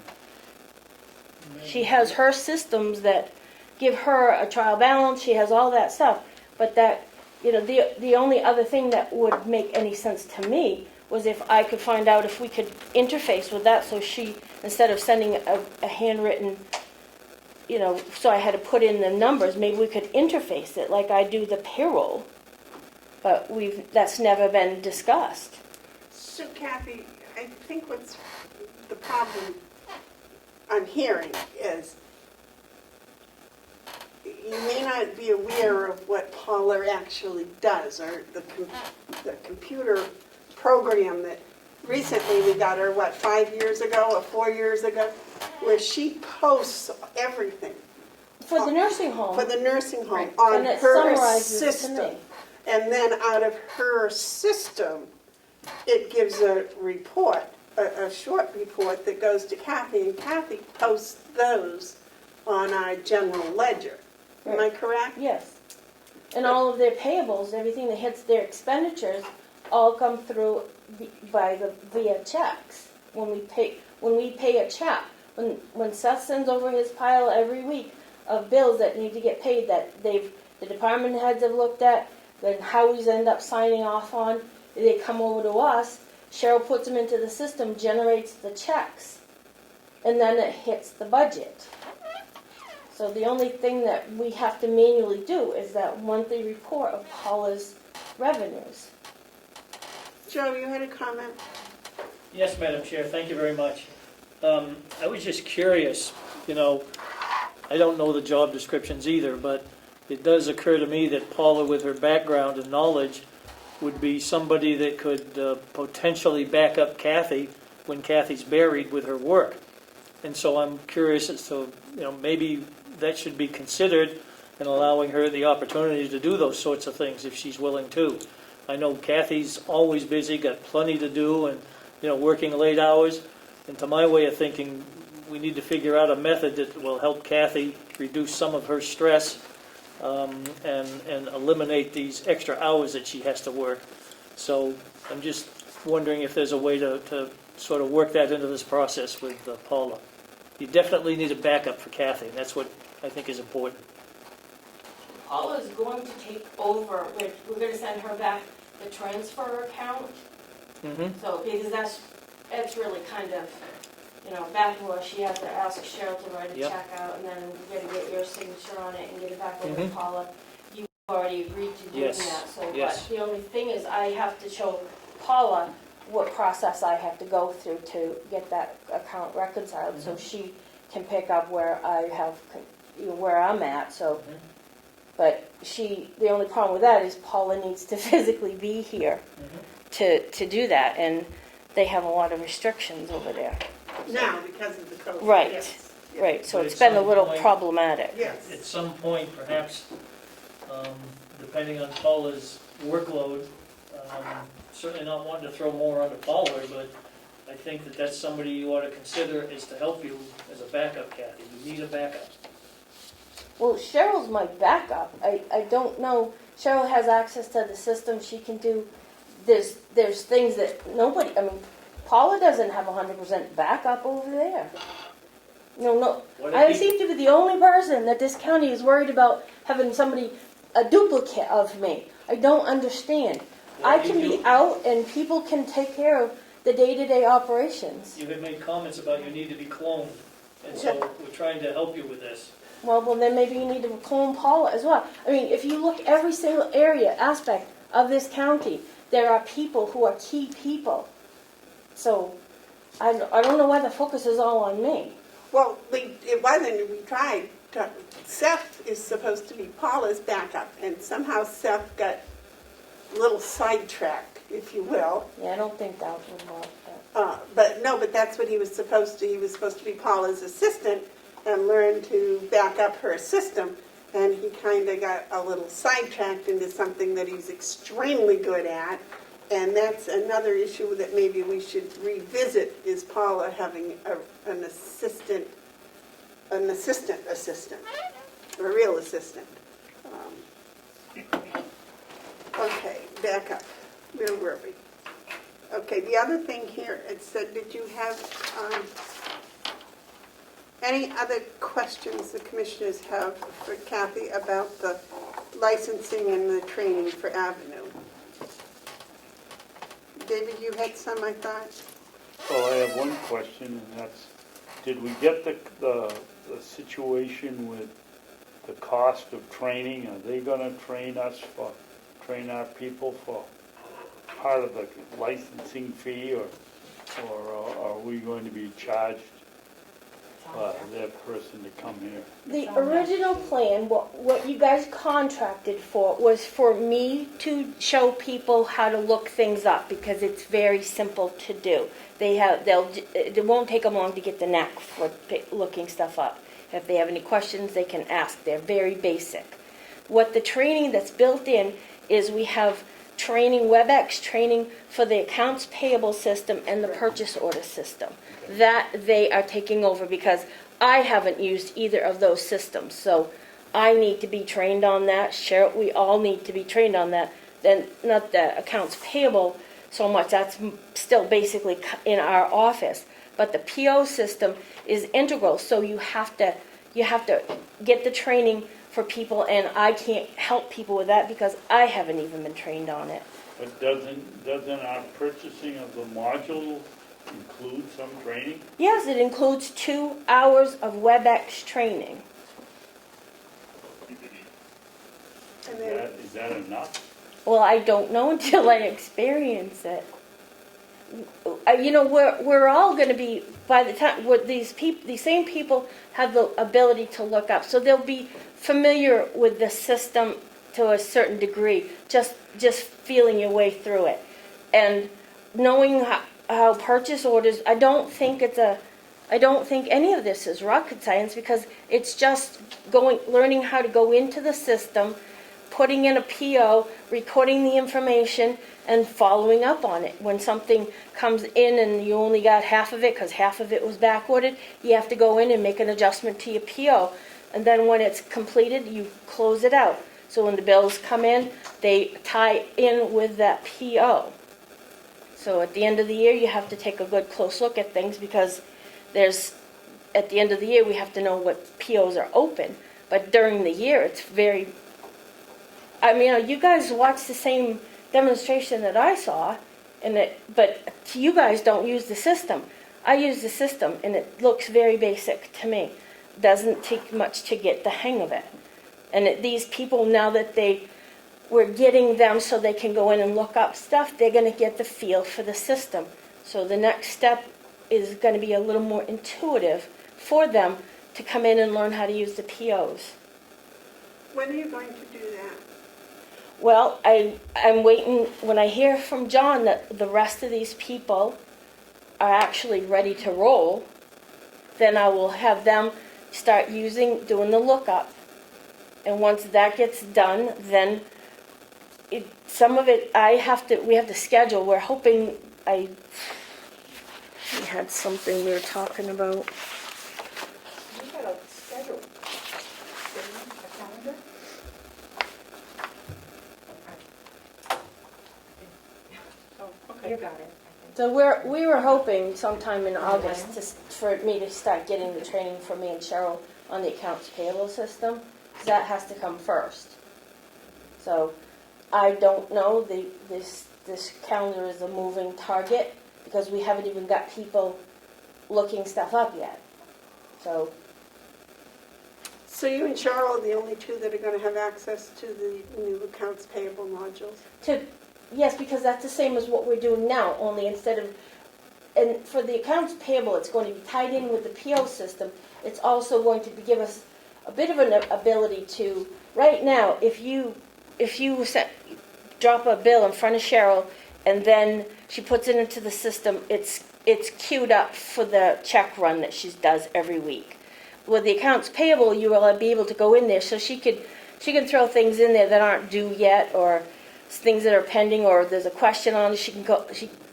She has her systems that give her a trial balance, she has all that stuff. But that, the only other thing that would make any sense to me was if I could find out if we could interface with that, so she, instead of sending a handwritten, so I had to put in the numbers, maybe we could interface it like I do the payroll. But that's never been discussed. So Kathy, I think what's the problem I'm hearing is you may not be aware of what Paula actually does, or the computer program that recently we got her, 5 years ago or 4 years ago, where she posts everything. For the nursing home. For the nursing home, Right. on And it her summarizes to system. me. And then out of her system, it gives a report, a short report that goes to Kathy, and Kathy posts those on our general ledger. Am I correct? Yes. And all of their payables, everything that hits their expenditures, all come through via checks. When we pay a check, when Seth sends over his pile every week of bills that need to get paid, that the department heads have looked at, then Howie's end up signing off on, they come over to us, Cheryl puts them into the system, generates the checks, and then it hits the budget. So the only thing that we have to manually do is that monthly report of Paula's revenues. Joe, you had a comment? Yes, Madam Chair, thank you very much. I was just curious, I don't know the job descriptions either, but it does occur to me that Paula, with her background and knowledge, would be somebody that could potentially back up Kathy when Kathy's buried with her work. And so I'm curious as to, maybe that should be considered in allowing her the opportunity to do those sorts of things if she's willing to. I know Kathy's always busy, got plenty to do, and working late hours. And to my way of thinking, we need to figure out a method that will help Kathy reduce some of her stress and eliminate these extra hours that she has to work. So I'm just wondering if there's a way to sort of work that into this process with Paula. You definitely need a backup for Kathy. That's what I think is important. Paula's going to take over, we're going to send her back the transfer account. Mm-hmm. So, because that's really kind of, back where she has to ask Cheryl to write a Yep. check out, and then we got to get your signature on it and get it back over to Mhm. Paula. You've already agreed to doing Yes. that, so, Yes. but the only thing is I have to show Paula what process I have to go through to get that account reconciled, so she can pick up where I have, where I'm at, so. Mhm. But the only problem with that is Paula needs to physically be here to do that, and they have a lot of restrictions over there. Now, because of the COVID. Right. Yes. Right, so But it's at been a some little point- problematic. Yes. At some point, perhaps, depending on Paula's workload, certainly not wanting to throw more onto Paula, but I think that that's somebody you ought to consider is to help you as a backup, Kathy. You need a backup. Well, Cheryl's my backup. I don't know, Cheryl has access to the system, she can do, there's things that nobody, Paula doesn't have 100% backup over there. No, What if I you- seem to be the only person that this county is worried about having somebody, a duplicate of me. I don't understand. What I if can you- be out and people can take care of the day-to-day operations. You had made comments about you need to be cloned, and so we're trying to help you with this. Well, then maybe you need to clone Paula as well. If you look every single aspect of this county, there are people who are key people. So I don't know why the focus is all on me. Well, it wasn't, we tried. Seth is supposed to be Paula's backup, and somehow Seth got a little sidetracked, if you will. Yeah, I don't think that would work. But that's what he was supposed to. He was supposed to be Paula's assistant and learn to back up her system. And he kind of got a little sidetracked into something that he's extremely good at. And that's another issue that maybe we should revisit, is Paula having an assistant, a real assistant. Okay, back up. Where were we? Okay, the other thing here, it said, did you have Any other questions the commissioners have for Kathy about the licensing and the training for Avenue? David, you had some, I thought? Well, I have one question, and that's, did we get the situation with the cost of training? Are they gonna train our people for part of the licensing fee, or are we going to be charged that person to come here? The original plan, what you guys contracted for, was for me to show people how to look things up, because it's very simple to do. It won't take them long to get the knack for looking stuff up. If they have any questions, they can ask. They're very basic. What the training that's built in is we have training, WebEx training for the accounts payable system and the purchase order system. That they are taking over, because I haven't used either of those systems. So I need to be trained on that. Cheryl, we all need to be trained on that. Then not the accounts payable so much. That's still basically in our office. But the PO system is integral. So you have to get the training for people, and I can't help people with that because I haven't even been trained on it. But doesn't our purchasing of the module include some training? Yes, it includes 2 hours of WebEx training. Is that enough? Well, I don't know until I experience it. We're all going to be, by the time these same people have the ability to look up, so they'll be familiar with the system to a certain degree, just feeling your way through it, and knowing how purchase orders. I don't think any of this is rocket science, because it's just learning how to go into the system, putting in a PO, recording the information, and following up on it. When something comes in and you only got half of it because half of it was backordered, you have to go in and make an adjustment to your PO. And then when it's completed, you close it out. So when the bills come in, they tie in with that PO. So at the end of the year, you have to take a good close look at things, because at the end of the year, we have to know what POs are open. But during the year, it's very... you guys watch the same demonstration that I saw, but you guys don't use the system. I use the system, and it looks very basic to me. Doesn't take much to get the hang of it. And these people, now that we're getting them so they can go in and look up stuff, they're going to get the feel for the system. So the next step is going to be a little more intuitive for them to come in and learn how to use the POs. When are you going to do that? Well, I'm waiting. When I hear from John that the rest of these people are actually ready to roll, then I will have them start doing the lookup. And once that gets done, then some of it we have to schedule. We're hoping we had something we were talking about. You got a schedule, a calendar? Oh, okay. You got it. So we were hoping sometime in August for me to start getting the training for me and Cheryl on the accounts payable system, because that has to come first. So I don't know. This calendar is a moving target, because we haven't even got people looking stuff up yet. So you and Cheryl are the only two that are going to have access to the new accounts payable modules? Yes, because that's the same as what we're doing now, only and for the accounts payable, it's going to be tied in with the PO system. It's also going to give us a bit of an ability to, right now, if you drop a bill in front of Cheryl and then she puts it into the system, it's queued up for the check run that she does every week. With the accounts payable, you will be able to go in there, so she can throw things in there that aren't due yet, or things that are pending, or there's a question on it. She can go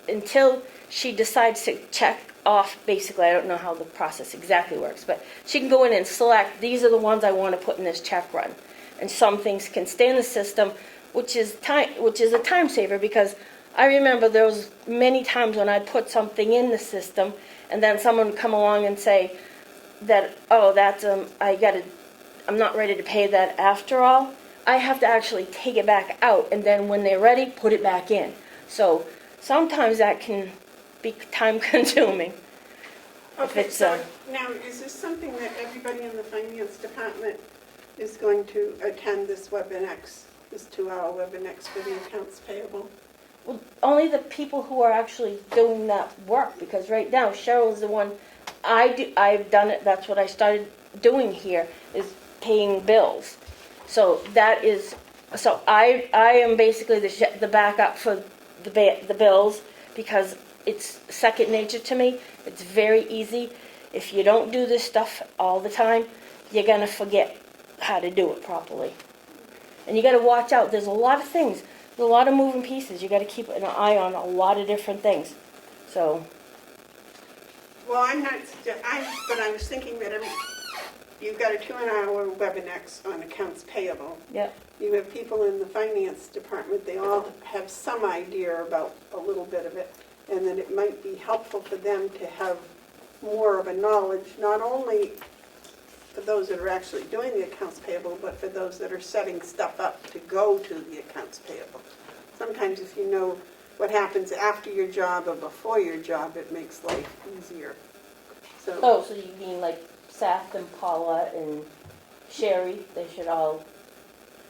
until she decides to check off. Basically, I don't know how the process exactly works, but she can go in and select, these are the ones I want to put in this check run. And some things can stay in the system, which is a time saver, because I remember there was many times when I'd put something in the system and then someone would come along and say, that, oh, that's, I'm not ready to pay that after all, I have to actually take it back out, and then when they're ready, put it back in. So sometimes that can be time consuming. Okay, it's, so now, is this something that everybody in the finance department is going to attend this WebEx, this 2-hour WebEx for the accounts payable? Well, only the people who are actually doing that work, because right now Cheryl's the one, I've done it, that's what I started doing here, is paying bills. So that is, so I am basically the backup for the bills, because it's second nature to me. It's very easy. If you don't do this stuff all the time, you're gonna forget how to do it properly. And you gotta watch out, there's a lot of things, there's a lot of moving pieces, you gotta keep an eye on a lot of different things. So, Well, but I was thinking that you've got a 2-hour WebEx on accounts payable. yeah, You have people in the finance department, they all have some idea about a little bit of it, and that it might be helpful for them to have more of a knowledge, not only for those that are actually doing the accounts payable, but for those that are setting stuff up to go to the accounts payable. Sometimes if you know what happens after your job or before your job, it makes life easier. So, oh, so you mean like Seth and Paula and Sherry, they should all,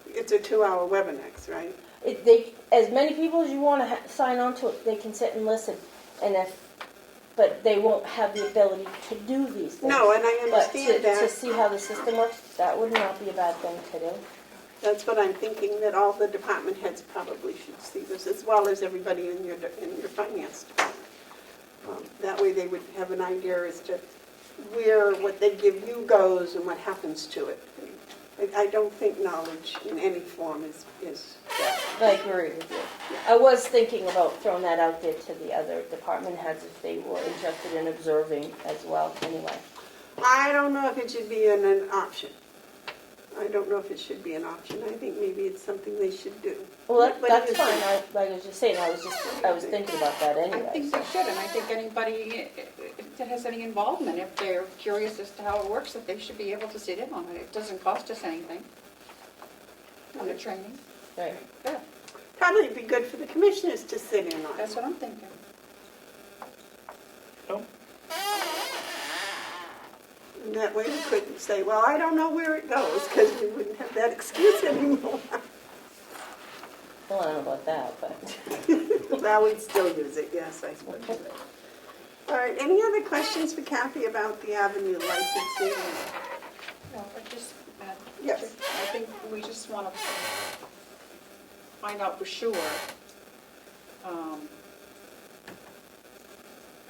it's a 2-hour WebEx, right? as many people as you want to sign on to it, they can sit and listen. But they won't have the ability to do these things. No, and I understand But to that. see how the system works, that would not be a bad thing to do. That's what I'm thinking, that all the department heads probably should see this, as well as everybody in your finance department. That way they would have an idea as to where what they give you goes and what happens to it. I don't think knowledge in any form is bad. I agree with you. I was thinking about throwing that out there to the other department heads if they were interested in observing as well, anyway. I don't know if it should be an option. I don't know if it should be an option. I think maybe it's something they should do. Well, What do that's you fine, think? like I was just saying, I was thinking about that I anyway. think they should, and I think anybody that has any involvement, if they're curious as to how it works, that they should be able to sit in on it. It doesn't cost us anything on the training. Right. Yeah, Probably be good for the commissioners to sit in on it. that's what I'm thinking. And that way we couldn't say, well, I don't know where it goes, because we wouldn't have that excuse anymore. Well, I don't know about that, but. Well, we'd still use it, yes, I suppose. All right, any other questions for Kathy about the Avenue licensing? No, but just, Yes. I think we just want to find out for sure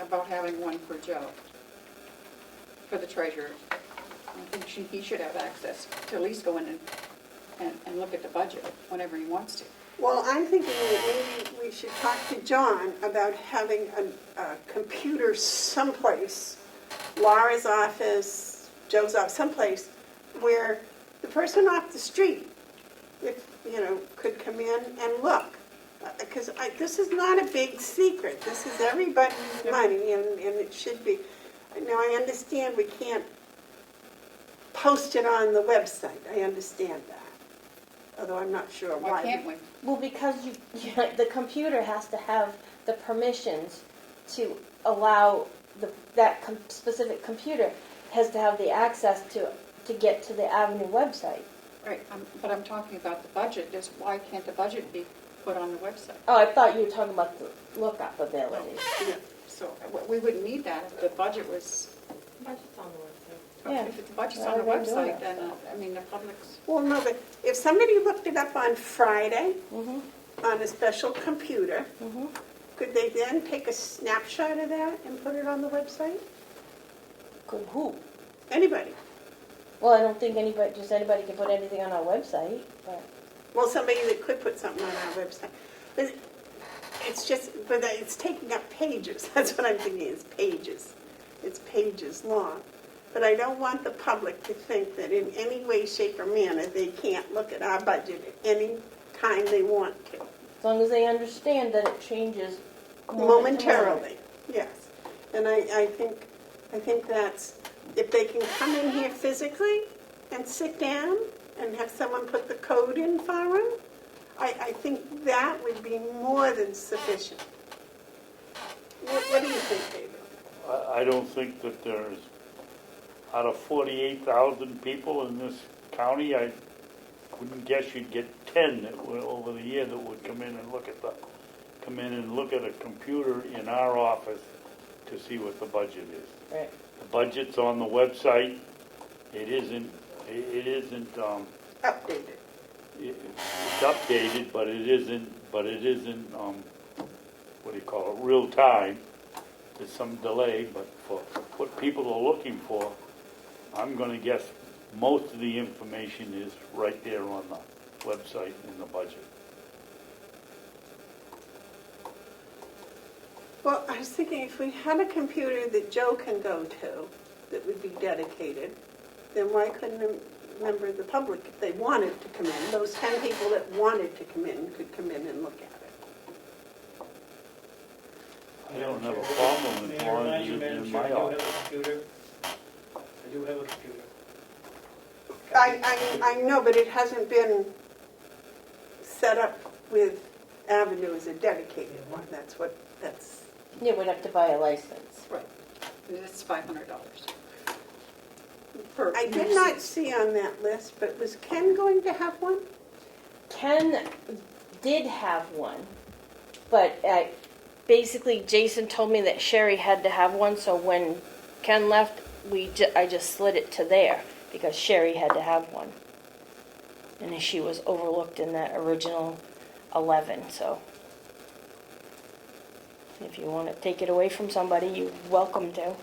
about having one for Joe, for the treasurer. I think he should have access to at least go in and look at the budget whenever he wants to. Well, I'm thinking that maybe we should talk to John about having a computer someplace, Laura's office, Joe's office, someplace where the person off the street, if, could come in and look. Because this is not a big secret. This is everybody's money, and it should be. Now, I understand we can't post it on the website. I understand that. Although I'm not sure why. Why can't we? Well, because the computer has to have the permissions to allow specific computer has to have the access to get to the Avenue website. Right, but I'm talking about the budget. Why can't the budget be put on the website? Oh, I thought you were talking about the lookup ability. Yeah. So we wouldn't need that if the budget was, Budget's on the website. Yeah. if the budget's Why on the are they doing website, that then, the public's, Well, no, but if somebody looked it up on Friday Mm-hmm. on a special computer, Mm-hmm. could they then take a snapshot of that and put it on the website? Could who? Anybody. Well, I don't think anybody can put anything on our website, but. Well, somebody that could put something on our website. But it's taking up pages. That's what I'm thinking, is pages. It's pages long. But I don't want the public to think that in any way, shape, or manner, they can't look at our budget at any time they want to. As long as they understand that it changes Momentarily, yes. And I think that's if they can come in here physically and sit down and have someone put the code in for them, I think that would be more than sufficient. What do you think, David? I don't think that there's, out of 48,000 people in this county, I wouldn't guess you'd get 10 that would, over the year, that would come in and look at a computer in our office to see what the budget is. Right. The budget's on the website. It isn't, Updated. it's updated, but it isn't, what do you call it, real time. There's some delay, but for what people are looking for, I'm gonna guess most of the information is right there on the website in the budget. Well, I was thinking if we had a computer that Joe can go to that would be dedicated, then why couldn't a member of the public, if they wanted to come in, those 10 people that wanted to come in could come in and look at it? I don't have a problem as long as it's in my office. I do have a computer. I know, but it hasn't been set up with Avenue as a dedicated one. That's. Yeah, we'd have to buy a license. Right. And it's $500. I did not see on that list, but was Ken going to have one? Ken did have one, but basically Jason told me that Sherry had to have one, so when Ken left, I just slid it to there because Sherry had to have one. And she was overlooked in that original 11, so if you want to take it away from somebody, you're welcome to.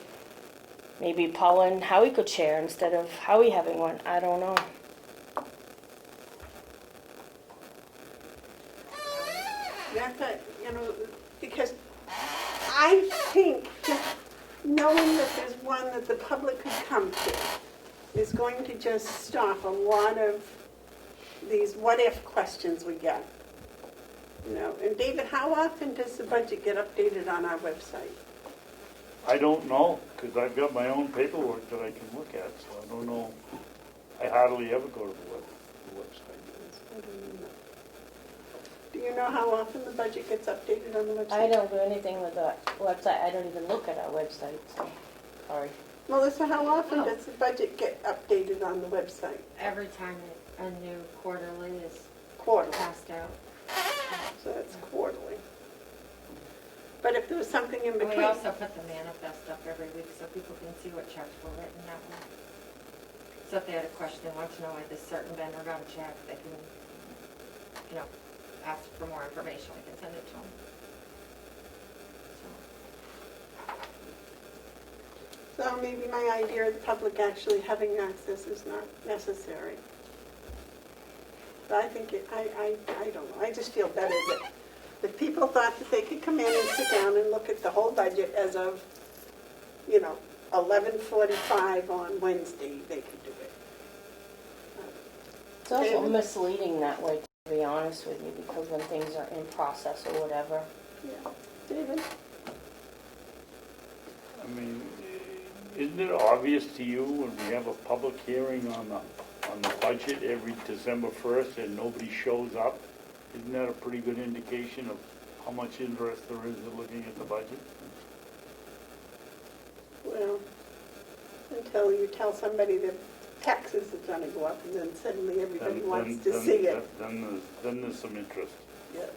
Maybe Paula and Howie could share instead of Howie having one. I don't know. Because I think just knowing that there's one that the public could come to is going to just stop a lot of these what-if questions we get. And David, how often does the budget get updated on our website? I don't know, because I've got my own paperwork that I can look at, so I don't know. I hardly ever go to the website. Do you know how often the budget gets updated on the website? I don't do anything with the website. I don't even look at our website, so sorry. Melissa, how often does the budget get updated on the website? Every time a new quarterly is Quarterly. passed out. So that's quarterly. But if there was something in And between. we also put the manifest up every week so people can see what checks were written that way. So if they had a question, they want to know why this certain vendor got a check, they can, ask for more information, we can send it to them. So maybe my idea of the public actually having access is not necessary. But I think I don't know, I just feel better that people thought that they could come in and sit down and look at the whole budget as of, 11:45 on Wednesday, they could do it. It's also misleading that way, to be honest with you, because when things are in process or whatever. Yeah. David? I mean, isn't it obvious to you when we have a public hearing on the budget every December 1st and nobody shows up? Isn't that a pretty good indication of how much interest there is in looking at the budget? Well, until you tell somebody that taxes are going to go up and then suddenly everybody wants to see it. Then there's some interest. Yeah.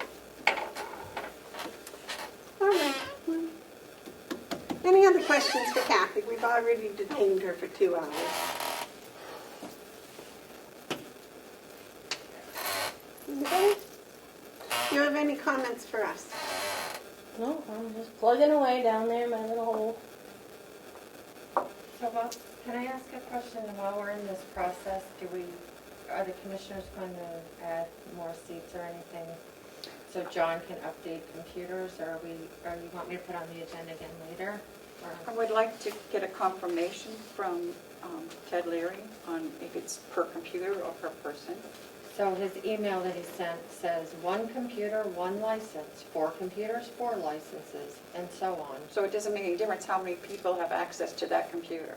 All right. Well, any other questions for Kathy? We've already detained her for 2 hours. Anybody? Do you have any comments for us? No, I'm just plugging away down there in my little hole. So, can I ask a question? While we're in this process, are the commissioners going to add more seats or anything so John can update computers, or you want me to put on the agenda again later? I would like to get a confirmation from Ted Leary on if it's per computer or per person. So his email that he sent says 1 computer, 1 license, 4 computers, 4 licenses, and so on. So it doesn't make any difference how many people have access to that computer.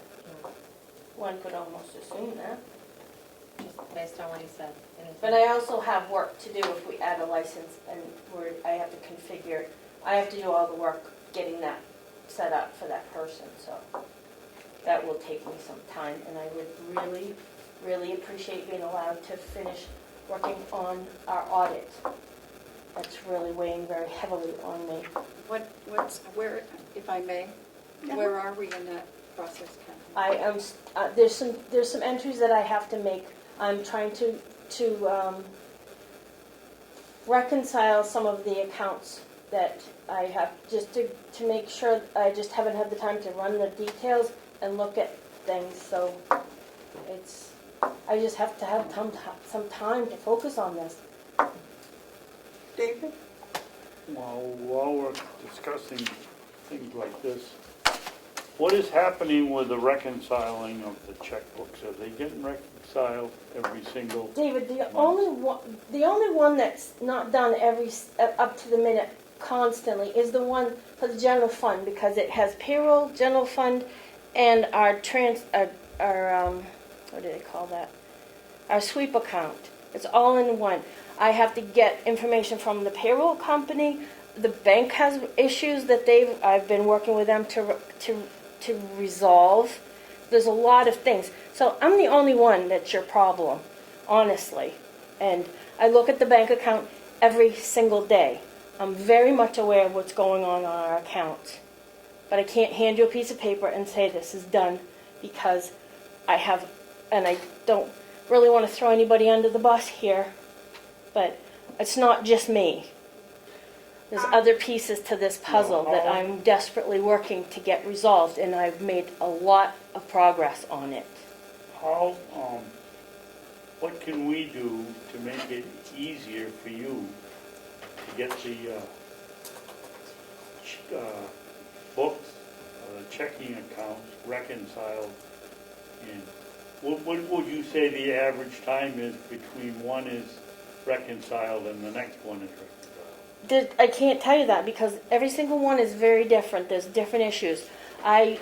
One could almost assume that. Just based on what he said. in his- But I also have work to do if we add a license and I have to configure, I have to do all the work getting that set up for that person, so that will take me some time, and I would really, really appreciate being allowed to finish working on our audit. That's really weighing very heavily on me. Where, if I may, where are we in that process, Ken? I am, there's some entries that I have to make. I'm trying to reconcile some of the accounts that I have, just to make sure. I just haven't had the time to run the details and look at things, so I just have to have some time to focus on this. David? Well, while we're discussing things like this, what is happening with the reconciling of the checkbooks? Are they getting reconciled every single? David, the only one that's not done up to the minute constantly is the one for the general fund, because it has payroll, general fund, and our what do they call that? Our sweep account. It's all in one. I have to get information from the payroll company. The bank has issues that I've been working with them to resolve. There's a lot of things. So I'm the only one that's your problem, honestly. And I look at the bank account every single day. I'm very much aware of what's going on our accounts. But I can't hand you a piece of paper and say this is done, because I don't really want to throw anybody under the bus here, but it's not just me. There's other pieces to this puzzle that I'm desperately working to get resolved, and I've made a lot of progress on it. What can we do to make it easier for you to get the books, checking accounts reconciled? And what would you say the average time is between one is reconciled and the next one is reconciled? I can't tell you that, because every single one is very different. There's different issues. I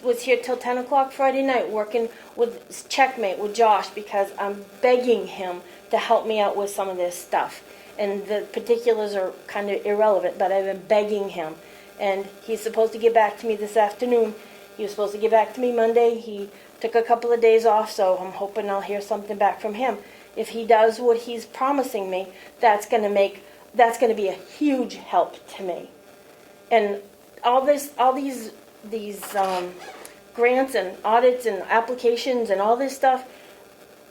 was here till 10 o'clock Friday night working with Checkmate, with Josh, because I'm begging him to help me out with some of this stuff. And the particulars are kind of irrelevant, but I've been begging him. And he's supposed to get back to me this afternoon. He was supposed to get back to me Monday. He took a couple of days off, so I'm hoping I'll hear something back from him. If he does what he's promising me, that's going to be a huge help to me. And all these grants and audits and applications and all this stuff,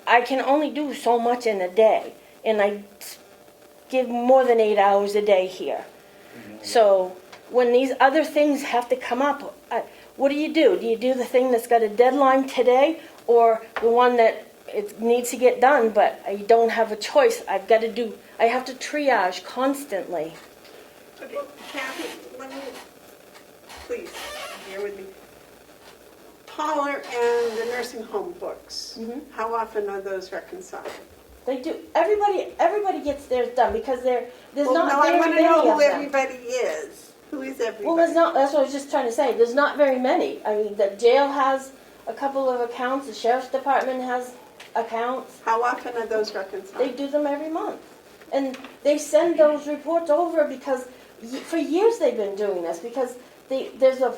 I can only do so much in a day, and I give more than 8 hours a day here. So when these other things have to come up, what do? Do you do the thing that's got a deadline today, or the one that it needs to get done, but I don't have a choice? I have to triage constantly. Okay, Kathy, let me, please, bear with me. Paula and the nursing home books, how often are those reconciled? They do. Everybody gets theirs done, because there's Well, not no, I very want to many know of who them. everybody is. Who is everybody? Well, that's what I was just trying to say. There's not very many. I mean, the jail has a couple of accounts. The sheriff's department has accounts. How often are those reconciled? They do them every month. And they send those reports over, because for years they've been doing this, because there's a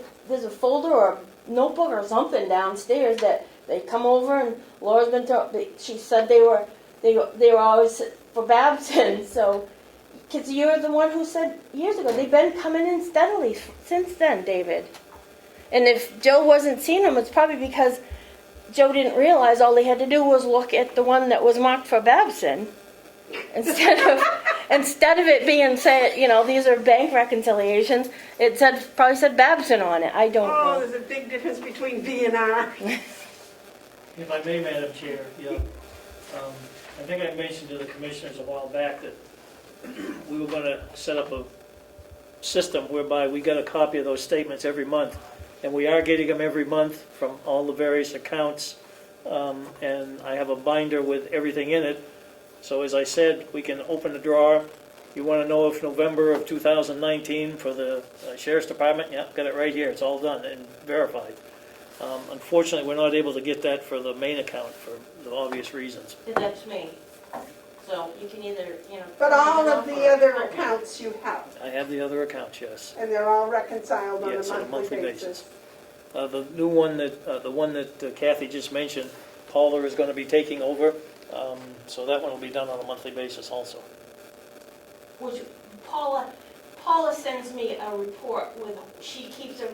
folder or a notebook or something downstairs that they come over, and Laura's been she said they were always for Babson. So, because you're the one who said years ago, they've been coming in steadily since then, David. And if Joe wasn't seeing them, it's probably because Joe didn't realize all he had to do was look at the one that was marked for Babson, instead of it being said, these are bank reconciliations. It probably said Babson on it. I don't know. There's a big difference between B and R. If I may, Madam Chair, I think I mentioned to the commissioners a while back that we were going to set up a system whereby we got a copy of those statements every month, and we are getting them every month from all the various accounts, and I have a binder with everything in it. So as I said, we can open the drawer. You want to know if November of 2019 for the Sheriff's Department? Yeah, got it right here. It's all done and verified. Unfortunately, we're not able to get that for the main account for the obvious reasons. That's me. So you can either, But all of the other accounts you have, I have the other accounts, yes. and they're all reconciled on Yes, on a monthly basis. The new one the one that Kathy just mentioned, Paula is going to be taking over, so that one will be done on a monthly basis also. which Paula sends me a report with, she keeps a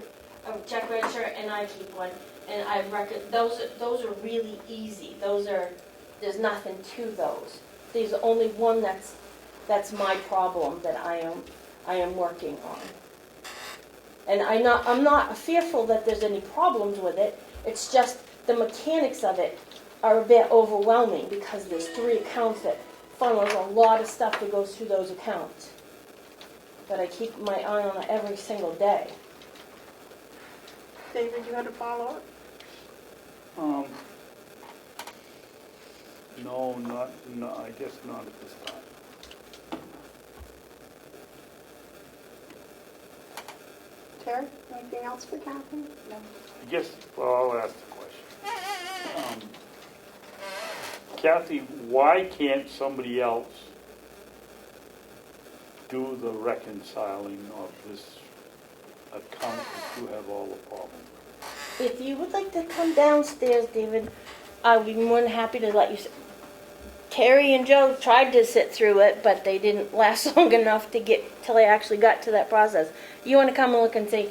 check register and I keep one. And I reckon, those are really easy. There's nothing to those. There's only one that's my problem that I am working on. And I'm not fearful that there's any problems with it. It's just the mechanics of it are a bit overwhelming because there's 3 accounts that funnels a lot of stuff that goes through those accounts. But I keep my eye on it every single day. David, you want to follow up? No, I guess not at this time. Terry, anything else for Kathy? No. I guess, well, I'll ask the question. Kathy, why can't somebody else do the reconciling of this account that you have all the problems with? If you would like to come downstairs, David, I would be more than happy to let you. Terry and Joe tried to sit through it, but they didn't last long enough to get till they actually got to that process. You want to come and look and see?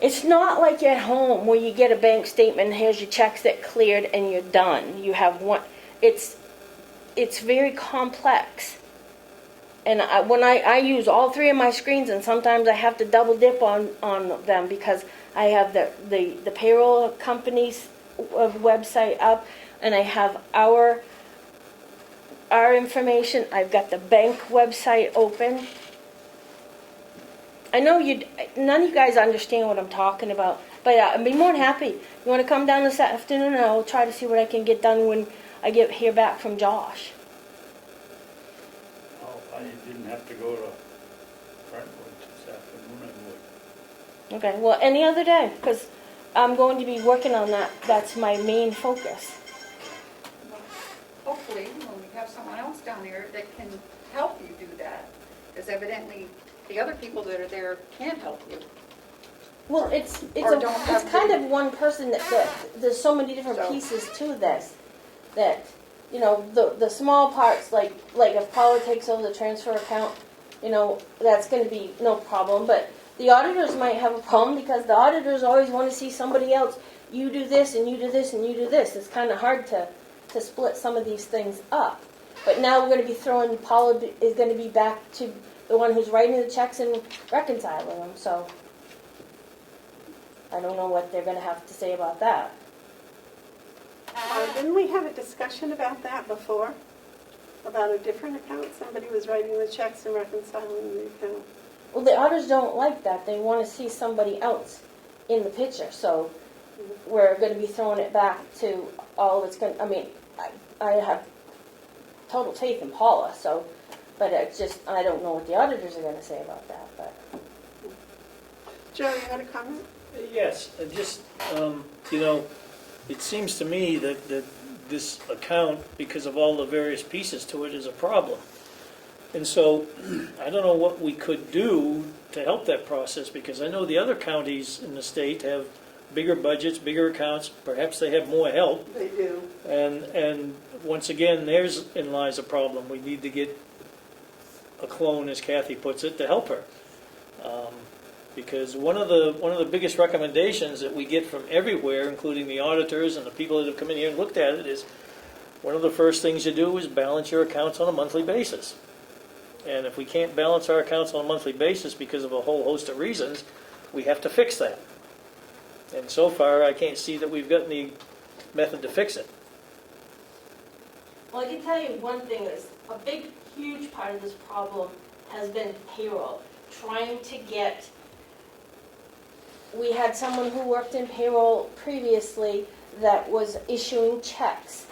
It's not like at home where you get a bank statement. Here's your checks that cleared, and you're done. You have one. It's very complex. And when I use all 3 of my screens, and sometimes I have to double dip on them because I have the payroll company's website up, and I have our information. I've got the bank website open. I know none of you guys understand what I'm talking about, but I'd be more than happy. You want to come down this afternoon, and I'll try to see what I can get done when I hear back from Josh. Oh, I didn't have to go to Brentwood this afternoon, I would. Okay, well, any other day, because I'm going to be working on that. That's my main focus. Hopefully, when we have someone else down there that can help you do that, because evidently the other people that are there can't help you. Well, it's have kind the- of one person that there's so many different So- pieces to this that, the small parts, like if Paula takes over the transfer account, that's going to be no problem. But the auditors might have a problem because the auditors always want to see somebody else. You do this and you do this and you do this. It's kind of hard to split some of these things up. But now we're going to be Paula is going to be back to the one who's writing the checks and reconciling them. So I don't know what they're going to have to say about that. Didn't we have a discussion about that before? About a different account? Somebody was writing the checks and reconciling the account. Well, the auditors don't like that. They want to see somebody else in the picture. So we're going to be throwing it back to all that's going to, I have total faith in Paula, but it's just, I don't know what the auditors are going to say about that. But Joe, you had a comment? Yes, just, it seems to me that this account, because of all the various pieces to it, is a problem. And so, I don't know what we could do to help that process, because I know the other counties in the state have bigger budgets, bigger accounts, perhaps they have more help. They do. And once again, therein lies a problem. We need to get a clone, as Kathy puts it, to help her. Because one of the biggest recommendations that we get from everywhere, including the auditors and the people that have come in here and looked at it, is one of the first things you do is balance your accounts on a monthly basis. And if we can't balance our accounts on a monthly basis because of a whole host of reasons, we have to fix that. And so far, I can't see that we've got any method to fix it. well, I can tell you one thing is a big, huge part of this problem has been payroll. Trying to get, we had someone who worked in payroll previously that was issuing checks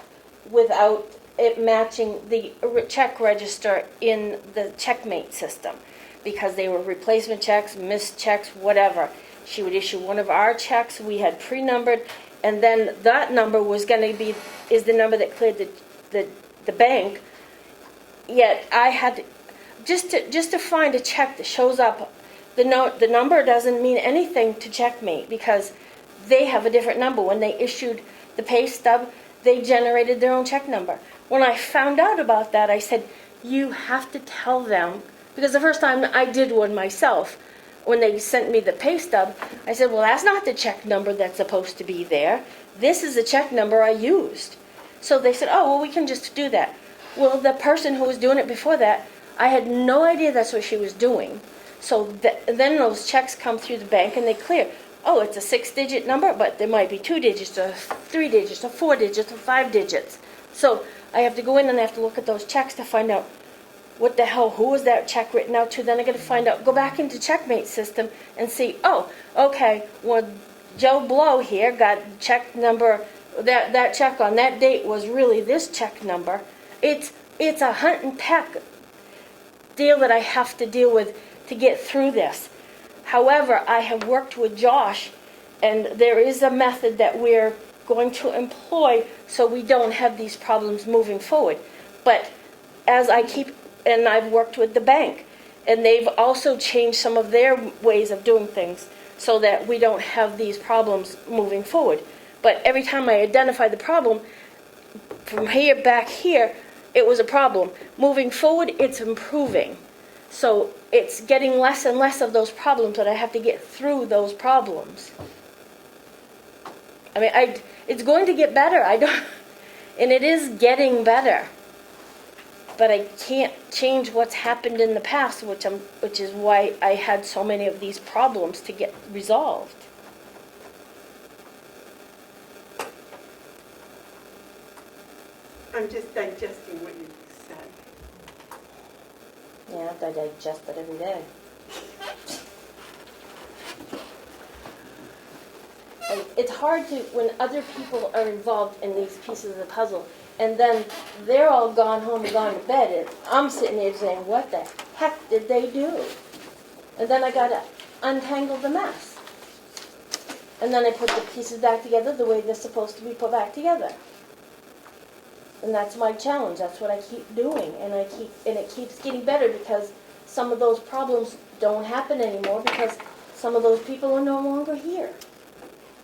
without it matching the check register in the checkmate system because they were replacement checks, missed checks, whatever. She would issue one of our checks, we had pre-numbered, and then that number was gonna be, is the number that cleared the bank. Yet I had, just to find a check that shows up, the number doesn't mean anything to Checkmate because they have a different number. When they issued the pay stub, they generated their own check number. When I found out about that, I said, you have to tell them, because the first time I did one myself, when they sent me the pay stub, I said, well, that's not the check number that's supposed to be there. This is the check number I used. So they said, oh, well, we can just do that. Well, the person who was doing it before that, I had no idea that's what she was doing. So then those checks come through the bank and they clear. Oh, it's a 6-digit number, but there might be 2 digits, or 3 digits, or 4 digits, or 5 digits. So I have to go in and I have to look at those checks to find out what the hell, who was that check written out to? Then I got to find out, go back into Checkmate system and see, oh, okay, well, Joe Blow here got check number, that check on that date was really this check number. It's a hunt and peck deal that I have to deal with to get through this. However, I have worked with Josh, and there is a method that we're going to employ so we don't have these problems moving forward. But as I keep, and I've worked with the bank, and they've also changed some of their ways of doing things so that we don't have these problems moving forward. But every time I identify the problem, from here back here, it was a problem. Moving forward, it's improving. So it's getting less and less of those problems, but I have to get through those problems. I mean, it's going to get better. And it is getting better. But I can't change what's happened in the past, which is why I had so many of these problems to get resolved. I'm just digesting what you said. Yeah, I digest it every day. And it's hard to, when other people are involved in these pieces of the puzzle, and then they're all gone home and gone to bed, and I'm sitting there saying, what the heck did they do? And then I got to untangle the mess. And then I put the pieces back together the way they're supposed to be put back together. And that's my challenge. That's what I keep doing. And it keeps getting better because some of those problems don't happen anymore because some of those people are no longer here.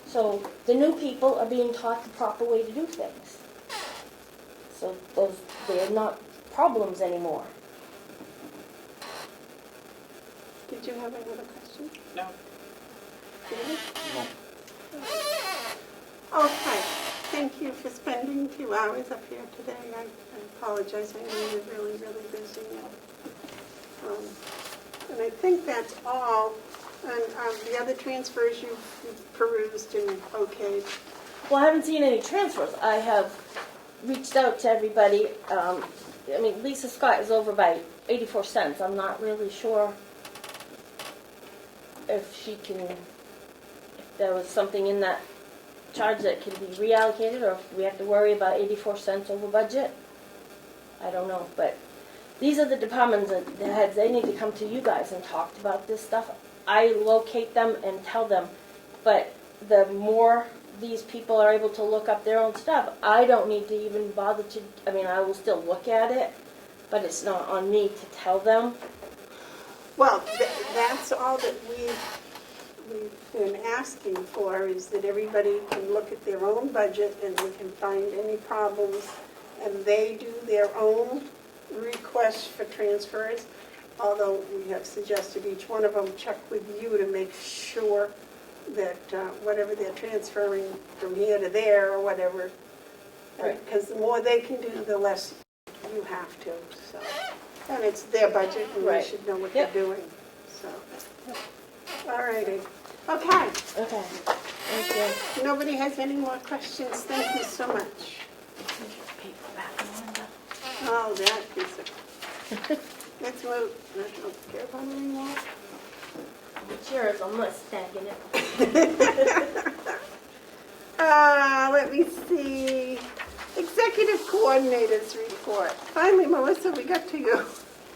So the new people are being taught the proper way to do things. So they're not problems anymore. Did you have another question? No. Okay, thank you for spending 2 hours up here today. I apologize, I know you're really, really busy. And I think that's all. And the other transfers you've perused and okayed. Well, I haven't seen any transfers. I have reached out to everybody. I mean, Lisa Scott is over by 84 cents. I'm not really sure if there was something in that charge that can be reallocated, or if we have to worry about 84 cents over budget. I don't know, but these are the departments that the heads, they need to come to you guys and talk about this stuff. I locate them and tell them, but the more these people are able to look up their own stuff, I don't need to even bother to, I mean, I will still look at it, but it's not on me to tell them. Well, that's all that we've been asking for, is that everybody can look at their own budget and they can find any problems, and they do their own requests for transfers, although we have suggested each one of them check with you to make sure that whatever they're transferring from here to there or whatever, because the more they can do, the less you have to. So, and it's their budget, and they should know what they're doing. So, all righty. Okay. Okay. Thank you. Nobody has any more questions. Thank you so much. Oh, that piece of. Let's move. I don't care about it anymore. It's yours. I'm not stacking it. Let me see. Executive Coordinators Report. Finally, Melissa, we got to you.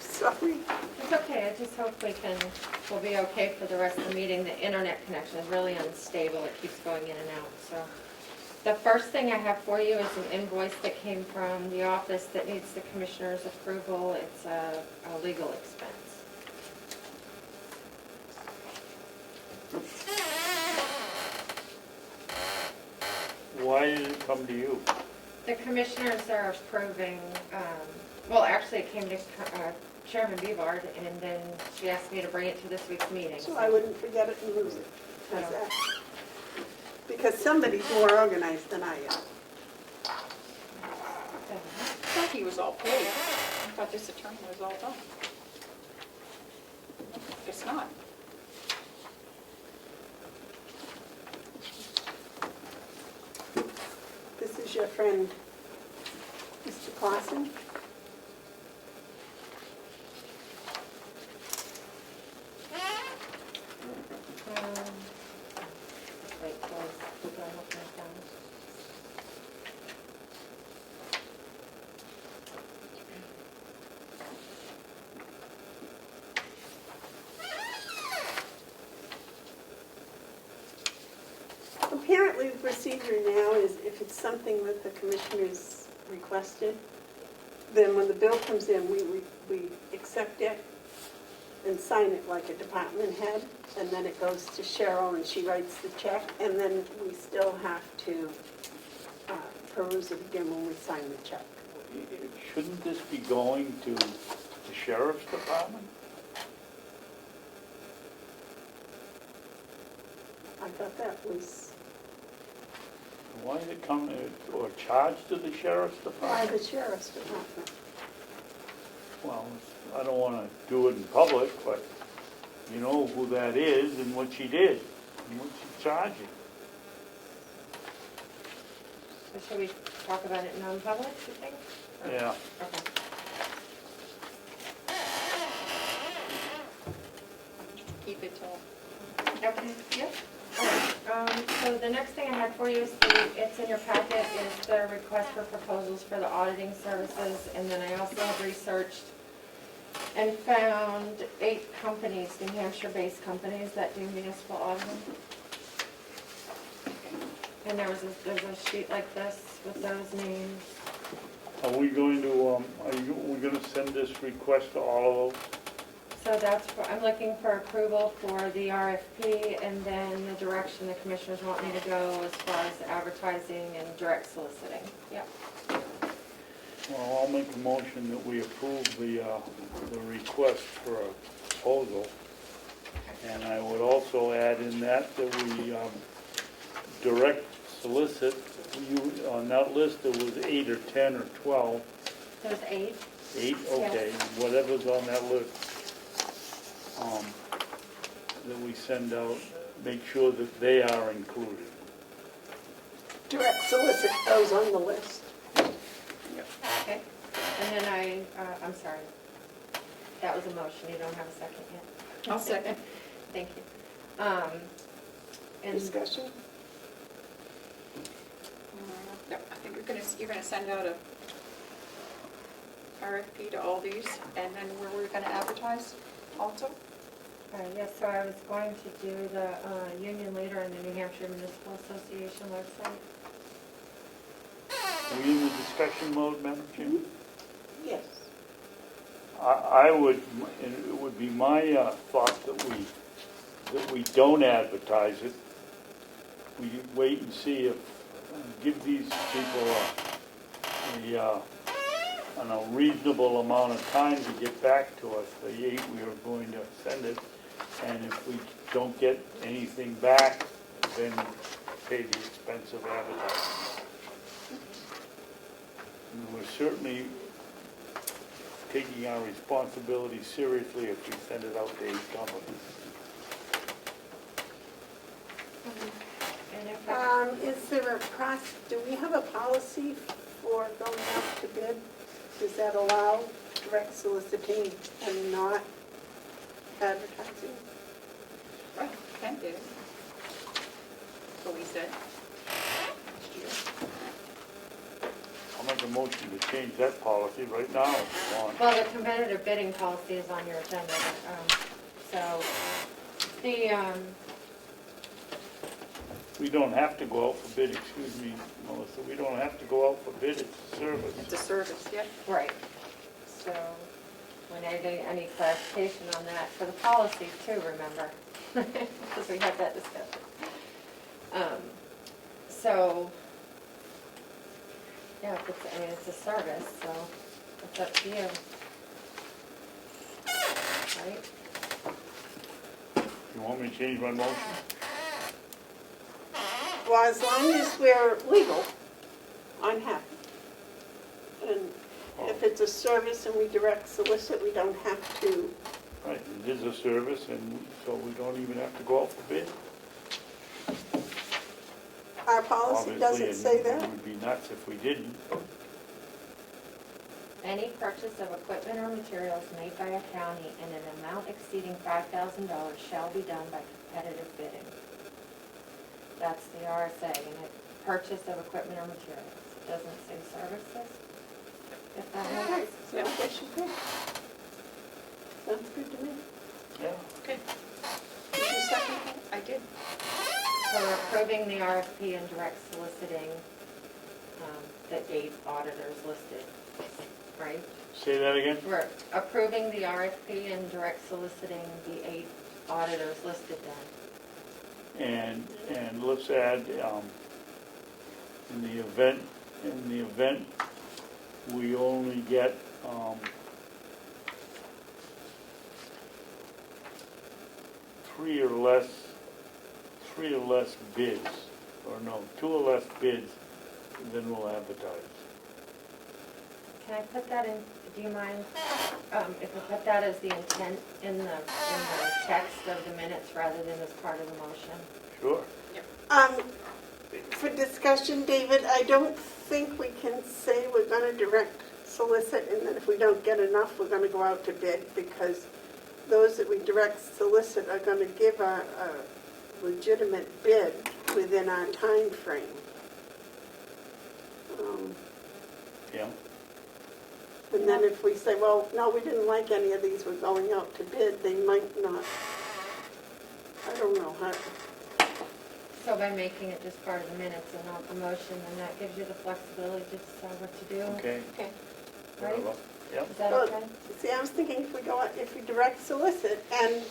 Sorry. It's okay, I just hope we'll be okay for the rest of the meeting. The internet connection is really unstable, it keeps going in and out, so. The first thing I have for you is an invoice that came from the office that needs the commissioner's approval. It's a legal expense. Why did it come to you? The commissioners are approving, well, actually it came to Chairman Bevard, and then she asked me to bring it to this week's meeting. So I wouldn't forget it and lose it. How's that? Because somebody's more organized than I am. I thought he was all paid. I thought this attorney was all done. Guess not. This is your friend, Mr. Clausen. Wait, close. Hold on, open it down. Apparently, the procedure now is if it's something that the commissioners requested, then when the bill comes in, we accept it and sign it like a department head, and then it goes to Cheryl and she writes the check, and then we still have to peruse it again when we sign the check. Shouldn't this be going to the sheriff's department? I thought that was Why did it come, or charged to the sheriff's by department? the sheriff's department. Well, I don't want to do it in public, but you know who that is and what she did, and what she's charging. So should we talk about it in non-public, you think? Yeah. Okay. Keep it till. Okay, yep. So the next thing I had for you is it's in your packet, is the request for proposals for the auditing services. And then I also have researched and found 8 companies, New Hampshire-based companies that do municipal auditing. And there's a sheet like this with those names. Are we going to, we going to send this request to all of those? So that's, I'm looking for approval for the RFP and then the direction the commissioners want me to go as far as advertising and direct soliciting. Yep. Well, I'll make a motion that we approve the request for a proposal. And I would also add in that we direct solicit, on that list there was 8 or 10 or 12. There's 8. 8, okay, whatever's on that list. That we send out, make sure that they are included. Direct solicit those on the list. Okay. And then I'm sorry. That was a motion. You don't have a second yet. I'll second. Thank you. And Discussion? Yep, I think you're gonna send out a RFP to all these, and then we're gonna advertise also? yes, so I was going to do the union leader in the New Hampshire Municipal Association website. Are we in the discussion mode, Madam Chair? Yes. I would, and it would be my thought that we don't advertise it. We wait and see if, give these people a reasonable amount of time to get back to us, the 8 we are going to send it. And if we don't get anything back, then pay the expense of advertising. And we're certainly taking our responsibility seriously if we send it out to 8 companies. And if Is there do we have a policy for going out to bid? Does that allow direct soliciting and not advertising? Right, Ken did. So we said last year. I'll make a motion to change that policy right now if you want. Well, the competitive bidding policy is on your agenda, so the, We don't have to go out for bid, excuse me, Melissa, we don't have to go out for bid, it's a service. It's a service, yep. right, so we need any clarification on that for the policy too, remember? Because we had that discussion. So, yeah, if it's, I mean, it's a service, so it's up to you. Right? You want me to change my motion? Well, as long as we're legal, I'm happy. And if it's a service and we direct solicit, we don't have to. Right, it is a service, and so we don't even have to go out for bid. Our policy Obviously, doesn't say It that. would be nuts if we didn't. Any purchase of equipment or materials made by a county in an amount exceeding $5,000 shall be done by competitive bidding. That's the RSA, and it purchase of equipment or materials. It doesn't say services, if that Okay, helps. so I guess you could. Sounds good to me. Yeah. Okay, Did you second that? I did. So we're approving the RFP and direct soliciting the 8 auditors listed, right? Say that again? We're approving the RFP and direct soliciting the 8 auditors listed then. And let's add, in the event we only get, 3 or less bids, or no, 2 or less bids, then we'll advertise. Can I put that in, do you mind, if I put that as the intent in the text of the minutes rather than as part of the motion? Sure. For discussion, David, I don't think we can say we're gonna direct solicit and then if we don't get enough, we're gonna go out to bid because those that we direct solicit are gonna give a legitimate bid within our time frame. Yeah. And then if we say, well, no, we didn't like any of these, we're going out to bid, they might not. I don't know how. So by making it just part of the minutes and not the motion, then that gives you the flexibility to decide what to do, Okay. Okay. right? Whatever. Yep. Is that Well, okay? see, I was thinking if we direct solicit and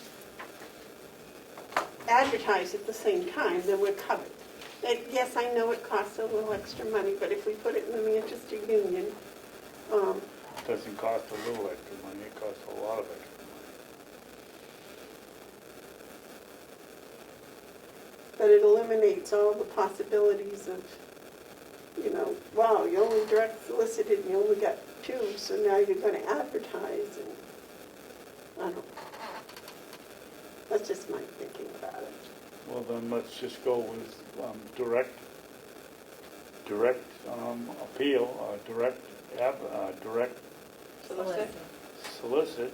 advertise at the same time, then we're covered. Yes, I know it costs a little extra money, but if we put it in the Manchester Union, It doesn't cost a little extra money, it costs a lot of extra but it eliminates all the possibilities of, wow, you only direct solicited, and you only got 2, so now you're going to advertise, and I don't know. That's just my thinking about it. money. Well, then let's just go with direct appeal, direct Solicit. solicit,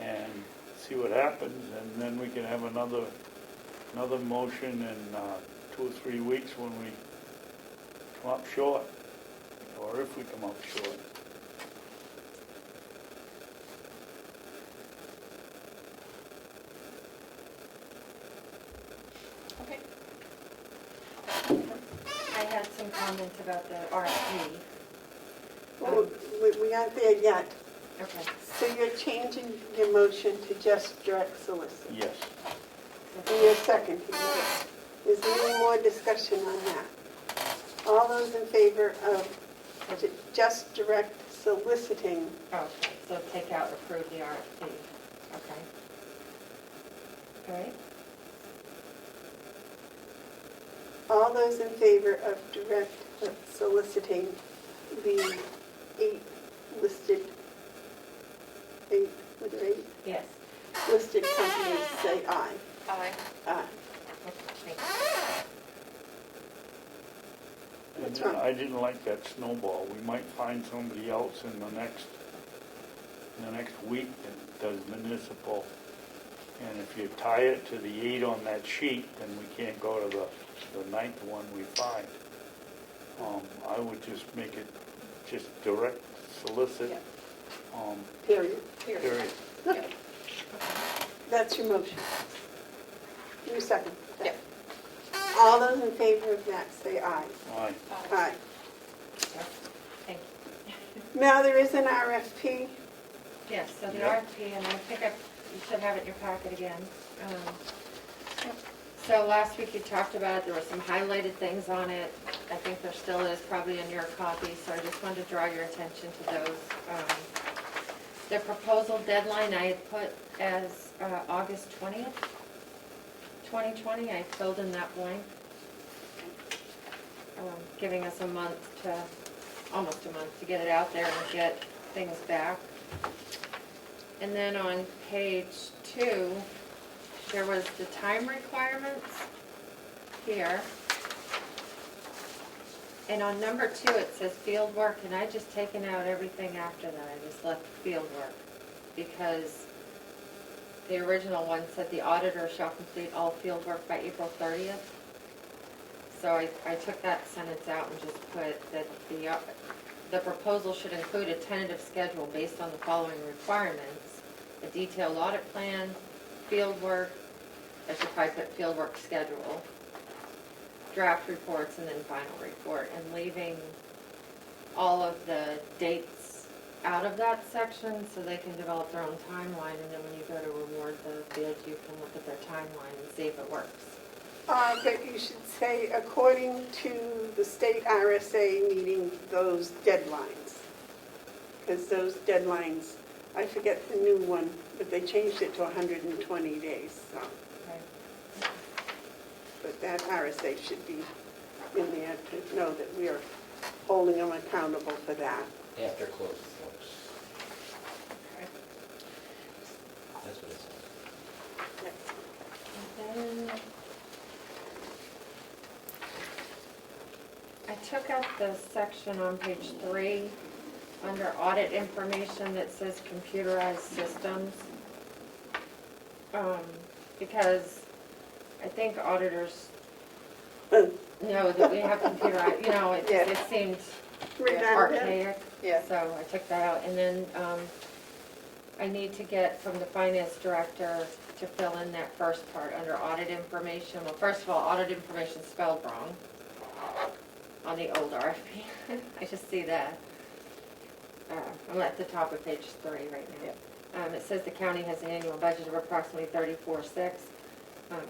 and see what happens, and then we can have another motion in 2 or 3 weeks when we come up short, or if we come up short. Okay. I had some comments about the RFP. Well, we aren't there yet. Okay. So you're changing your motion to just direct solicit. Yes. And you're seconding that. Is there any more discussion on that? All those in favor of just direct soliciting, Okay, so take out approve the RFP. Okay. All right. all those in favor of direct soliciting the 8 listed, 8, was it 8? Yes. Listed companies, say aye. Aye. Aye. Okay, thank That's And right. I didn't like that snowball. We might find somebody else in the next week that does municipal. And if you tie it to the 8 on that sheet, then we can't go to the 9th one we find. I would just make it just direct solicit, Period. period. That's your motion. You second that? Yep. All those in favor of that, say aye. Aye. Aye. Thank you. Now, there is an RFP. Yes, so the Yeah. RFP, and I think you should have it in your packet again. So last week you talked about it, there were some highlighted things on it. I think there still is probably in your copy, so I just wanted to draw your attention to those. The proposal deadline I had put as August 20th, 2020. I filled in that blank, giving us a month to, almost a month, to get it out there and get things back. And then on page 2, there was the time requirements here. And on number 2, it says field work, and I just taken out everything after that. I just left field work because the original one said the auditor shall complete all field work by April 30th. So I took that sentence out and just put that the proposal should include a tentative schedule based on the following requirements: a detailed audit plan, field work, I should probably put field work schedule, draft reports, and then final report, and leaving all of the dates out of that section so they can develop their own timeline, and then when you go to reward the bid, you can look at their timeline and see if it works. But you should say, according to the state RSA meeting those deadlines. Because those deadlines, I forget the new one, but they changed it to 120 days, so. Right. But that RSA should be in there to know that we are holding them accountable for that. After close the books. Okay. That's what it says. And then I took out the section on page 3 under audit information that says computerized systems. Because I think auditors know that we have computerized, Yeah. it seemed Redundant. archaic. Yeah. So I took that out. And then I need to get from the finance director to fill in that first part under audit information. Well, first of all, audit information spelled wrong on the old RFP. I just see that. I'm at the top of page 3 right now. It says the county has an annual budget of approximately $34,600.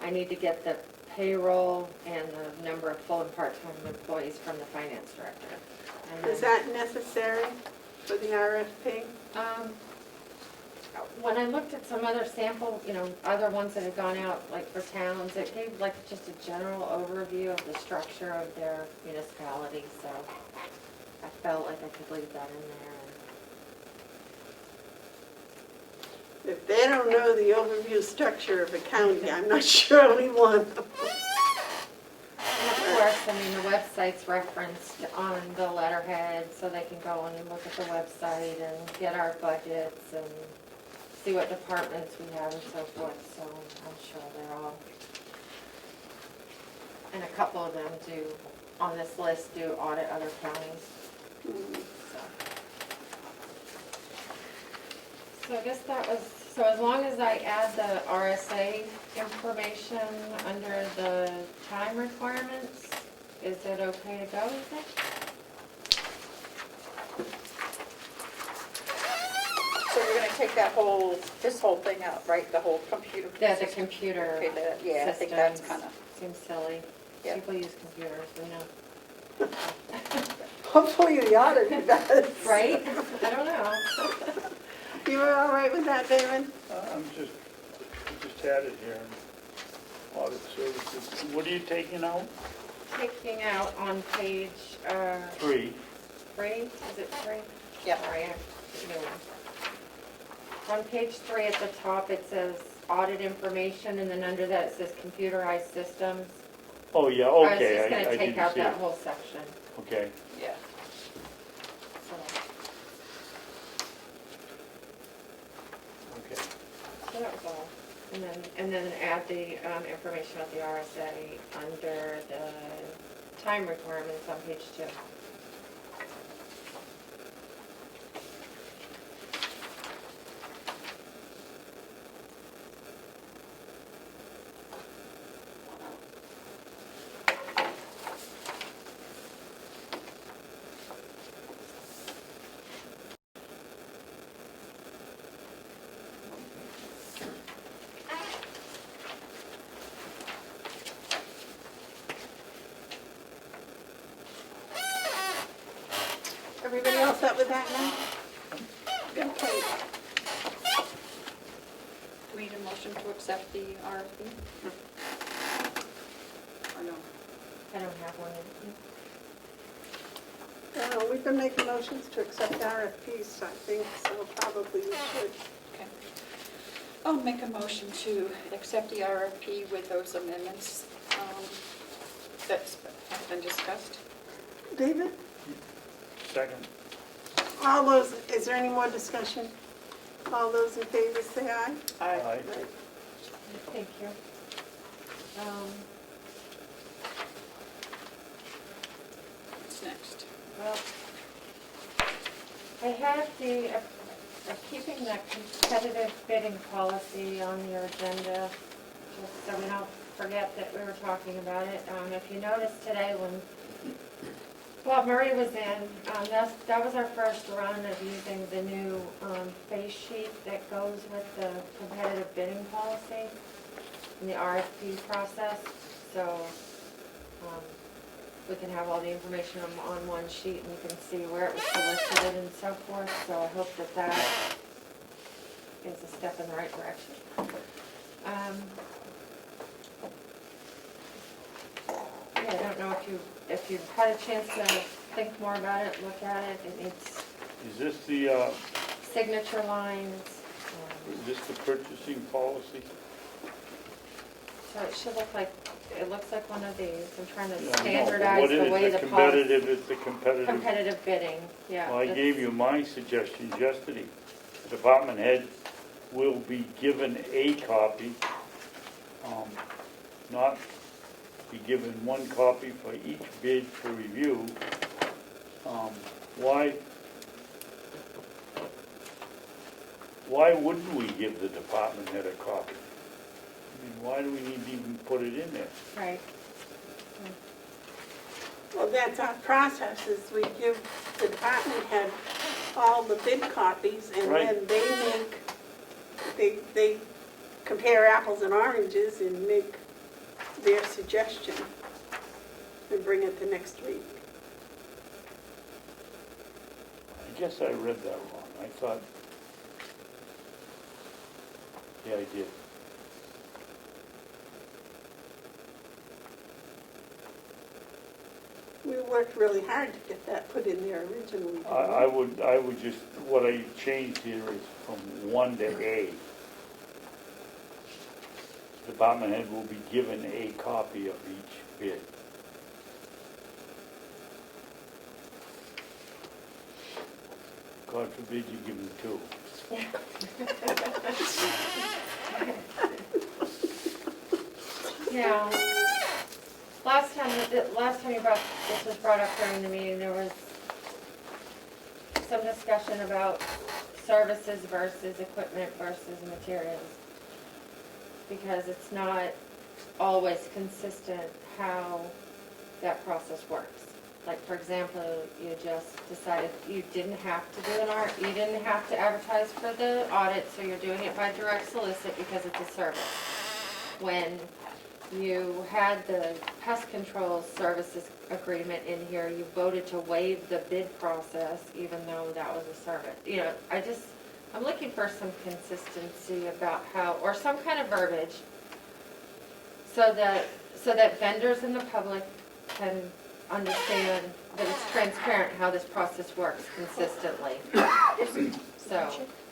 I need to get the payroll and the number of full and part-time employees from the finance director. And Is then, that necessary for the RFP? when I looked at some other sample, other ones that had gone out, like for towns, it gave like just a general overview of the structure of their municipality, so I felt like I could leave that in there. If they don't know the overview structure of a county, I'm not sure we want them. And of course, the website's referenced on the letterhead, so they can go and look at the website and get our budgets and see what departments we have and so forth, so I'm sure they're all. And a couple of them do, on this list, do audit other counties, so. So I guess that was, so as long as I add the RSA information under the time requirements, is it okay to go, you think? So you're gonna take this whole thing out, right, the whole computer? Yeah, the computer Okay, yeah, I think that's systems kinda, seems silly. Yeah. People use computers, we know. Hopefully the auditor does. Right? I don't know. You were all right with that, David? I just had it here, audit services. What are you taking out? Taking out on page 3. 3, is it 3? yeah. Sorry, I have new one. On page 3 at the top, it says audit information, and then under that it says computerized systems. Oh, yeah, I was okay, just I gonna take didn't out see that it. whole section. Okay, Yeah. So okay. so that was all. And then add the information about the RSA under the time requirements on page 2. set with that now? Okay. Do we need a motion to accept the RFP? Or no? I don't have one. We've been making motions to accept RFPs, I think, so probably we should. Okay. I'll make a motion to accept the RFP with those amendments that have been discussed. David, Second. all those, is there any more discussion? All those in favor say aye. Aye. Thank you. What's next? Well, I have keeping the competitive bidding policy on your agenda, just so we don't forget that we were talking about it. If you noticed today when Bob Murray was in, that was our first run of using the new face sheet that goes with the competitive bidding policy in the RFP process. So we can have all the information on one sheet and you can see where it was solicited and so forth. So I hope that that is a step in the right direction. Yeah, I don't know if you've had a chance to think more about it, look at it. It needs Is this the, signature lines. is this the purchasing policy? So it should look like, it looks like one of these. I'm trying to Yeah, no, standardize what is the way the policy. It's the competitive. Competitive bidding, yeah. Well, I that's- gave you my suggestions yesterday. The department head will be given a copy, not be given one copy for each bid for review. Why wouldn't we give the department head a copy? I mean, why do we need to even put it in there? Right. Well, that's our process, is we give the department head all the bid copies, and Right. then they compare apples and oranges and make their suggestion and bring it the next week. I guess I read that wrong. I thought, yeah, I did. We worked really hard to get that put in there originally. didn't I we? would just, what I changed here is from 1 to A. Department head will be given a copy of each bid. God forbid you give them 2. Yeah. Last time this was brought up during the meeting, there was some discussion about services versus equipment versus materials. Because it's not always consistent how that process works. Like, for example, you just decided you didn't have to do you didn't have to advertise for the audit, so you're doing it by direct solicit because it's a service. When you had the pest control services agreement in here, you voted to waive the bid process even though that was a service. You know, I'm looking for some consistency about how, or some kind of verbiage, so that vendors and the public can understand that it's transparent how this process works consistently. So,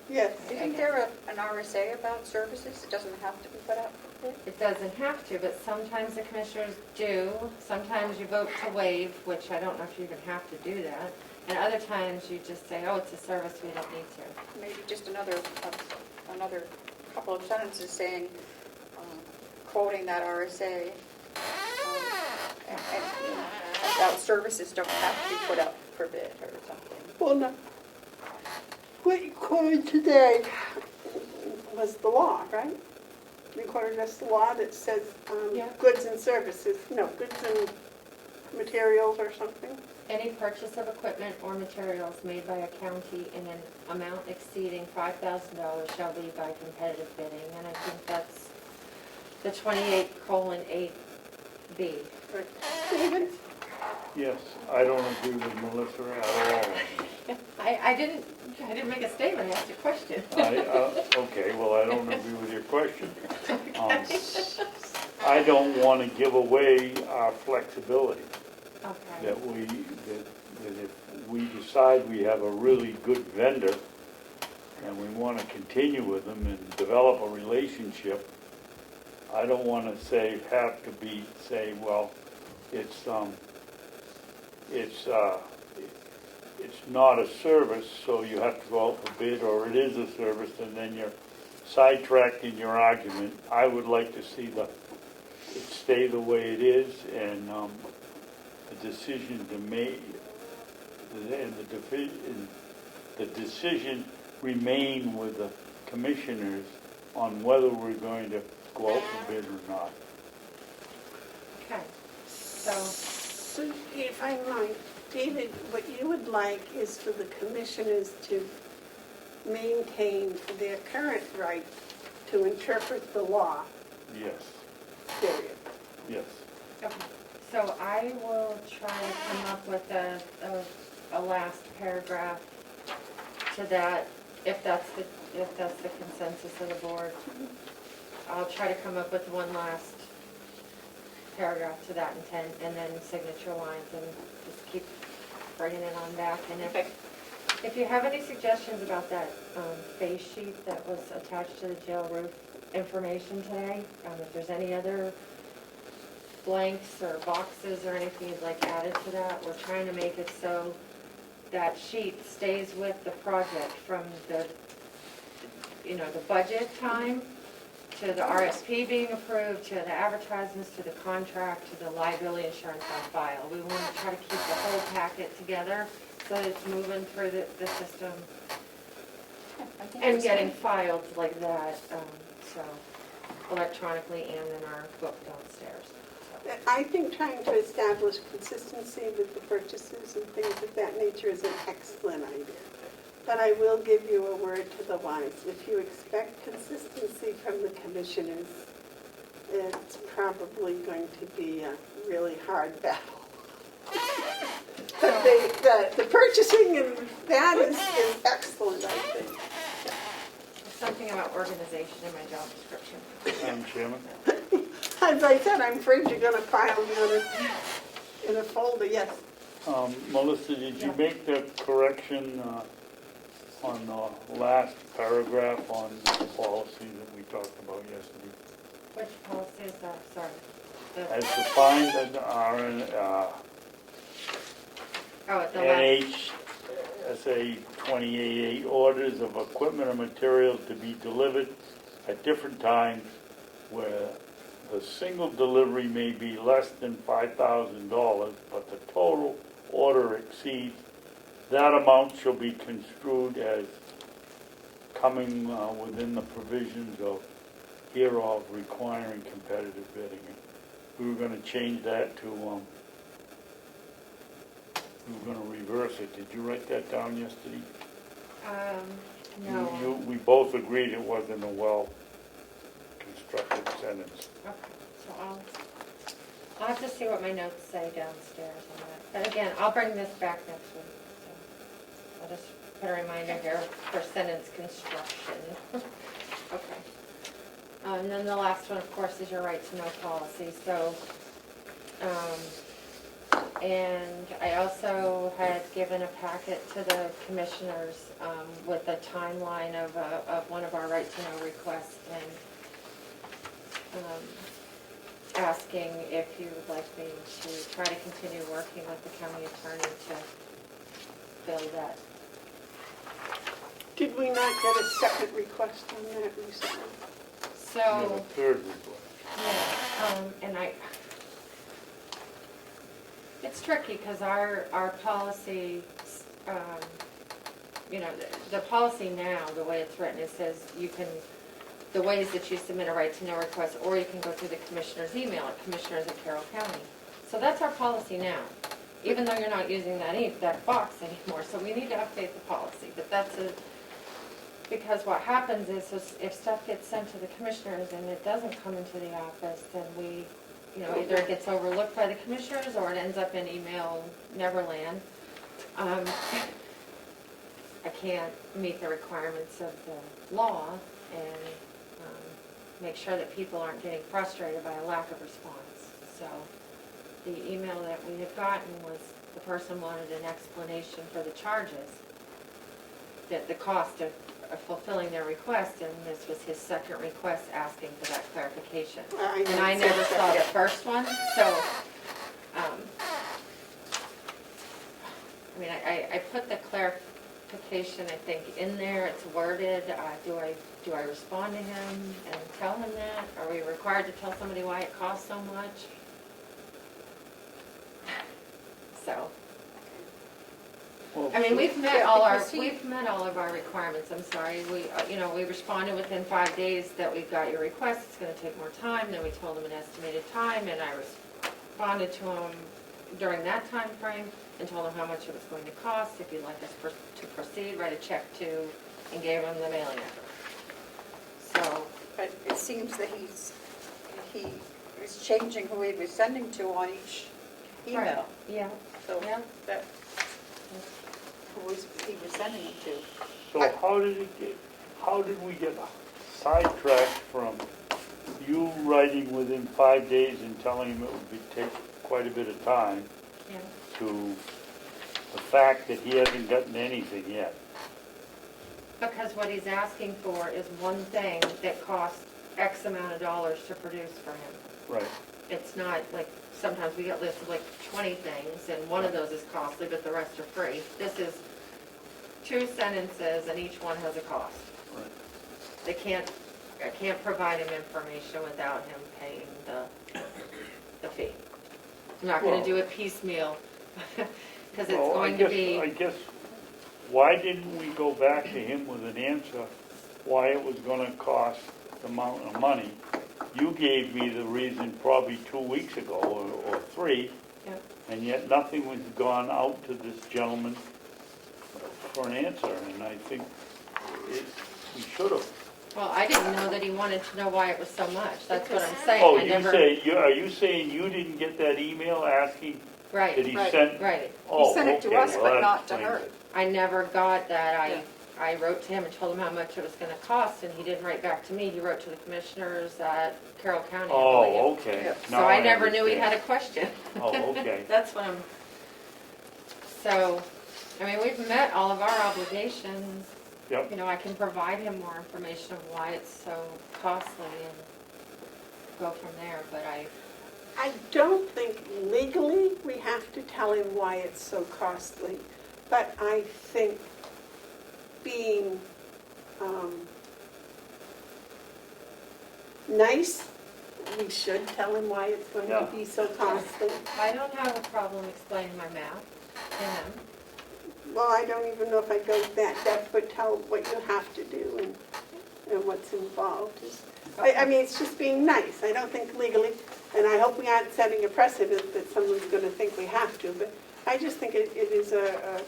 Yes. Isn't there an RSA about services? It doesn't have to be put out for bid? it doesn't have to, but sometimes the commissioners do. Sometimes you vote to waive, which I don't know if you even have to do that. And other times you just say, oh, it's a service, we don't need to. Maybe just another couple of sentences saying, quoting that RSA, and about services don't have to be put up for bid or something. Well, no. What you quoted today was the law, right? You quoted us the law that says Yeah. goods and services, no, goods and materials or something. Any purchase of equipment or materials made by a county in an amount exceeding $5,000 shall be by competitive bidding, and I think that's the 28:8B. Right. David? Yes, I don't agree with Melissa at all. I didn't make a statement, I asked a question. Okay, well, I don't agree with your question. I don't want to give away our flexibility, Okay. that if we decide we have a really good vendor and we want to continue with them and develop a relationship, I don't want to say, well, it's not a service, so you have to go out for bid, or it is a service, and then you're sidetracked in your argument. I would like to see it stay the way it is, and the decision to make, and the decision remain with the commissioners on whether we're going to go out for bid or not. Okay, so, So if I might, David, what you would like is for the commissioners to maintain their current right to interpret the law, Yes, period. yes. okay, so I will try to come up with a last paragraph to that, if that's the consensus of the board. I'll try to come up with one last paragraph to that intent, and then signature lines, and just keep bringing it on back. And if you have any suggestions about that face sheet that was attached to the jail roof information today, if there's any other blanks or boxes or anything you'd like added to that, we're trying to make it so that sheet stays with the project from the budget time to the RSP being approved, to the advertisements, to the contract, to the liability insurance on file. We want to try to keep the whole packet together so that it's moving through the system I think and it's getting fine. filed like that, so electronically and in our book downstairs. So, I think trying to establish consistency with the purchases and things of that nature is an excellent idea. But I will give you a word to the wise. If you expect consistency from the commissioners, it's probably going to be a really hard battle. But the purchasing and that is excellent, I think. There's something about organization in my job description. Madam Chairman? As I said, I'm afraid you're going to file me in a folder, yes. Melissa, did you make the correction on the last paragraph on the policy that we talked about yesterday? Which policy is that? Sorry. As defined in our Oh, at the last. NHSA 28 orders of equipment or materials to be delivered at different times where the single delivery may be less than $5,000, but the total order exceeds that amount shall be construed as coming within the provisions of hereof requiring competitive bidding. We were going to change that to, we were going to reverse it. Did you write that down yesterday? No. We both agreed it wasn't a well-constructed sentence. Okay, so I'll have to see what my notes say downstairs on that. But again, I'll bring this back next week. So I'll just put a reminder here for sentence construction. Okay. And then the last one, of course, is your right to know policy. So, and I also had given a packet to the commissioners with a timeline of one of our right to know requests, and asking if you would like me to try to continue working with the county attorney to fill that. Did we not get a second request on that recently? We have a So, third request. yeah, and it's tricky because our policy, the policy now, the way it's written, it says you can, the ways that you submit a right to know request, or you can go through the commissioner's email at commissioners@Carroll County. So that's our policy now, even though you're not using that box anymore. So we need to update the policy, but because what happens is if stuff gets sent to the commissioners and it doesn't come into the office, then we, either it gets overlooked by the commissioners or it ends up in email neverland. I can't meet the requirements of the law and make sure that people aren't getting frustrated by a lack of response. So the email that we had gotten was the person wanted an explanation for the charges, that the cost of fulfilling their request, and this was his second request asking for that clarification. And I never saw the first one, so, I mean, I put the clarification, I think, in there, it's worded, do I respond to him and tell him that? Are we required to tell somebody why it costs so much? So, Well, I mean, we've met Yeah, all because we've met all of our requirements, I'm sorry. We, we responded within 5 days that we've got your request, it's gonna take more time, then we told them an estimated time, and I responded to them during that time frame and told them how much it was going to cost, if you'd like us to proceed, write a check to, and gave them the mailing address. So, But it seems that he was changing who he was sending to on each email. right, yeah, So yeah. that, who he was sending it to. So how did we get sidetracked from you writing within 5 days and telling him it would take quite a bit of time Yeah. to the fact that he hasn't gotten anything yet? Because what he's asking for is one thing that costs X amount of dollars to produce for him. Right. It's not like, sometimes we get lists of like 20 things, and one of those is costly, but the rest are free. This is 2 sentences, and each one has a cost. Right. I can't provide him information without him paying the fee. I'm not gonna Well- do it piecemeal, because it's Well, going to I be, guess, why didn't we go back to him with an answer why it was gonna cost the amount of money? You gave me the reason probably 2 weeks ago, or 3, yeah. and yet nothing was gone out to this gentleman for an answer, and I think we should have. Well, I didn't know that he wanted to know why it was so much, that's what I'm saying. Oh, I never. are you saying you didn't get that email asking that Right, he Right. sent? right. Oh, He sent it to okay, us, well, but that not to explains her. it. I never got that. Yeah. I wrote to him and told him how much it was gonna cost, and he didn't write back to me. He wrote to the commissioners at Carroll County, I believe. Oh, okay. Yeah. So Now I never knew he had understand. a question. Oh, okay. That's what I'm, so, I mean, we've met all of our obligations. Yep. You know, I can provide him more information of why it's so costly and go from there, but I don't think legally we have to tell him why it's so costly, but I think being nice, we should tell him why it's going to be so costly. I don't have a problem explaining my math to him. Well, I don't even know if I go that depth, but tell what you have to do and what's involved. I mean, it's just being nice. I don't think legally, and I hope we aren't setting a precedent that someone's going to think we have to, but I just think it is a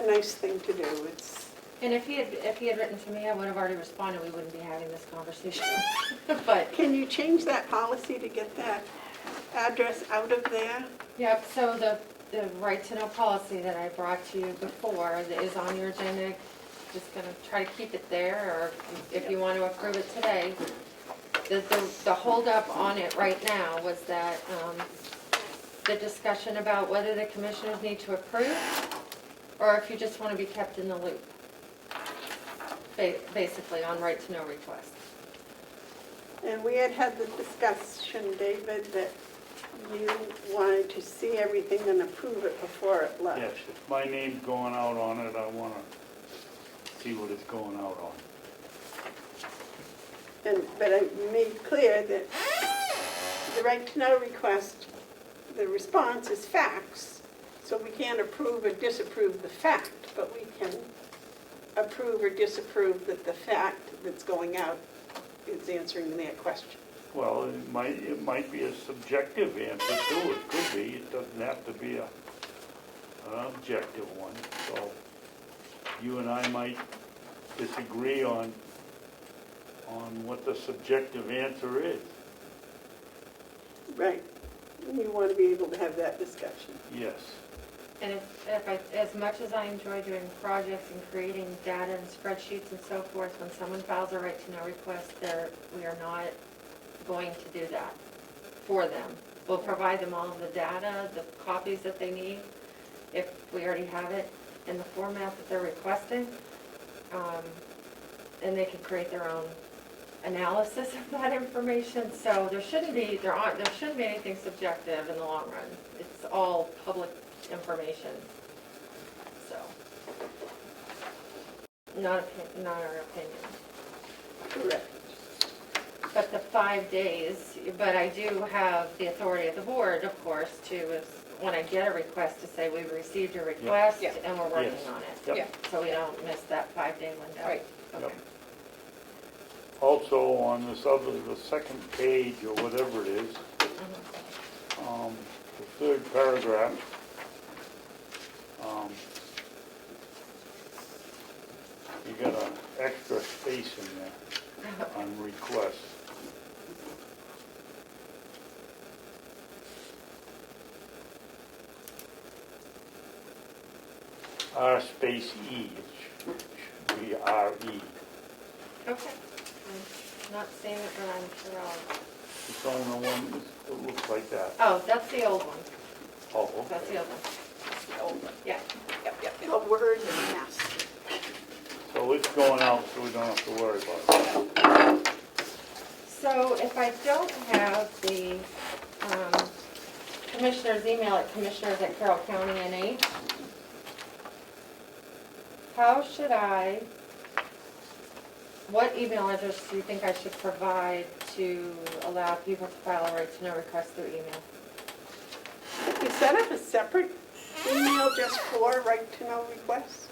nice thing to do. And if he had written to me, I would have already responded, we wouldn't be having this conversation. But, Can you change that policy to get that address out of there? yep, so the right to know policy that I brought to you before that is on your agenda, just gonna try to keep it there, or if you want to approve it today. The holdup on it right now was that, the discussion about whether the commissioners need to approve, or if you just want to be kept in the loop. Basically, on right to know request. And we had the discussion, David, that you wanted to see everything and approve it before it left. Yes, if my name's going out on it, I want to see what it's going out on. But I made clear that the right to know request, the response is facts, so we can't approve or disapprove the fact, but we can approve or disapprove that the fact that's going out is answering their question. Well, it might be a subjective answer too, it could be, it doesn't have to be an objective one. So you and I might disagree on what the subjective answer is. Right. And you want to be able to have that discussion. Yes. And if I, as much as I enjoy doing projects and creating data and spreadsheets and so forth, when someone files a right to know request, we are not going to do that for them. We'll provide them all of the data, the copies that they need, if we already have it in the format that they're requesting. And they can create their own analysis of that information. So there shouldn't be anything subjective in the long run. It's all public information. So, not our opinion. Correct. But the 5 days, but I do have the authority of the board, of course, when I get a request, to say we've received your request Yeah. and we're working Yes. on it. Yep. Yeah. So we don't miss that 5-day window. Right. Okay. Yep. Also, on the second page, or whatever it is, the third paragraph, you got an extra space in there on request. R space E, it should be R-E. Okay. I'm not seeing it, but I'm sure I'll, It's on the one that looks like that. oh, that's the old one. Oh, okay. That's the old one. Yeah. Yep. The word is a mess. So it's going out, so we don't have to worry about it. So if I don't have the commissioner's email at commissioners@Carroll County NA, how should what email address do you think I should provide to allow people to file a right to know request through email? You set up a separate email just for right to know requests?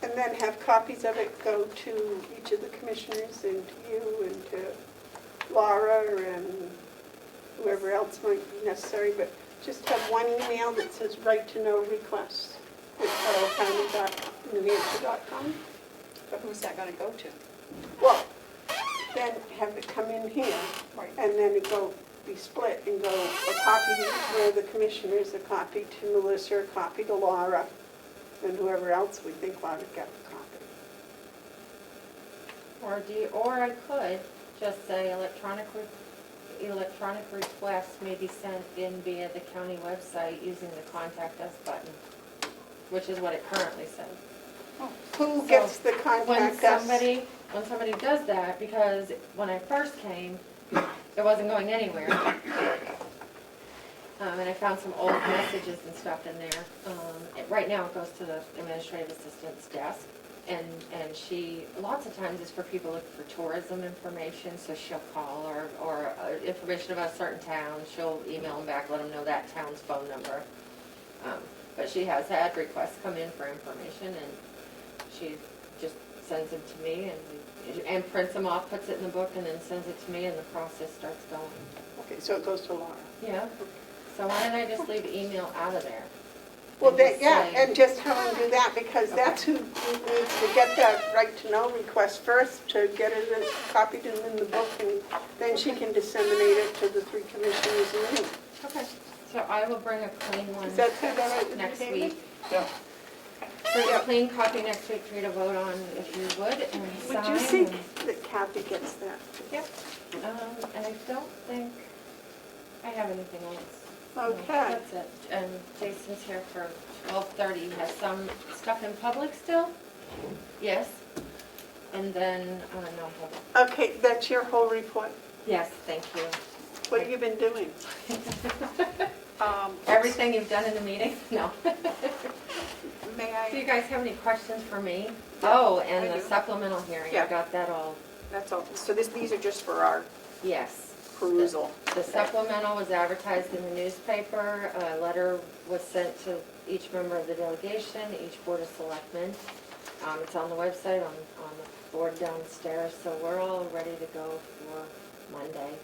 And then have copies of it go to each of the commissioners and to you and to Laura and whoever else might be necessary, but just have one email that says right to know requests at carrollcounty.newhampshire.com. But who's that gonna go to? Well, then have it come in here, Right. and then it be split and go a copy to the commissioners, a copy to Melissa, a copy to Laura, and whoever else we think ought to get a copy. Or I could just say electronic requests may be sent in via the county website using the contact us button, which is what it currently says. Who gets the contact us? When somebody does that, because when I first came, it wasn't going anywhere. And I found some old messages and stuff in there. Right now it goes to the administrative assistant's desk. And she, lots of times it's for people looking for tourism information, so she'll call or information about a certain town, she'll email them back, let them know that town's phone number. But she has had requests come in for information, and she just sends them to me and prints them off, puts it in the book, and then sends it to me, and the process starts going. Okay, so it goes to Laura. Yeah, so why don't I just leave email out of there? Well, And then, just yeah, say- and just have them do that, because that's who needs to get that right to know request first, to get it copied in the book, and then she can disseminate it to the 3 commissioners and you. Okay, so I will bring a clean one Does that sound all right with you, next David? week. Yeah. Bring a clean copy next week for you to vote on, if you would, and sign. Would you think that Kathy gets that? Yep, and I don't think I have anything else. No, Okay. That's it, and Jason's here for 12:30, has some stuff in public still? Yes, and then, no public. Okay, that's your whole report? Yes, thank you. What have you been doing? Everything you've done in the meeting? No. May Do you I, guys have any questions for me? Oh, and I the do. supplemental hearing, I Yeah. got that all, that's all, so these are just for our yes. perusal. The supplemental was advertised in the newspaper, a letter was sent to each member of the delegation, each board of selectmen. It's on the website, on the board downstairs, so we're all ready to go for Monday.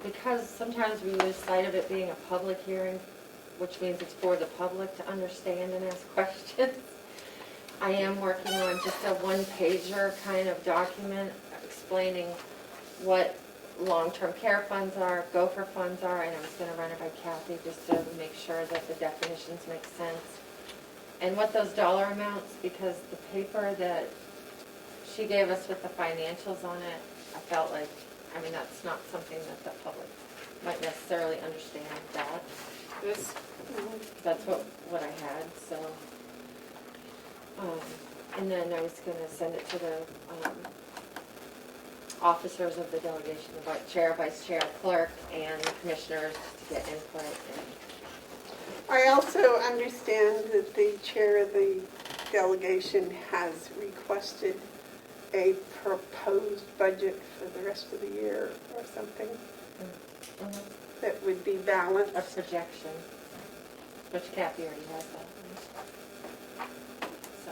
Because sometimes we lose sight of it being a public hearing, which means it's for the public to understand and ask questions. I am working on just a one-pager kind of document explaining what long-term care funds are, gopher funds are, and I was gonna run it by Kathy just to make sure that the definitions make sense. And what those dollar amounts, because the paper that she gave us with the financials on it, I felt like, I mean, that's not something that the public might necessarily understand that. This, That's what I had, so. And then I was gonna send it to the, officers of the delegation, about chair, vice chair, clerk, and commissioners to get input. And I also understand that the chair of the delegation has requested a proposed budget for the rest of the year or something that would be balanced. a projection, which Kathy already has that. So,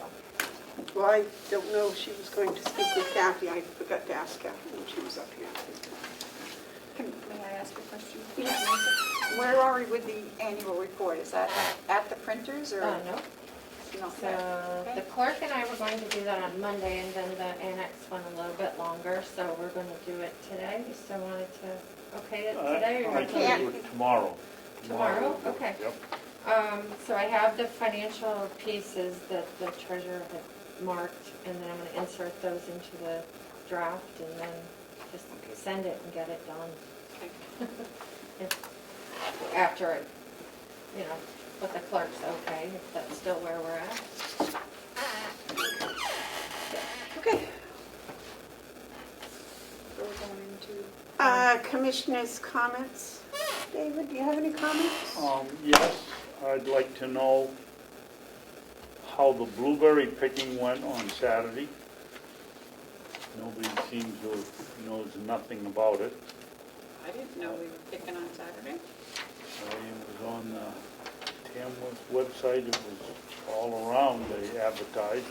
Well, I don't know if she was going to speak with Kathy. I forgot to ask Kathy when she was up here. may I ask a question? Yes. Where are we with the annual report? Is that at the printers or? no. No. So the clerk and I were going to do that on Monday, and then the annex went a little bit longer, so we're going to do it today. You still wanted to okay it today, or I you can want do it tomorrow. Tomorrow? Okay. Yep. So I have the financial pieces that the treasurer had marked, and then I'm going to insert those into the draft, and then just send it and get it done. After it, with the clerk's okay, if that's still where we're at. Okay. So we're going into. Commissioners' comments. David, do you have any comments? Yes, I'd like to know how the blueberry picking went on Saturday. Nobody seems to knows nothing about it. I didn't know we were picking on Saturday. It was on Tamworth's website, it was all around, they advertised.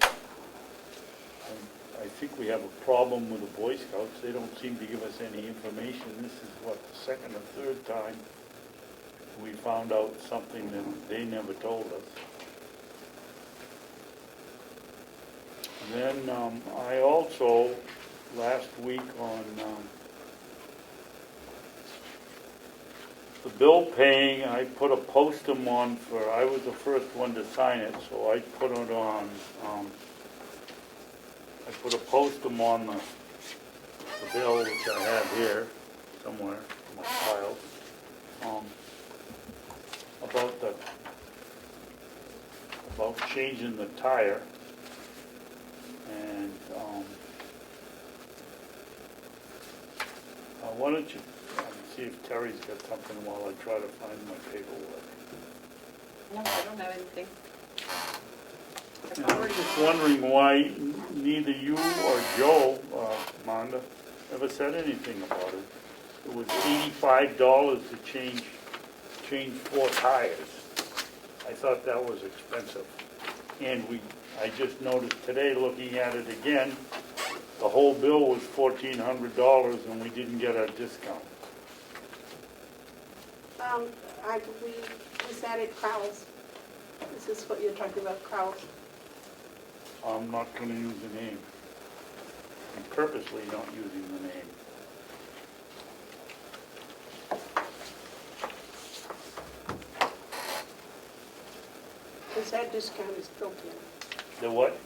And I think we have a problem with the Boy Scouts, they don't seem to give us any information. This is what, the second or third time we found out something that they never told us. And then I also, last week on the bill paying, I put a post-em on for, I was the first one to sign it, so I put it on, I put a post-em on the bill, which I have here somewhere in my files, about changing the tire. And why don't you see if Terry's got something while I try to find my paperwork. No, I don't have anything. I've And I'm already- just wondering why neither you or Joe, Monda, ever said anything about it. It was $85 to change 4 tires. I thought that was expensive. And I just noticed today, looking at it again, the whole bill was $1,400 and we didn't get a discount. I believe, is that at Crowell's? Is this what you're talking about, Crowell's? I'm not going to use the name. I'm purposely not using the name. Because that discount is built in. The what?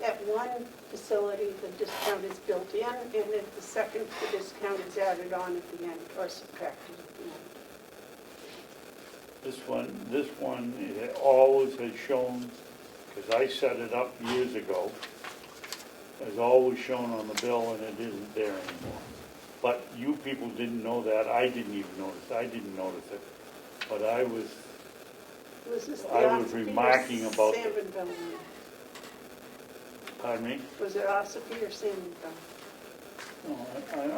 At one facility, the discount is built in, and at the second, the discount is added on at the end, or subtracted at the end. This one, it always has shown, because I set it up years ago, has always shown on the bill, and it isn't there anymore. But you people didn't know that, I didn't even notice, I didn't notice it. But I was Was this the I was Ossipee or remarking about the- Sandville? pardon me? Was it Ossipee or Sandville? No,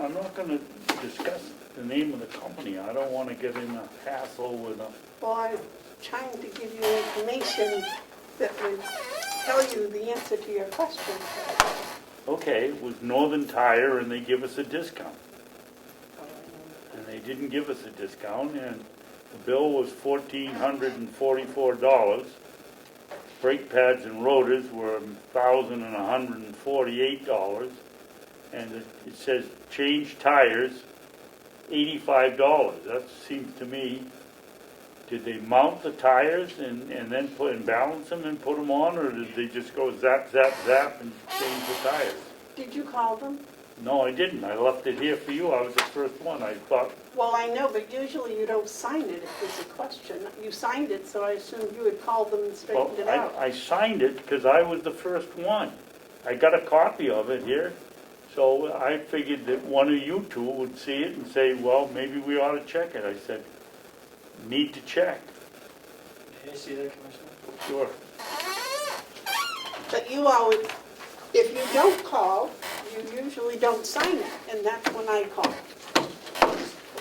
I'm not going to discuss the name of the company. I don't want to get in a hassle with a... Well, I'm trying to give you information that would tell you the answer to your question. Okay, it was Northern Tire, and they give us a discount. And they didn't give us a discount, and the bill was $1,444. Brake pads and rotors were $1,148. and it says change tires, $85. That seems to me, did they mount the tires and then put and balance them and put them on, or did they just go zap, zap, zap and change the tires? Did you call them? No, I didn't. I left it here for you. I was the first one. I thought, Well, I know, but usually you don't sign it if there's a question. You signed it, so I assumed you had called them and well, straightened it out. I signed it because I was the first one. I got a copy of it here. So I figured that one of you two would see it and say, well, maybe we ought to check it. I said, need to check. May I see that, Commissioner? Sure. But you always, if you don't call, you usually don't sign it, and that's when I call.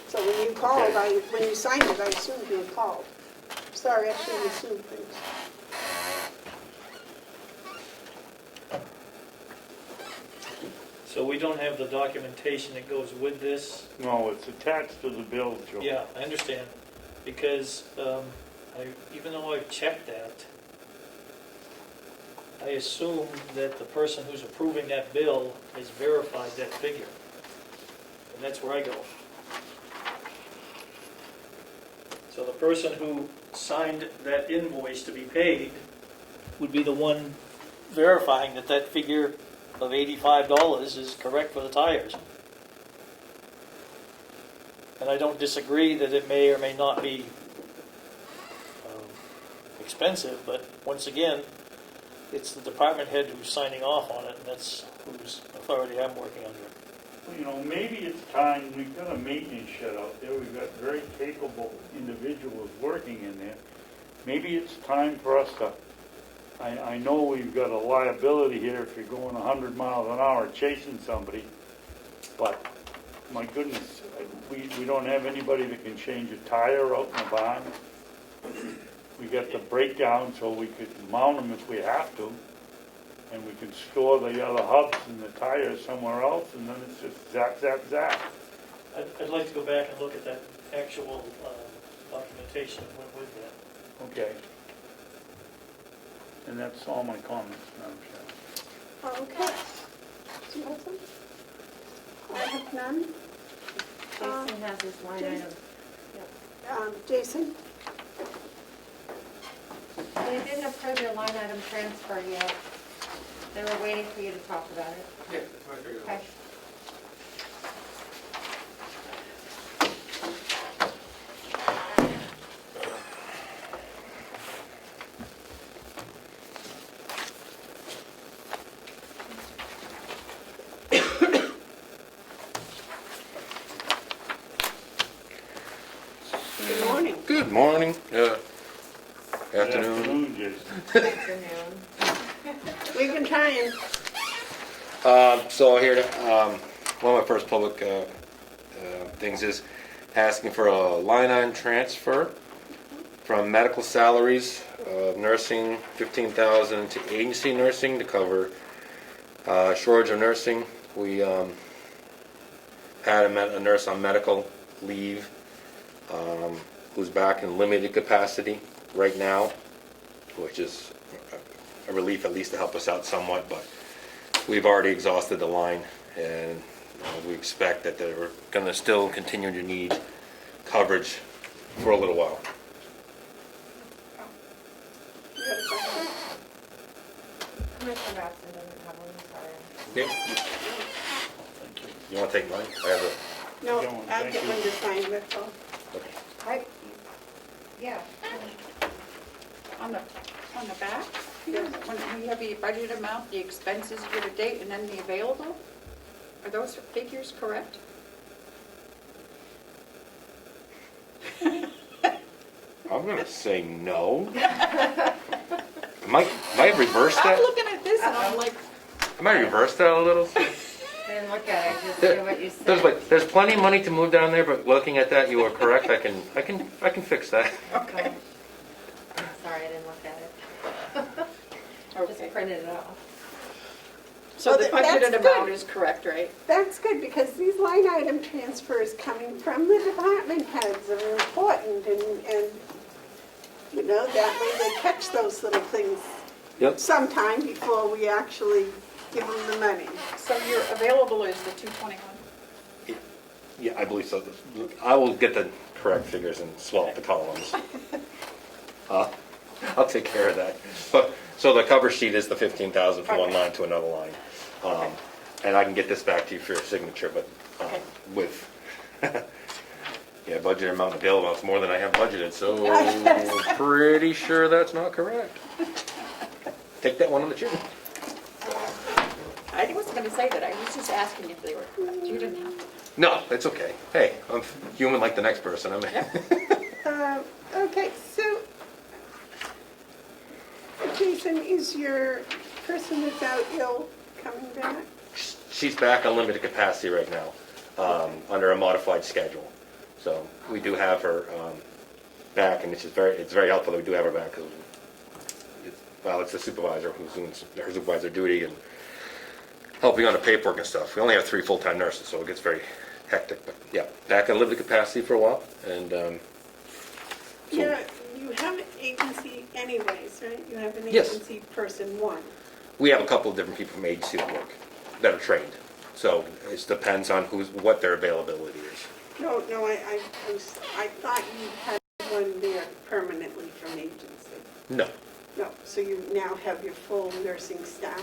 So when you called, when you signed it, I assumed you had called. Sorry, I shouldn't assume things. So we don't have the documentation that goes with this? No, it's attached to the bill, Joe. Yeah, I understand, because even though I've checked that, I assume that the person who's approving that bill has verified that figure. And that's where I go. So the person who signed that invoice to be paid would be the one verifying that that figure of $85 is correct for the tires. And I don't disagree that it may or may not be expensive, but once again, it's the department head who's signing off on it, and that's whose authority I'm working under. Well, you know, maybe it's time, we've got a maintenance shed out there, we've got very capable individuals working in there. Maybe it's time for us to, I know we've got a liability here if you're going 100 miles an hour chasing somebody, but my goodness, we don't have anybody that can change a tire out in the barn. We got the breakdown so we could mount them if we have to, and we can store the other hubs and the tires somewhere else, and then it's just zap, zap, zap. I'd like to go back and look at that actual documentation that went with that. Okay. And that's all my comments, Madam Chair. Okay. Do you have some? I have none. Jason has his line Jason. item. Jason? They didn't approve your line item transfer yet. They were waiting for you to talk about it. Yeah, I figured it out. Okay. Good morning. Good morning. Good Afternoon. Jason. Afternoon. We've been trying. So here, one of my first public things is asking for a line item transfer from medical salaries of nursing, 15,000 to agency nursing to cover shortage of nursing. We had a nurse on medical leave who's back in limited capacity right now, which is a relief at least to help us out somewhat, but we've already exhausted the line, and we expect that we're going to still continue to need coverage for a little while. Commissioner Rapson doesn't have one, sorry. Yep. You want to take mine? I have No, Go on, I'll thank get you. one to sign, that's all. Yeah. On the back, when we have the budget amount, the expenses year to date, and then the available, are those figures correct? I'm going to say no. Might reverse I'm that? looking at this and I'm like, I might reverse that a little. Didn't look at it, just do what you said. There's plenty of money to move down there, but looking at that, you are correct. I can fix that. okay, Sorry, I didn't look at it. okay. Just printed it off. So Well, the that's budgeted good. amount is correct, right? That's good, because these line item transfers coming from the department heads are important, and you know, that way they catch those little things Yep. sometime before we actually give them the money. So your available is the 221? Yeah, I believe so. I will get the correct figures and swap the columns. I'll take care of that. But, so the cover sheet is the 15,000 from one line to another line. And I can get this back to you for your signature, but with, yeah, budget amount available, it's more than I have budgeted, so pretty sure that's not correct. Take that one on the chin. I wasn't going to say that. I was just asking if they were correct. You didn't have to. No, it's okay. Hey, I'm human like the next person. I mean, Okay, so, Jason, is your person that's out ill coming back? she's back on limited capacity right now, under a modified schedule. So we do have her back, and it's very helpful that we do have her back, because it's the supervisor who's doing her supervisor duty and helping on the paperwork and stuff. We only have 3 full-time nurses, so it gets very hectic. But yeah, back on limited capacity for a while, and Yeah, you have an agency anyways, right? You have an Yes. agency person one. we have a couple of different people from agency that work, that are trained. So it depends on what their availability is. No, I thought you had one there permanently from agency. No, No, so you now have your full nursing staff?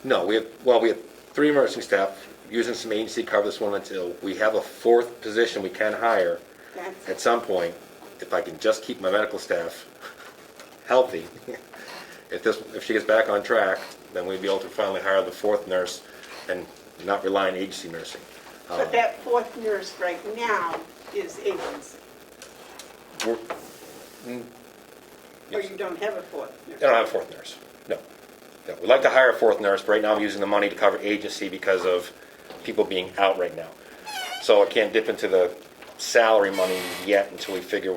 no, we have 3 nursing staff, using some agency to cover this one until we have a 4th position we can hire That's at some point, if I can just keep my medical staff healthy. If she gets back on track, then we'd be able to finally hire the 4th nurse and not rely on agency nursing. But that 4th nurse right now is agency, We're- or you don't have a 4th nurse? I don't have a 4th nurse, no. No, we'd like to hire a 4th nurse, but right now I'm using the money to cover agency because of people being out right now. So I can't dip into the salary money yet until we figure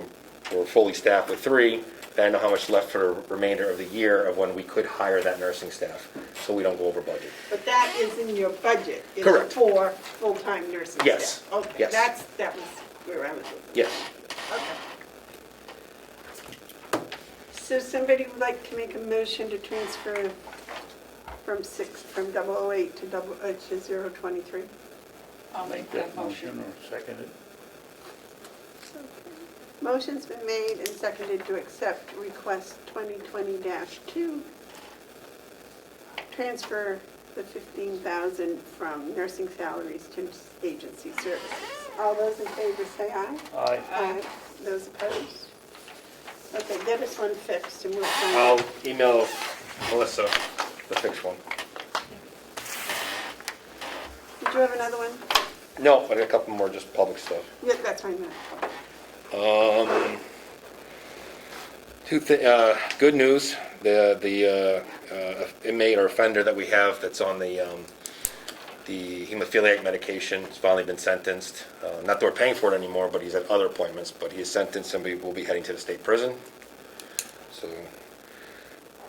we're fully staffed with 3. Then I know how much left for the remainder of the year of when we could hire that nursing staff, so we don't go over budget. But that is in your budget? is Correct. For full-time nursing staff? Yes, Okay, yes. that was where I was looking. Yes. Okay. So somebody would like to make a motion to transfer from 008 to 023? I'll make that motion. Or second it. Motion's been made and seconded to accept request 2020-2, transfer the 15,000 from nursing salaries to agency services. All those in favor say aye. Aye. Aye. Those opposed? Okay, get us one fixed and we'll find I'll out. email Melissa the fixed one. Did you have another one? No, I got a couple more just public stuff. Yeah, that's fine. Good news, the inmate or offender that we have that's on the hemophiliac medication has finally been sentenced. Not that we're paying for it anymore, but he's at other appointments, but he is sentenced and we will be heading to the state prison. So,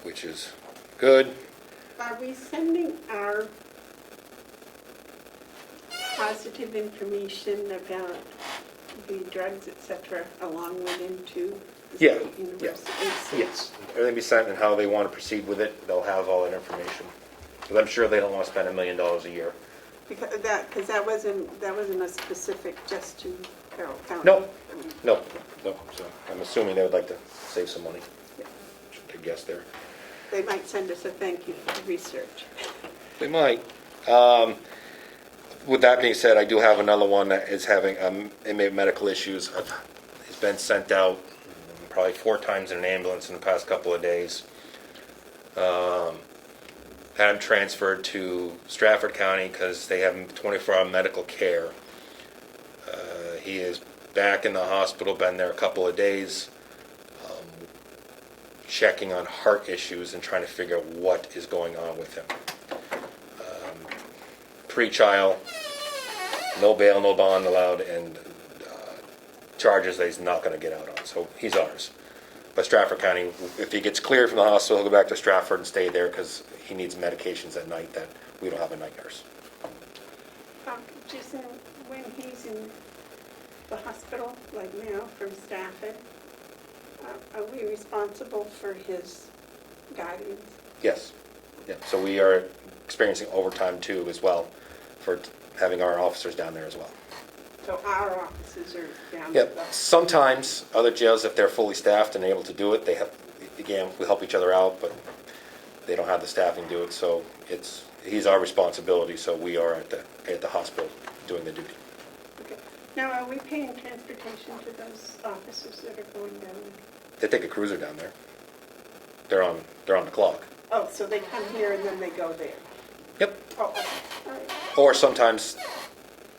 which is good. Are we sending our positive information about the drugs, et cetera, along with him to the Yeah, state university? Yes, everything be sent and how they want to proceed with it, they'll have all that information. Because I'm sure they don't want to spend $1 million a year. Because that wasn't a specific just to Carroll County. No. No, so I'm assuming they would like to save some money. I guess there. They might send us a thank you for the research. They might. With that being said, I do have another one that is having inmate medical issues. He's been sent out probably 4 times in an ambulance in the past couple of days. Had him transferred to Stratford County because they have 24-hour medical care. He is back in the hospital, been there a couple of days, checking on heart issues and trying to figure out what is going on with him. Pre-trial, no bail, no bond allowed, and charges that he's not going to get out on. So he's ours. But Stratford County, if he gets cleared from the hospital, he'll go back to Stratford and stay there because he needs medications at night that we don't have a night nurse. Jason, when he's in the hospital, like now, from Stafford, are we responsible for his guidance? Yes. Yeah. So we are experiencing overtime too as well for having our officers down there as well. So our offices are down Yep. below. Sometimes other jails, if they're fully staffed and able to do it, they have, again, we help each other out, but they don't have the staffing to do it, so he's our responsibility, so we are at the hospital doing the duty. Okay. Now, are we paying transportation to those officers that are going down? They take a cruiser down there. They're on the clock. Oh, so they come here and then they go there? Yep. Oh, okay. All right. Or sometimes,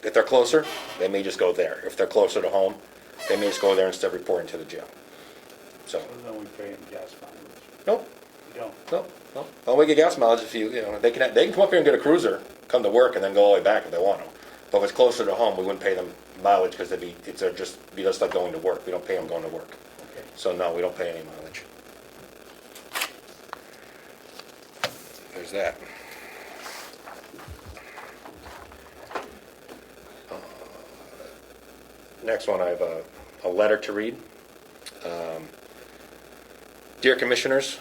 if they're closer, they may just go there. If they're closer to home, they may just go there instead of reporting to the jail. So, So then we pay them gas mileage. nope, We don't. nope. Well, we get gas mileage if you know, they can come up here and get a cruiser, come to work, and then go all the way back if they want to. But if it's closer to home, we wouldn't pay them mileage because it's just like going to work. We don't pay them going to work. Okay. So no, we don't pay any mileage. There's that. Next one, I have a letter to read. Dear Commissioners,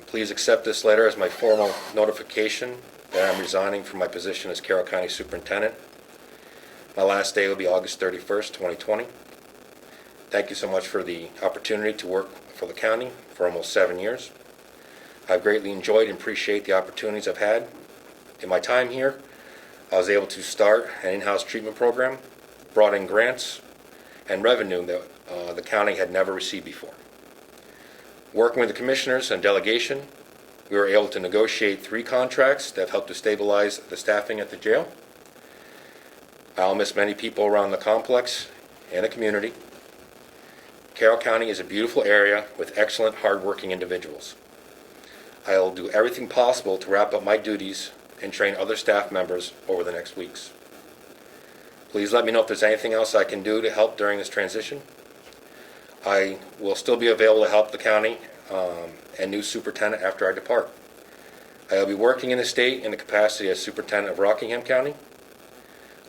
please accept this letter as my formal notification that I'm resigning from my position as Carroll County Superintendent. My last day will be August 31st, 2020. Thank you so much for the opportunity to work for the county for almost 7 years. I've greatly enjoyed and appreciate the opportunities I've had. In my time here, I was able to start an in-house treatment program, brought in grants and revenue that the county had never received before. Working with the commissioners and delegation, we were able to negotiate 3 contracts that helped to stabilize the staffing at the jail. I'll miss many people around the complex and the community. Carroll County is a beautiful area with excellent, hardworking individuals. I'll do everything possible to wrap up my duties and train other staff members over the next weeks. Please let me know if there's anything else I can do to help during this transition. I will still be available to help the county and new superintendent after I depart. I will be working in the state in the capacity as superintendent of Rockingham County.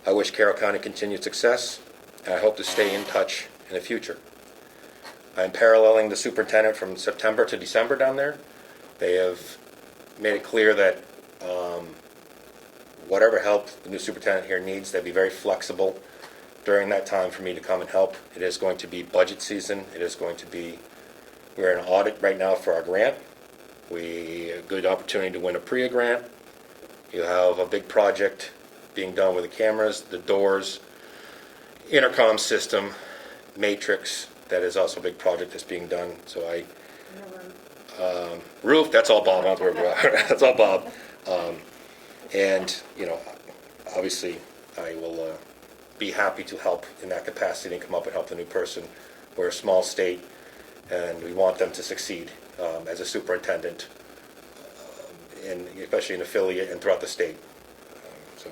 I wish Carroll County continued success, and I hope to stay in touch in the future. I'm paralleling the superintendent from September to December down there. They have made it clear that whatever help the new superintendent here needs, they'll be very flexible during that time for me to come and help. It is going to be budget season. It is going to be, we're in an audit right now for our grant. A good opportunity to win a PREA grant. You have a big project being done with the cameras, the doors, intercom system, matrix. That is also a big project that's being done. So roof, that's all Bob. That's all Bob. And, you know, obviously I will be happy to help in that capacity and come up and help the new person. We're a small state and we want them to succeed as a superintendent, and especially an affiliate and throughout the state. So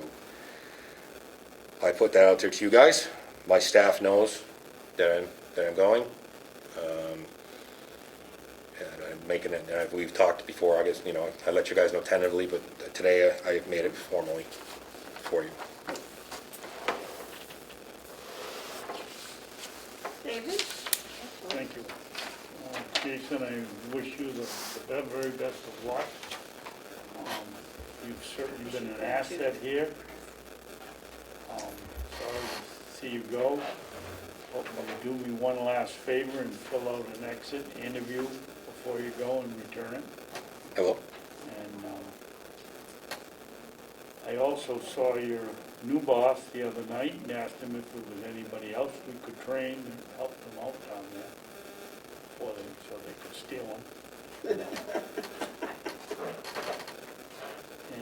I put that out there to you guys. My staff knows that I'm going. And I'm making it, and we've talked before, I guess, you know, I let you guys know tentatively, but today I've made it formally for you. David? Thank you. Jason, I wish you the very best of luck. You've certainly been an asset here. Sorry to see you go. Hope you do me one last favor and fill out an exit interview before you go and return it. I will. And I also saw your new boss the other night and asked him if there was anybody else we could train and help them out down there so they could steal them.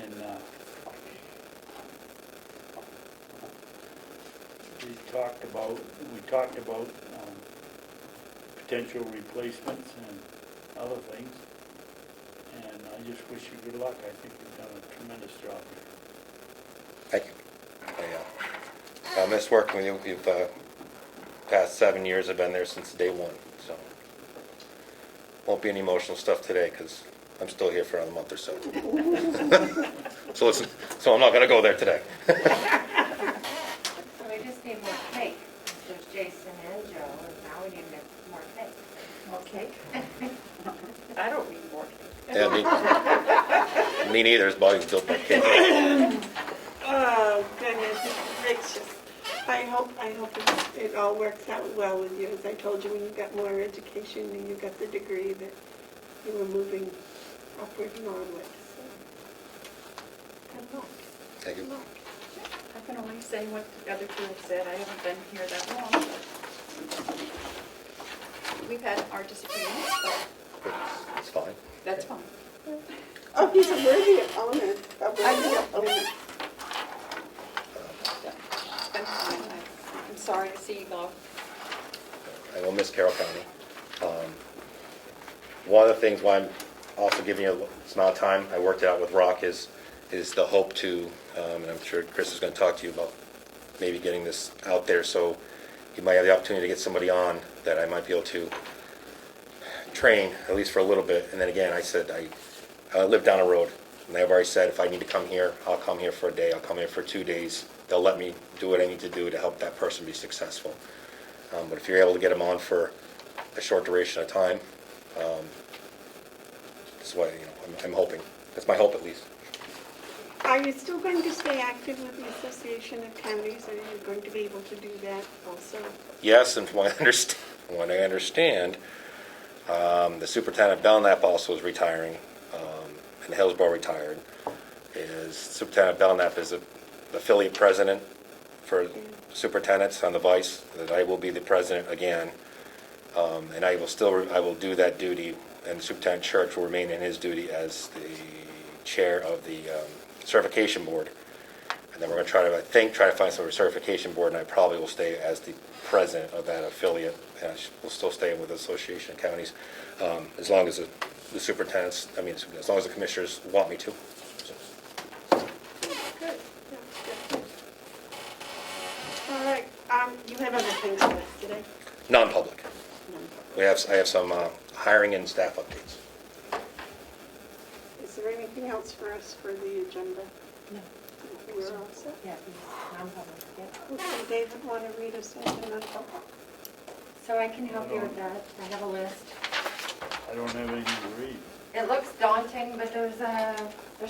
And we talked about potential replacements and other things. And I just wish you good luck. I think you've done a tremendous job here. Thank you. I miss working with you. You've past 7 years I've been there since day one, so won't be any emotional stuff today because I'm still here for another month or so. So listen, so I'm not going to go there today. So we just need more cake. There's Jason and Joe, and now we need more cake. More cake? I don't need more cake. Yeah, Me neither, his body's built by kids. Oh, goodness gracious. I hope it all works out well with you. As I told you, when you got more education and you got the degree, that you were moving upward and onward. So, good luck. Thank you. Good luck. I can only say what the other two have said. I haven't been here that long, but we've had our disagreements, but It's fine. that's fine. Oh, he's a worthy opponent. A worthy opponent. It's been fine. I'm sorry to see you go. I will miss Carroll County. One of the things why I'm also giving you this amount of time, I worked out with Rock, is the hope to, and I'm sure Chris is going to talk to you about maybe getting this out there, so you might have the opportunity to get somebody on that I might be able to train, at least for a little bit. And then again, I said, I live down the road, and I've already said if I need to come here, I'll come here for a day, I'll come here for 2 days. They'll let me do what I need to do to help that person be successful. But if you're able to get them on for a short duration of time, that's what, I'm hoping. That's my hope, at least. Are you still going to stay active with the Association of Counties? Are you going to be able to do that also? Yes, and from what I understand, the superintendent of Belknap also is retiring, and Hillsborough retired. Superintendent of Belknap is the affiliate president for superintendents on the vice, that I will be the president again, and I will do that duty, and the superintendent Church will remain in his duty as the chair of the certification board. And then we're going to try to find some certification board, and I probably will stay as the president of that affiliate, and I will still stay with the Association of Counties, as long as the superintendents, as long as the commissioners want me to. So. Good. That's good. All right. You have other things for us today? Non-public. I have some hiring and staff updates. Is there anything else for us for the agenda? No. We're all set? Yeah, non-public, yeah. Okay, David, want to read us into non-public? So I can help you with that. I have a list. I don't have anything to read. It looks daunting, but there's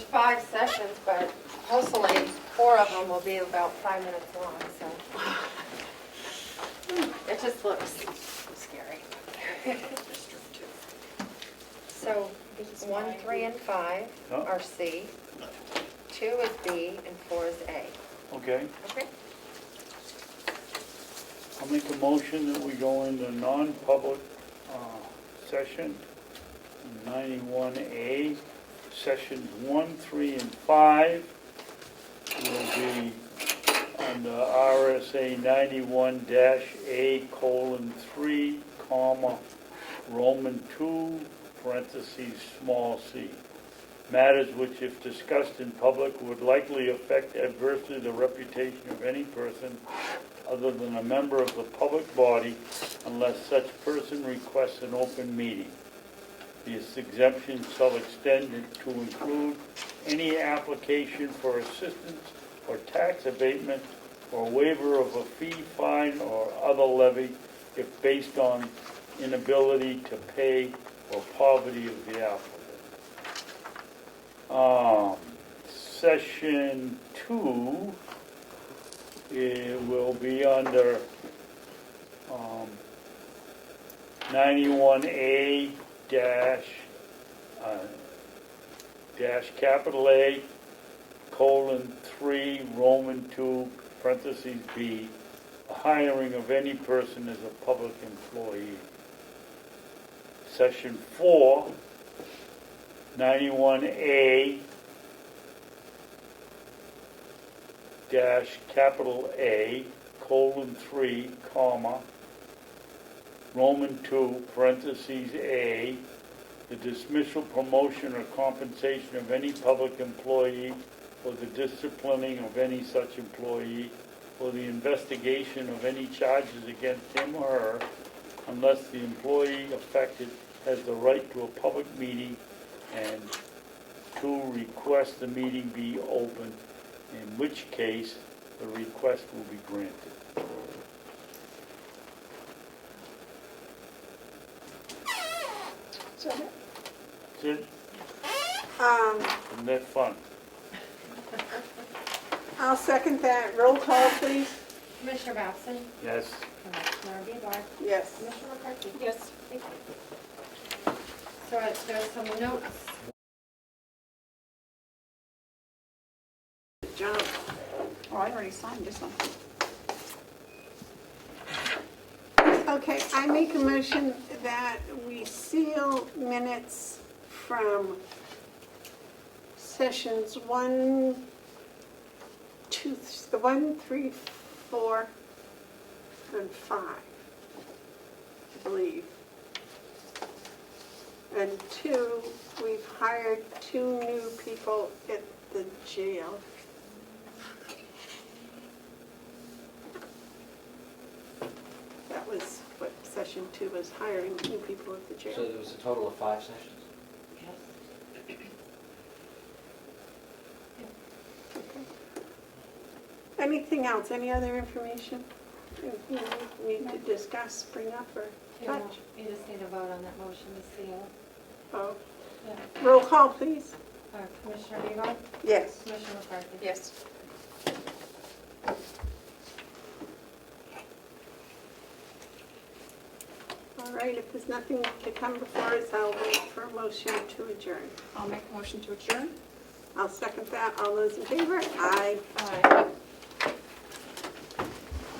5 sessions, but hopefully 4 of them will be about 5 minutes long, so. It just looks scary. So 1, 3, and 5 Oh. are C, 2 is B, and 4 is A. Okay, Okay? I'll make a motion that we go into non-public session, 91A, sessions 1, 3, and 5 will be under RSA 91-A:3, Roman 2, parentheses, small c. Matters which, if discussed in public, would likely affect adversely the reputation of any person other than a member of the public body unless such person requests an open meeting. This exemption shall extend to include any application for assistance or tax abatement or waiver of a fee, fine, or other levy if based on inability to pay or poverty of the applicant. Session 2, it will be under 91A capital A, colon 3, Roman 2, parentheses B, the hiring of any person as a public employee. Section 4, 91A dash capital A, colon 3, comma, Roman 2, parentheses A, the dismissal, promotion, or compensation of any public employee, or the disciplining of any such employee, or the investigation of any charges against him or her, unless the employee affected has the right to a public meeting, and 2, request the meeting be open, in which case the request will be granted. So, That's it. Isn't that fun? I'll second that. Roll call, please. Commissioner Babson? Yes. Commissioner Bieber? Yes. Commissioner McCarthy? Yes. Thank you. So there's some notes. John. Oh, I already signed this one. Okay, I make a motion that we seal minutes from sessions 1, 2, 3, 4, and 5, I believe. And 2, we've hired 2 new people at the jail. That was what session 2 was, hiring new people at the jail. So there was a total of 5 sessions? Anything else, any other information you need to discuss, bring up, or touch? You just need to vote on that motion to seal. Oh, Yeah. roll call, please. Commissioner Bieber? Yes. Commissioner McCarthy? Yes. All right, if there's nothing to come before us, I'll wait for a motion to adjourn. I'll make a motion to adjourn. I'll second that. All those in favor? Aye. Aye.